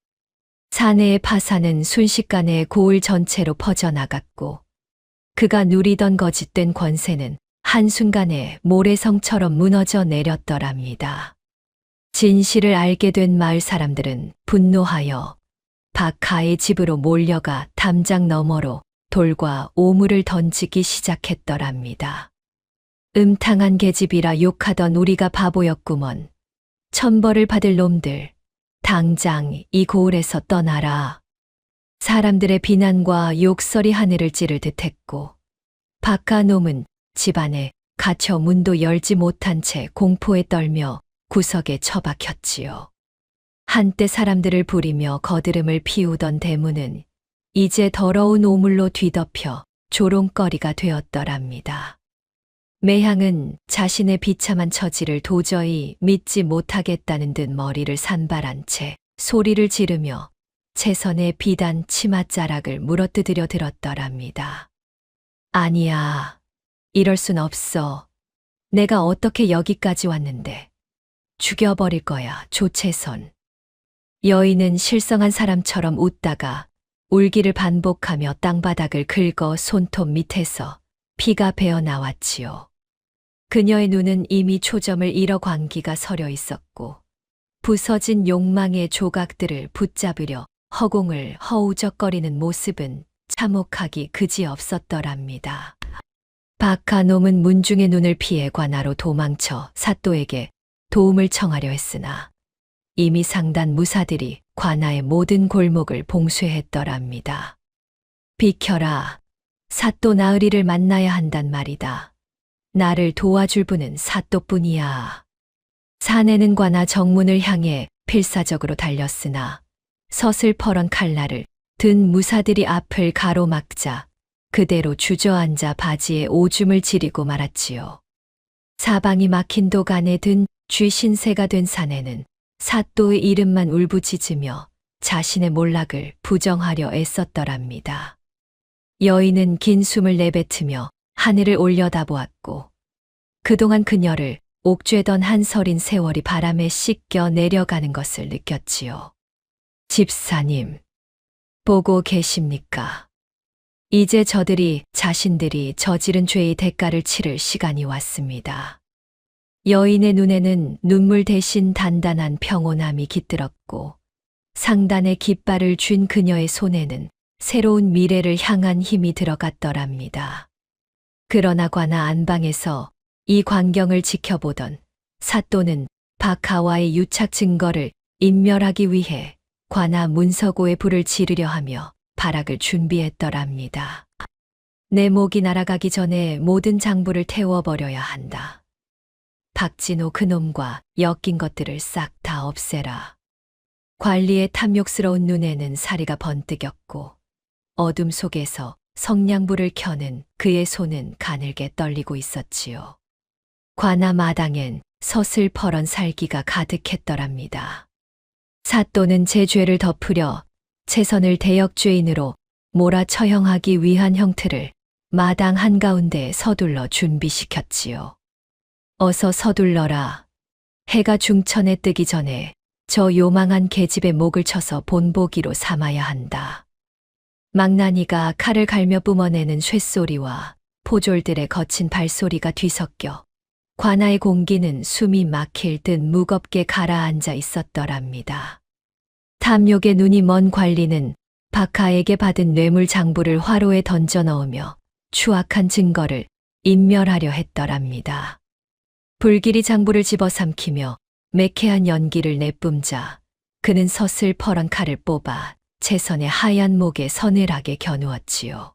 사내의 파산은 순식간에 고을 전체로 퍼져나갔고 그가 누리던 거짓된 권세는 한순간에 모래성처럼 무너져 내렸더랍니다. 진실을 알게 된 마을 사람들은 분노하여 박하의 집으로 몰려가 담장 너머로 돌과 오물을 던지기 시작했더랍니다. 음탕한 계집이라 욕하던 우리가 바보였구먼. 천벌을 받을 놈들, 당장 이 고을에서 떠나라. 사람들의 비난과 욕설이 하늘을 찌를 듯했고 박하놈은 집안에 갇혀 문도 열지 못한 채 공포에 떨며 구석에 처박혔지요. 한때 사람들을 부리며 거드름을 피우던 대문은 이제 더러운 오물로 뒤덮여 조롱거리가 되었더랍니다. 매향은 자신의 비참한 처지를 도저히 믿지 못하겠다는 듯 머리를 산발한 채 소리를 지르며 채선의 비단 치맛자락을 물어뜯으려 들었더랍니다. 아니야, 이럴 순 없어. 내가 어떻게 여기까지 왔는데. 죽여버릴 거야, 조채선. 여인은 실성한 사람처럼 웃다가 울기를 반복하며 땅바닥을 긁어 손톱 밑에서 피가 배어 나왔지요. 그녀의 눈은 이미 초점을 잃어 광기가 서려 있었고 부서진 욕망의 조각들을 붙잡으려 허공을 허우적거리는 모습은 참혹하기 그지없었더랍니다. 박하놈은 문중의 눈을 피해 관아로 도망쳐 사또에게 도움을 청하려 했으나 이미 상단 무사들이 관아의 모든 골목을 봉쇄했더랍니다. 비켜라. 사또 나으리를 만나야 한단 말이다. 나를 도와줄 분은 사또뿐이야. 사내는 관아 정문을 향해 필사적으로 달렸으나 서슬퍼런 칼날을 든 무사들이 앞을 가로막자 그대로 주저앉아 바지에 오줌을 지리고 말았지요. 사방이 막힌 도간에 든 쥐신세가 된 사내는 사또의 이름만 울부짖으며 자신의 몰락을 부정하려 애썼더랍니다. 여인은 긴 숨을 내뱉으며 하늘을 올려다보았고 그동안 그녀를 옥죄던 한 서린 세월이 바람에 씻겨 내려가는 것을 느꼈지요. 집사님, 보고 계십니까? 이제 저들이 자신들이 저지른 죄의 대가를 치를 시간이 왔습니다. 여인의 눈에는 눈물 대신 단단한 평온함이 깃들었고 상단의 깃발을 쥔 그녀의 손에는 새로운 미래를 향한 힘이 들어갔더랍니다. 그러나 관아 안방에서 이 광경을 지켜보던 사또는 박하와의 유착 증거를 인멸하기 위해 관아 문서고에 불을 지르려 하며 발악을 준비했더랍니다. 내 목이 날아가기 전에 모든 장부를 태워버려야 한다. 박진호 그놈과 엮인 것들을 싹 다 없애라. 관리의 탐욕스러운 눈에는 사리가 번뜩였고 어둠 속에서 성냥불을 켜는 그의 손은 가늘게 떨리고 있었지요. 관아 마당엔 서슬퍼런 살기가 가득했더랍니다. 사또는 제 죄를 덮으려 최선을 대역죄인으로 몰아처형하기 위한 형틀을 마당 한가운데 서둘러 준비시켰지요. 어서 서둘러라. 해가 중천에 뜨기 전에 저 요망한 계집의 목을 쳐서 본보기로 삼아야 한다. 망나니가 칼을 갈며 뿜어내는 쇳소리와 포졸들의 거친 발소리가 뒤섞여 관아의 공기는 숨이 막힐 듯 무겁게 가라앉아 있었더랍니다. 탐욕의 눈이 먼 관리는 박하에게 받은 뇌물 장부를 화로에 던져 넣으며 추악한 증거를 인멸하려 했더랍니다. 불길이 장부를 집어삼키며 매캐한 연기를 내뿜자 그는 서슬퍼런 칼을 뽑아 채선의 하얀 목에 서늘하게 겨누었지요.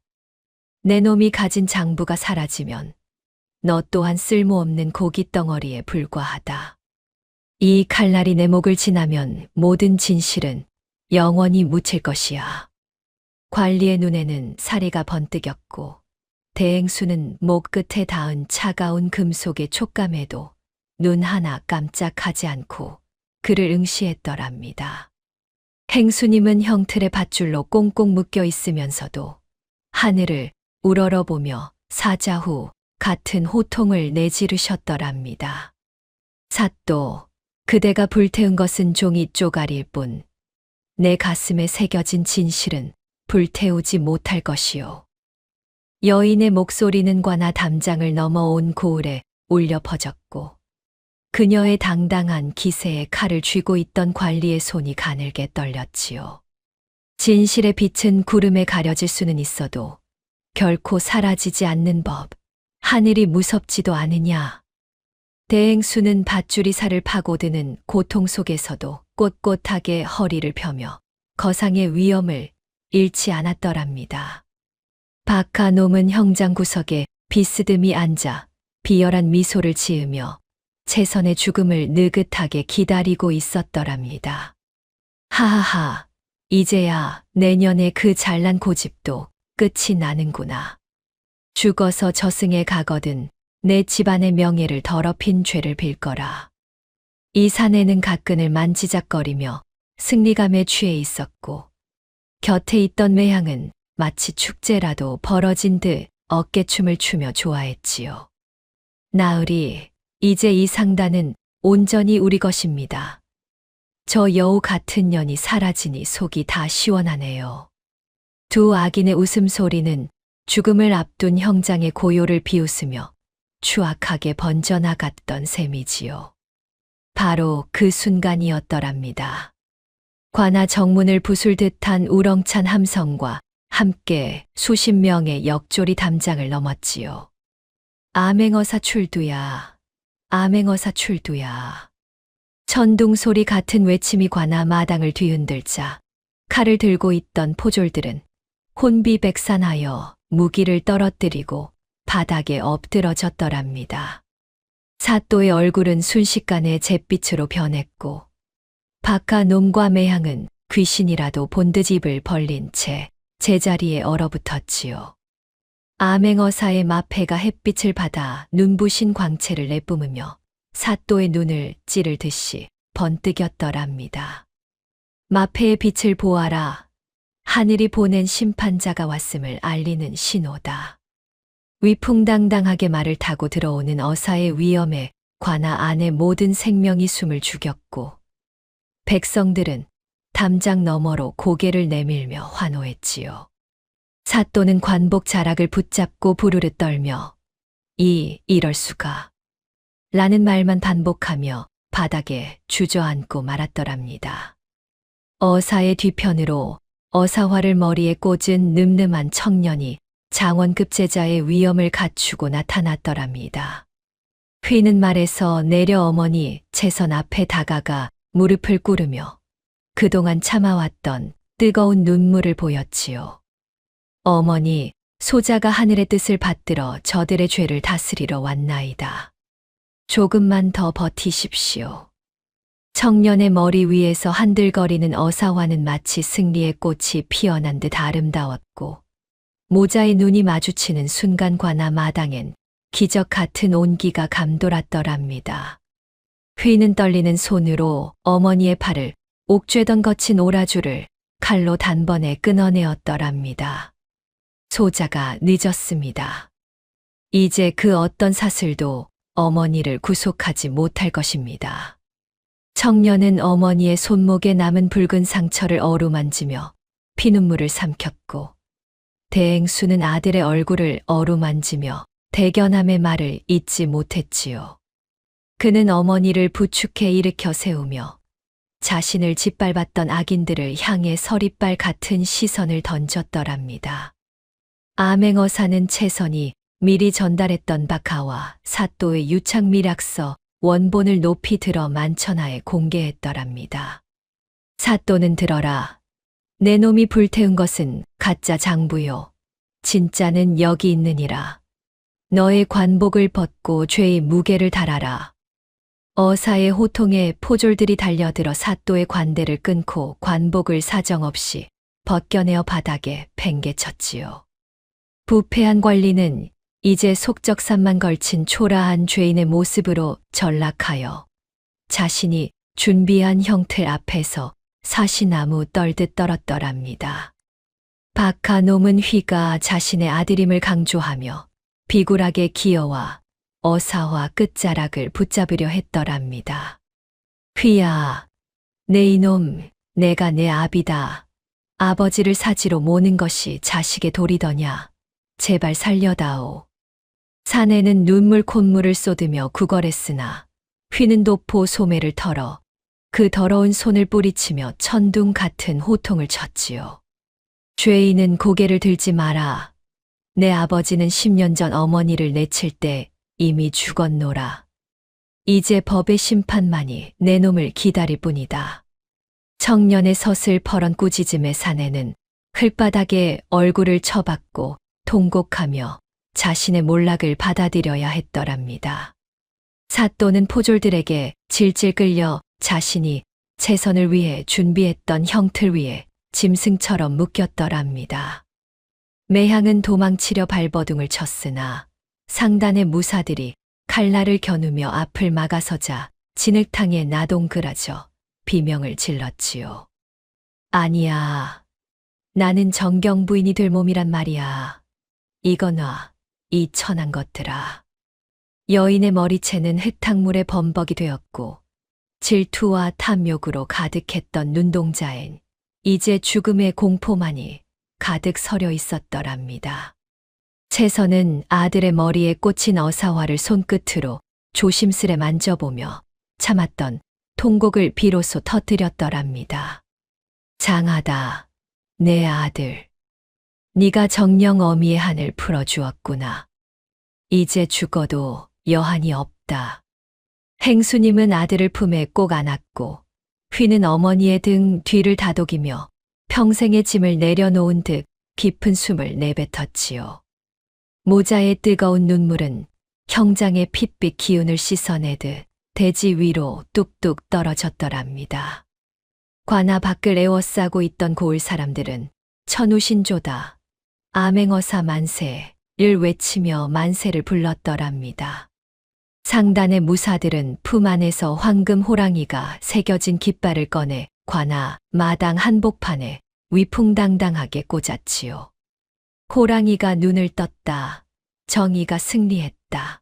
내 놈이 가진 장부가 사라지면 너 또한 쓸모없는 고깃덩어리에 불과하다. 이 칼날이 내 목을 지나면 모든 진실은 영원히 묻힐 것이야. 관리의 눈에는 사리가 번뜩였고 대행수는 목 끝에 닿은 차가운 금속의 촉감에도 눈 하나 깜짝하지 않고 그를 응시했더랍니다. 행수님은 형틀의 밧줄로 꽁꽁 묶여 있으면서도 하늘을 우러러보며 사자후 같은 호통을 내지르셨더랍니다. 사또, 그대가 불태운 것은 종이 쪼가리일 뿐 내 가슴에 새겨진 진실은 불태우지 못할 것이요. 여인의 목소리는 관아 담장을 넘어온 고을에 울려 퍼졌고 그녀의 당당한 기세에 칼을 쥐고 있던 관리의 손이 가늘게 떨렸지요. 진실의 빛은 구름에 가려질 수는 있어도 결코 사라지지 않는 법. 하늘이 무섭지도 않으냐. 대행수는 밧줄이 살을 파고드는 고통 속에서도 꼿꼿하게 허리를 펴며 거상의 위엄을 잃지 않았더랍니다. 박하놈은 형장 구석에 비스듬히 앉아 비열한 미소를 지으며 채선의 죽음을 느긋하게 기다리고 있었더랍니다. 하하하, 이제야 내년에 그 잘난 고집도 끝이 나는구나. 죽어서 저승에 가거든 내 집안의 명예를 더럽힌 죄를 빌거라. 이 사내는 가끈을 만지작거리며 승리감에 취해 있었고 곁에 있던 매향은 마치 축제라도 벌어진 듯 어깨춤을 추며 좋아했지요. 나으리, 이제 이 상단은 온전히 우리 것입니다. 저 여우 같은 년이 사라지니 속이 다 시원하네요. 두 악인의 웃음소리는 죽음을 앞둔 형장의 고요를 비웃으며 추악하게 번져나갔던 셈이지요. 바로 그 순간이었더랍니다. 관아 정문을 부술 듯한 우렁찬 함성과 함께 수십 명의 역조리 담장을 넘었지요. 암행어사 출두야, 암행어사 출두야. 천둥 소리 같은 외침이 관아 마당을 뒤흔들자 칼을 들고 있던 포졸들은 혼비백산하여 무기를 떨어뜨리고 바닥에 엎드러졌더랍니다. 사또의 얼굴은 순식간에 잿빛으로 변했고 박하 놈과 매향은 귀신이라도 본 듯 입을 벌린 채 제자리에 얼어붙었지요. 암행어사의 마패가 햇빛을 받아 눈부신 광채를 내뿜으며 사또의 눈을 찌를 듯이 번뜩였더랍니다. 마패의 빛을 보아라. 하늘이 보낸 심판자가 왔음을 알리는 신호다. 위풍당당하게 말을 타고 들어오는 어사의 위엄에 관아 안의 모든 생명이 숨을 죽였고 백성들은 담장 너머로 고개를 내밀며 환호했지요. 사또는 관복 자락을 붙잡고 부르르 떨며 이럴 수가 라는 말만 반복하며 바닥에 주저앉고 말았더랍니다. 어사의 뒤편으로 어사화를 머리에 꽂은 늠름한 청년이 장원급 제자의 위엄을 갖추고 나타났더랍니다. 휘는 말에서 내려 어머니 채선 앞에 다가가 무릎을 꿇으며 그동안 참아왔던 뜨거운 눈물을 보였지요. 어머니, 소자가 하늘의 뜻을 받들어 저들의 죄를 다스리러 왔나이다. 조금만 더 버티십시오. 청년의 머리 위에서 한들거리는 어사화는 마치 승리의 꽃이 피어난 듯 아름다웠고 모자의 눈이 마주치는 순간 관아 마당엔 기적 같은 온기가 감돌았더랍니다. 휘는 떨리는 손으로 어머니의 팔을 옥죄던 거친 오라줄을 칼로 단번에 끊어내었더랍니다. 소자가 늦었습니다. 이제 그 어떤 사슬도 어머니를 구속하지 못할 것입니다. 청년은 어머니의 손목에 남은 붉은 상처를 어루만지며 피눈물을 삼켰고 대행수는 아들의 얼굴을 어루만지며 대견함의 말을 잊지 못했지요. 그는 어머니를 부축해 일으켜 세우며 자신을 짓밟았던 악인들을 향해 서리빨 같은 시선을 던졌더랍니다. 암행어사는 채선이 미리 전달했던 박하와 사또의 유착밀약서 원본을 높이 들어 만천하에 공개했더랍니다. 사또는 들어라. 내 놈이 불태운 것은 가짜 장부요. 진짜는 여기 있느니라. 너의 관복을 벗고 죄의 무게를 달아라. 어사의 호통에 포졸들이 달려들어 사또의 관대를 끊고 관복을 사정없이 벗겨내어 바닥에 팽개쳤지요. 부패한 권리는 이제 속적삼만 걸친 초라한 죄인의 모습으로 전락하여 자신이 준비한 형틀 앞에서 사시나무 떨듯 떨었더랍니다. 박하 놈은 휘가 자신의 아들임을 강조하며 비굴하게 기어와 어사화 끝자락을 붙잡으려 했더랍니다. 휘야, 내 이놈, 내가 내 아비다. 아버지를 사지로 모는 것이 자식의 도리더냐. 제발 살려다오. 사내는 눈물 콧물을 쏟으며 구걸했으나 휘는 도포 소매를 털어 그 더러운 손을 뿌리치며 천둥 같은 호통을 쳤지요. 죄인은 고개를 들지 마라. 내 아버지는 10년 전 어머니를 내칠 때 이미 죽었노라. 이제 법의 심판만이 내 놈을 기다릴 뿐이다. 청년의 서슬퍼런 꾸짖음의 사내는 흙바닥에 얼굴을 쳐박고 통곡하며 자신의 몰락을 받아들여야 했더랍니다. 사또는 포졸들에게 질질 끌려 자신이 채선을 위해 준비했던 형틀 위에 짐승처럼 묶였더랍니다. 매향은 도망치려 발버둥을 쳤으나 상단의 무사들이 칼날을 겨누며 앞을 막아서자 진흙탕에 나동그라져 비명을 질렀지요. 아니야. 나는 정경 부인이 될 몸이란 말이야. 이거나 이 천한 것들아. 여인의 머리채는 흙탕물에 범벅이 되었고 질투와 탐욕으로 가득했던 눈동자엔 이제 죽음의 공포만이 가득 서려 있었더랍니다. 채선은 아들의 머리에 꽂힌 어사화를 손끝으로 조심스레 만져보며 참았던 통곡을 비로소 터뜨렸더랍니다. 장하다, 내 아들. 네가 정령 어미의 한을 풀어주었구나. 이제 죽어도 여한이 없다. 행수님은 아들을 품에 꼭 안았고 휘는 어머니의 등 뒤를 다독이며 평생의 짐을 내려놓은 듯 깊은 숨을 내뱉었지요. 모자의 뜨거운 눈물은 형장의 핏빛 기운을 씻어내듯 대지 위로 뚝뚝 떨어졌더랍니다. 관아 밖을 에워싸고 있던 고을 사람들은 천우신조다, 아맹어사 만세를 외치며 만세를 불렀더랍니다. 상단의 무사들은 품 안에서 황금 호랑이가 새겨진 깃발을 꺼내 관아 마당 한복판에 위풍당당하게 꽂았지요. 호랑이가 눈을 떴다. 정의가 승리했다.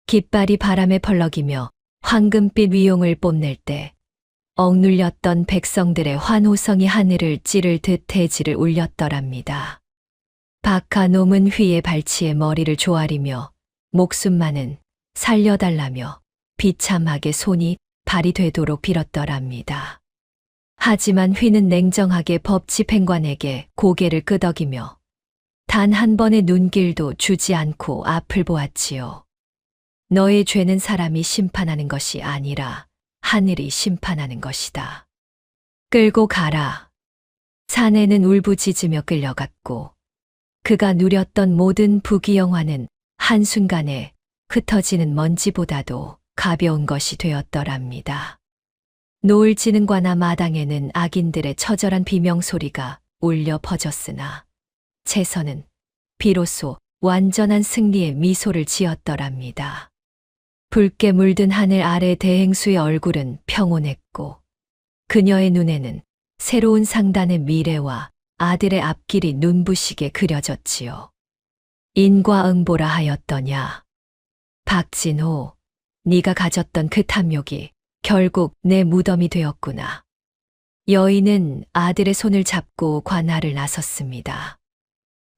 깃발이 바람에 펄럭이며 황금빛 위용을 뽐낼 때 억눌렸던 백성들의 환호성이 하늘을 찌를 듯 대지를 울렸더랍니다. 박하놈은 휘의 발치에 머리를 조아리며 목숨만은 살려달라며 비참하게 손이 발이 되도록 빌었더랍니다. 하지만 휘는 냉정하게 법집행관에게 고개를 끄덕이며 단 한 번의 눈길도 주지 않고 앞을 보았지요. 너의 죄는 사람이 심판하는 것이 아니라 하늘이 심판하는 것이다. 끌고 가라. 사내는 울부짖으며 끌려갔고 그가 누렸던 모든 부귀영화는 한순간에 흩어지는 먼지보다도 가벼운 것이 되었더랍니다. 노을 지는 관아 마당에는 악인들의 처절한 비명소리가 울려 퍼졌으나 채선은 비로소 완전한 승리의 미소를 지었더랍니다. 붉게 물든 하늘 아래 대행수의 얼굴은 평온했고 그녀의 눈에는 새로운 상단의 미래와 아들의 앞길이 눈부시게 그려졌지요. 인과응보라 하였더냐. 박진호, 네가 가졌던 그 탐욕이 결국 내 무덤이 되었구나. 여인은 아들의 손을 잡고 관아를 나섰습니다.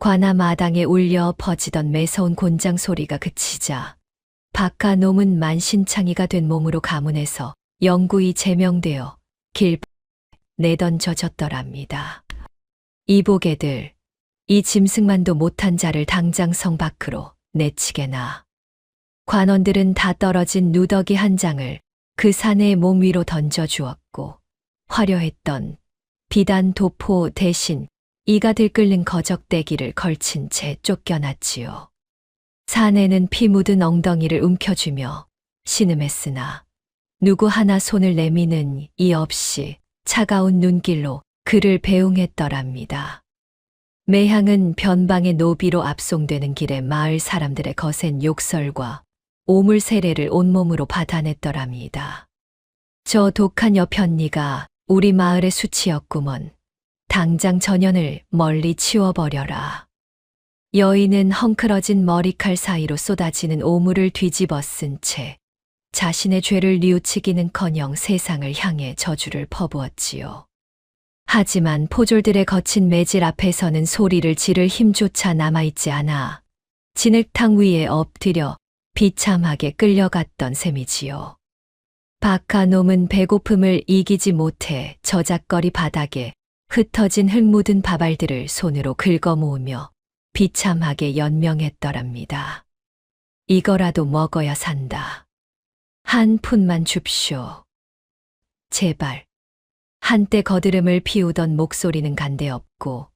관아 마당에 울려 퍼지던 매서운 곤장 소리가 그치자 박하놈은 만신창이가 된 몸으로 가문에서 영구히 제명되어 길 내던져졌더랍니다. 이보게들, 이 짐승만도 못한 자를 당장 성 밖으로 내치게나. 관원들은 다 떨어진 누더기 한 장을 그 사내의 몸 위로 던져주었고 화려했던 비단 도포 대신 이가 들끓는 거적대기를 걸친 채 쫓겨났지요. 사내는 피 묻은 엉덩이를 움켜쥐며 신음했으나 누구 하나 손을 내미는 이 없이 차가운 눈길로 그를 배웅했더랍니다. 매향은 변방의 노비로 압송되는 길에 마을 사람들의 거센 욕설과 오물 세례를 온몸으로 받아냈더랍니다. 저 독한 여편니가 우리 마을의 수치였구먼. 당장 전연을 멀리 치워버려라. 여인은 헝클어진 머리칼 사이로 쏟아지는 오물을 뒤집어 쓴 채 자신의 죄를 뉘우치기는커녕 세상을 향해 저주를 퍼부었지요. 하지만 포졸들의 거친 매질 앞에서는 소리를 지를 힘조차 남아있지 않아 진흙탕 위에 엎드려 비참하게 끌려갔던 셈이지요. 박하놈은 배고픔을 이기지 못해 저작거리 바닥에 흩어진 흙 묻은 밥알들을 손으로 긁어모으며 비참하게 연명했더랍니다. 이거라도 먹어야 산다. 한 푼만 줍쇼. 제발. 한때 거드름을 피우던 목소리는 간데없고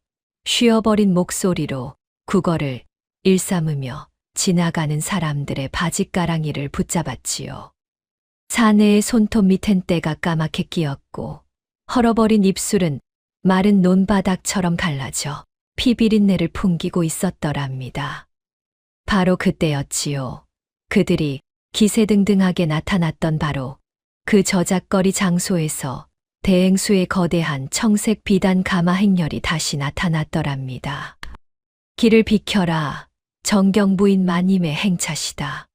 쉬어버린 목소리로 국어를 일삼으며 지나가는 사람들의 바짓가랑이를 붙잡았지요. 사내의 손톱 밑엔 때가 까맣게 끼었고 헐어버린 입술은 마른 논바닥처럼 갈라져 피비린내를 풍기고 있었더랍니다. 바로 그때였지요. 그들이 기세등등하게 나타났던 바로 그 저작거리 장소에서 대행수의 거대한 청색 비단 가마 행렬이 다시 나타났더랍니다. 길을 비켜라. 정경부인 마님의 행차시다.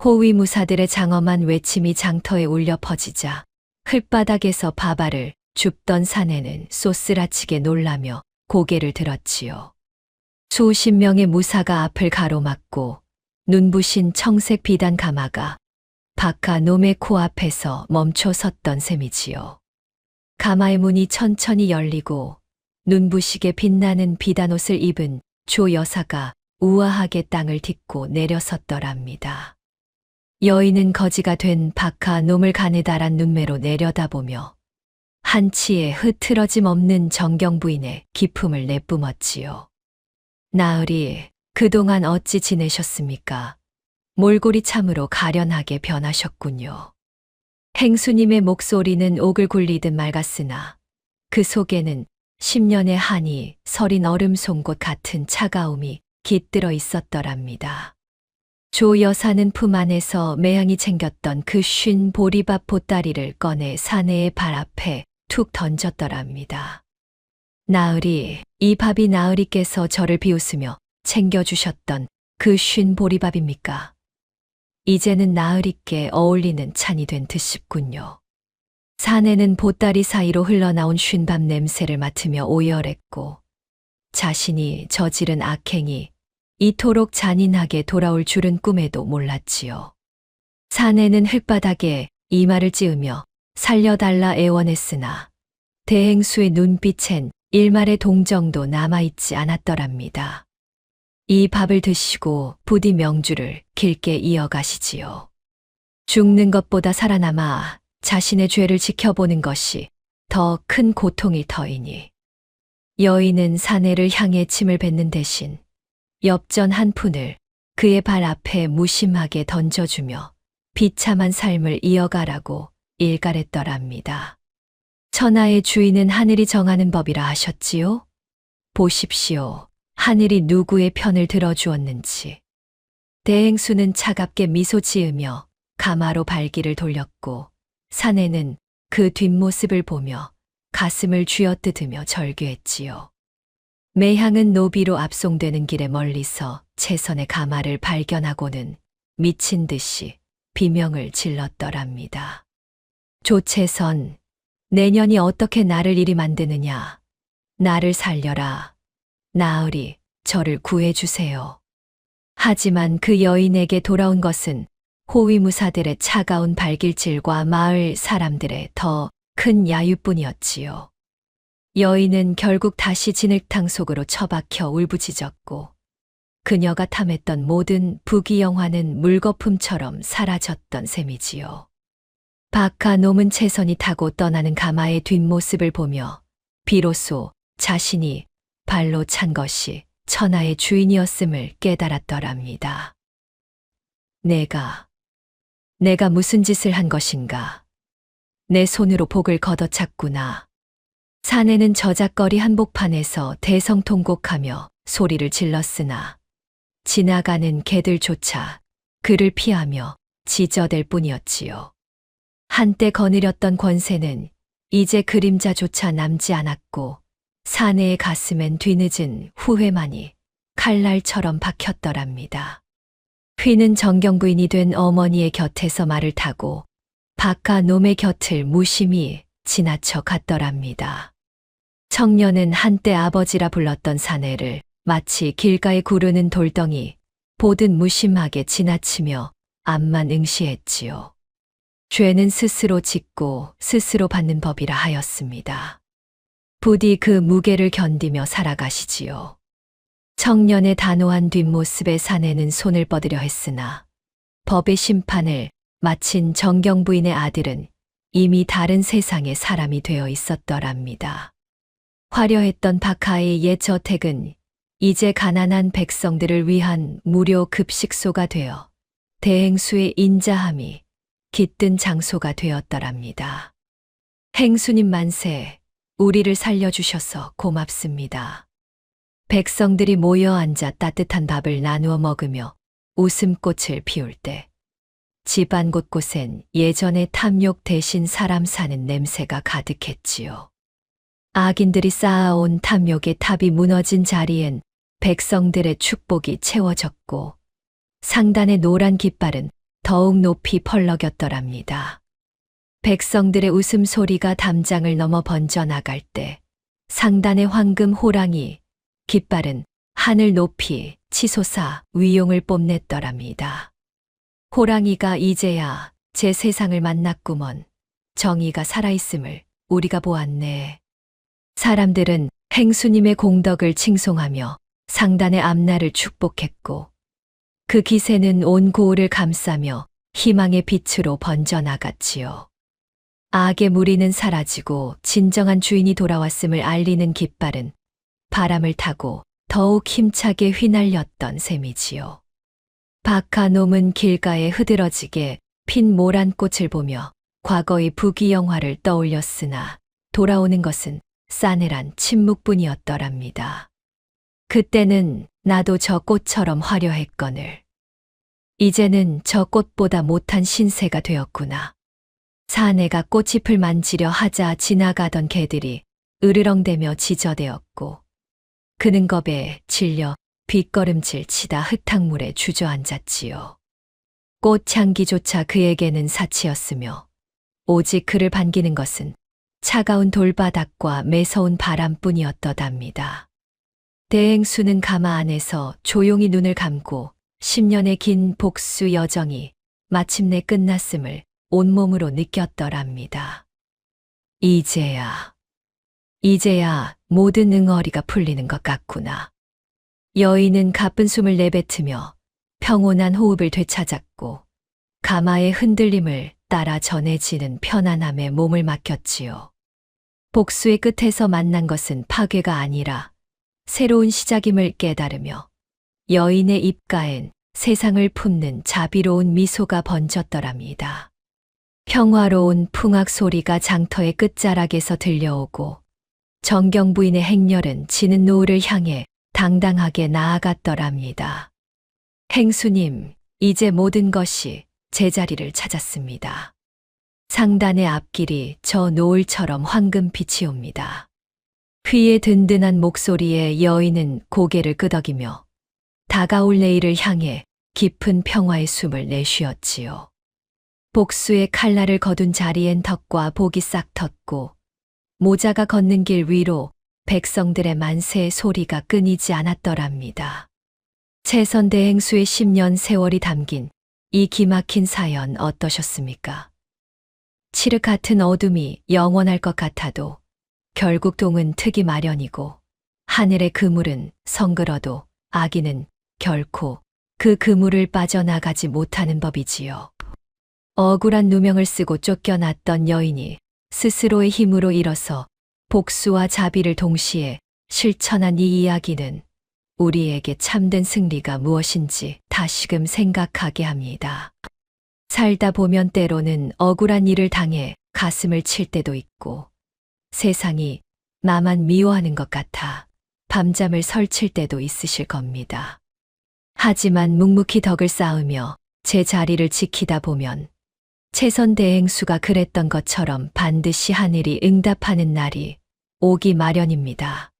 호위무사들의 장엄한 외침이 장터에 울려 퍼지자 흙바닥에서 밥알을 줍던 사내는 쏘스라치게 놀라며 고개를 들었지요. 수십 명의 무사가 앞을 가로막고 눈부신 청색 비단 가마가 박하 놈의 코앞에서 멈춰 섰던 셈이지요. 가마의 문이 천천히 열리고 눈부시게 빛나는 비단옷을 입은 조 여사가 우아하게 땅을 딛고 내려섰더랍니다. 여인은 거지가 된 박하 놈을 가느다란 눈매로 내려다보며 한치의 흐트러짐 없는 정경 부인의 기품을 내뿜었지요. 나으리, 그동안 어찌 지내셨습니까? 몰골이 참으로 가련하게 변하셨군요. 행수님의 목소리는 옥을 굴리듯 맑았으나 그 속에는 10년의 한이 서린 얼음 송곳 같은 차가움이 깃들어 있었더랍니다. 조 여사는 품 안에서 매양이 챙겼던 그 쉰 보리밥 보따리를 꺼내 사내의 발 앞에 툭 던졌더랍니다. 나으리, 이 밥이 나으리께서 저를 비웃으며 챙겨주셨던 그 쉰 보리밥입니까? 이제는 나으리께 어울리는 찬이 된 듯 싶군요. 사내는 보따리 사이로 흘러나온 쉰밥 냄새를 맡으며 오열했고 자신이 저지른 악행이 이토록 잔인하게 돌아올 줄은 꿈에도 몰랐지요. 사내는 흙바닥에 이마를 찌으며 살려달라 애원했으나 대행수의 눈빛엔 일말의 동정도 남아있지 않았더랍니다. 이 밥을 드시고 부디 명주를 길게 이어가시지요. 죽는 것보다 살아남아 자신의 죄를 지켜보는 것이 더 큰 고통일 터이니. 여인은 사내를 향해 침을 뱉는 대신 엽전 한 푼을 그의 발 앞에 무심하게 던져주며 비참한 삶을 이어가라고 일갈했더랍니다. 천하의 주인은 하늘이 정하는 법이라 하셨지요? 보십시오. 하늘이 누구의 편을 들어주었는지. 대행수는 차갑게 미소 지으며 가마로 발기를 돌렸고 사내는 그 뒷모습을 보며 가슴을 쥐어뜯으며 절규했지요. 매향은 노비로 압송되는 길에 멀리서 채선의 가마를 발견하고는 미친 듯이 비명을 질렀더랍니다. 조채선, 내년이 어떻게 나를 이리 만드느냐. 나를 살려라. 나으리, 저를 구해주세요. 하지만 그 여인에게 돌아온 것은 호위무사들의 차가운 발길질과 마을 사람들의 더 큰 야유뿐이었지요. 여인은 결국 다시 진흙탕 속으로 처박혀 울부짖었고 그녀가 탐했던 모든 부귀영화는 물거품처럼 사라졌던 셈이지요. 박하 놈은 채선이 타고 떠나는 가마의 뒷모습을 보며 비로소 자신이 발로 찬 것이 천하의 주인이었음을 깨달았더랍니다. 내가 무슨 짓을 한 것인가? 내 손으로 복을 걷어찼구나. 사내는 저작거리 한복판에서 대성통곡하며 소리를 질렀으나 지나가는 개들조차 그를 피하며 지저댈 뿐이었지요. 한때 거느렸던 권세는 이제 그림자조차 남지 않았고 사내의 가슴엔 뒤늦은 후회만이 칼날처럼 박혔더랍니다. 휘는 정경부인이 된 어머니의 곁에서 말을 타고 박하 놈의 곁을 무심히 지나쳐 갔더랍니다. 청년은 한때 아버지라 불렀던 사내를 마치 길가에 구르는 돌덩이 보듯 무심하게 지나치며 앞만 응시했지요. 죄는 스스로 짓고 스스로 받는 법이라 하였습니다. 부디 그 무게를 견디며 살아가시지요. 청년의 단호한 뒷모습에 사내는 손을 뻗으려 했으나 법의 심판을 마친 정경부인의 아들은 이미 다른 세상의 사람이 되어 있었더랍니다. 화려했던 박하의 옛 저택은 이제 가난한 백성들을 위한 무료 급식소가 되어 대행수의 인자함이 깃든 장소가 되었더랍니다. 행수님 만세, 우리를 살려주셔서 고맙습니다. 백성들이 모여 앉아 따뜻한 밥을 나누어 먹으며 웃음꽃을 피울 때 집안 곳곳엔 예전의 탐욕 대신 사람 사는 냄새가 가득했지요. 악인들이 쌓아온 탐욕의 탑이 무너진 자리엔 백성들의 축복이 채워졌고 상단의 노란 깃발은 더욱 높이 펄럭였더랍니다. 백성들의 웃음소리가 담장을 넘어 번져나갈 때 상단의 황금 호랑이 깃발은 하늘 높이 치솟아 위용을 뽐냈더랍니다. 호랑이가 이제야 제 세상을 만났구먼. 정의가 살아있음을 우리가 보았네. 사람들은 행수님의 공덕을 칭송하며 상단의 앞날을 축복했고 그 기세는 온 고을을 감싸며 희망의 빛으로 번져나갔지요. 악의 무리는 사라지고 진정한 주인이 돌아왔음을 알리는 깃발은 바람을 타고 더욱 힘차게 휘날렸던 셈이지요. 박하놈은 길가에 흐드러지게 핀 모란 꽃을 보며 과거의 부귀영화를 떠올렸으나 돌아오는 것은 싸늘한 침묵뿐이었더랍니다. 그때는 나도 저 꽃처럼 화려했거늘. 이제는 저 꽃보다 못한 신세가 되었구나. 사내가 꽃잎을 만지려 하자 지나가던 개들이 으르렁대며 지저대었고 그는 겁에 질려 뒷걸음질 치다 흙탕물에 주저앉았지요. 꽃향기조차 그에게는 사치였으며 오직 그를 반기는 것은 차가운 돌바닥과 매서운 바람뿐이었더답니다. 대행수는 가마 안에서 조용히 눈을 감고 10년의 긴 복수 여정이 마침내 끝났음을 온몸으로 느꼈더랍니다. 이제야 모든 응어리가 풀리는 것 같구나. 여인은 가쁜 숨을 내뱉으며 평온한 호흡을 되찾았고 가마의 흔들림을 따라 전해지는 편안함에 몸을 맡겼지요. 복수의 끝에서 만난 것은 파괴가 아니라 새로운 시작임을 깨달으며 여인의 입가엔 세상을 품는 자비로운 미소가 번졌더랍니다. 평화로운 풍악 소리가 장터의 끝자락에서 들려오고 정경 부인의 행렬은 지는 노을을 향해 당당하게 나아갔더랍니다. 행수님, 이제 모든 것이 제자리를 찾았습니다. 상단의 앞길이 저 노을처럼 황금빛이 옵니다. 휘의 든든한 목소리에 여인은 고개를 끄덕이며 다가올 내일을 향해 깊은 평화의 숨을 내쉬었지요. 복수의 칼날을 거둔 자리엔 덕과 복이 싹 텄고 모자가 걷는 길 위로 백성들의 만세의 소리가 끊이지 않았더랍니다. 최선대행수의 10년 세월이 담긴 이 기막힌 사연 어떠셨습니까? 칠흑 같은 어둠이 영원할 것 같아도 결국 동은 트기 마련이고 하늘의 그물은 성글어도 악인은 결코 그 그물을 빠져나가지 못하는 법이지요. 억울한 누명을 쓰고 쫓겨났던 여인이 스스로의 힘으로 일어서 복수와 자비를 동시에 실천한 이 이야기는 우리에게 참된 승리가 무엇인지 다시금 생각하게 합니다. 살다 보면 때로는 억울한 일을 당해 가슴을 칠 때도 있고 세상이 나만 미워하는 것 같아 밤잠을 설칠 때도 있으실 겁니다. 하지만 묵묵히 덕을 쌓으며 제 자리를 지키다 보면 최선대행수가 그랬던 것처럼 반드시 하늘이 응답하는 날이 오기 마련입니다.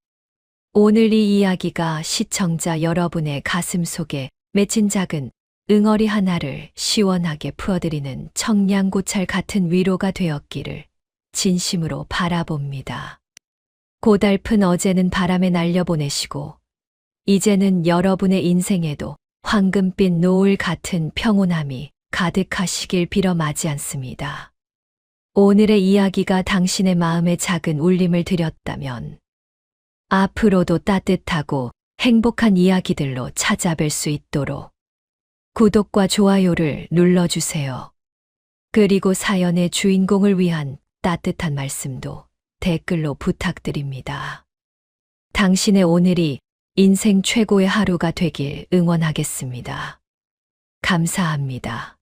오늘 이 이야기가 시청자 여러분의 가슴 속에 맺힌 작은 응어리 하나를 시원하게 풀어드리는 청량고찰 같은 위로가 되었기를 진심으로 바라봅니다. 고달픈 어제는 바람에 날려보내시고 이제는 여러분의 인생에도 황금빛 노을 같은 평온함이 가득하시길 빌어 마지 않습니다. 오늘의 이야기가 당신의 마음에 작은 울림을 드렸다면 앞으로도 따뜻하고 행복한 이야기들로 찾아뵐 수 있도록 구독과 좋아요를 눌러주세요. 그리고 사연의 주인공을 위한 따뜻한 말씀도 댓글로 부탁드립니다. 당신의 오늘이 인생 최고의 하루가 되길 응원하겠습니다. 감사합니다.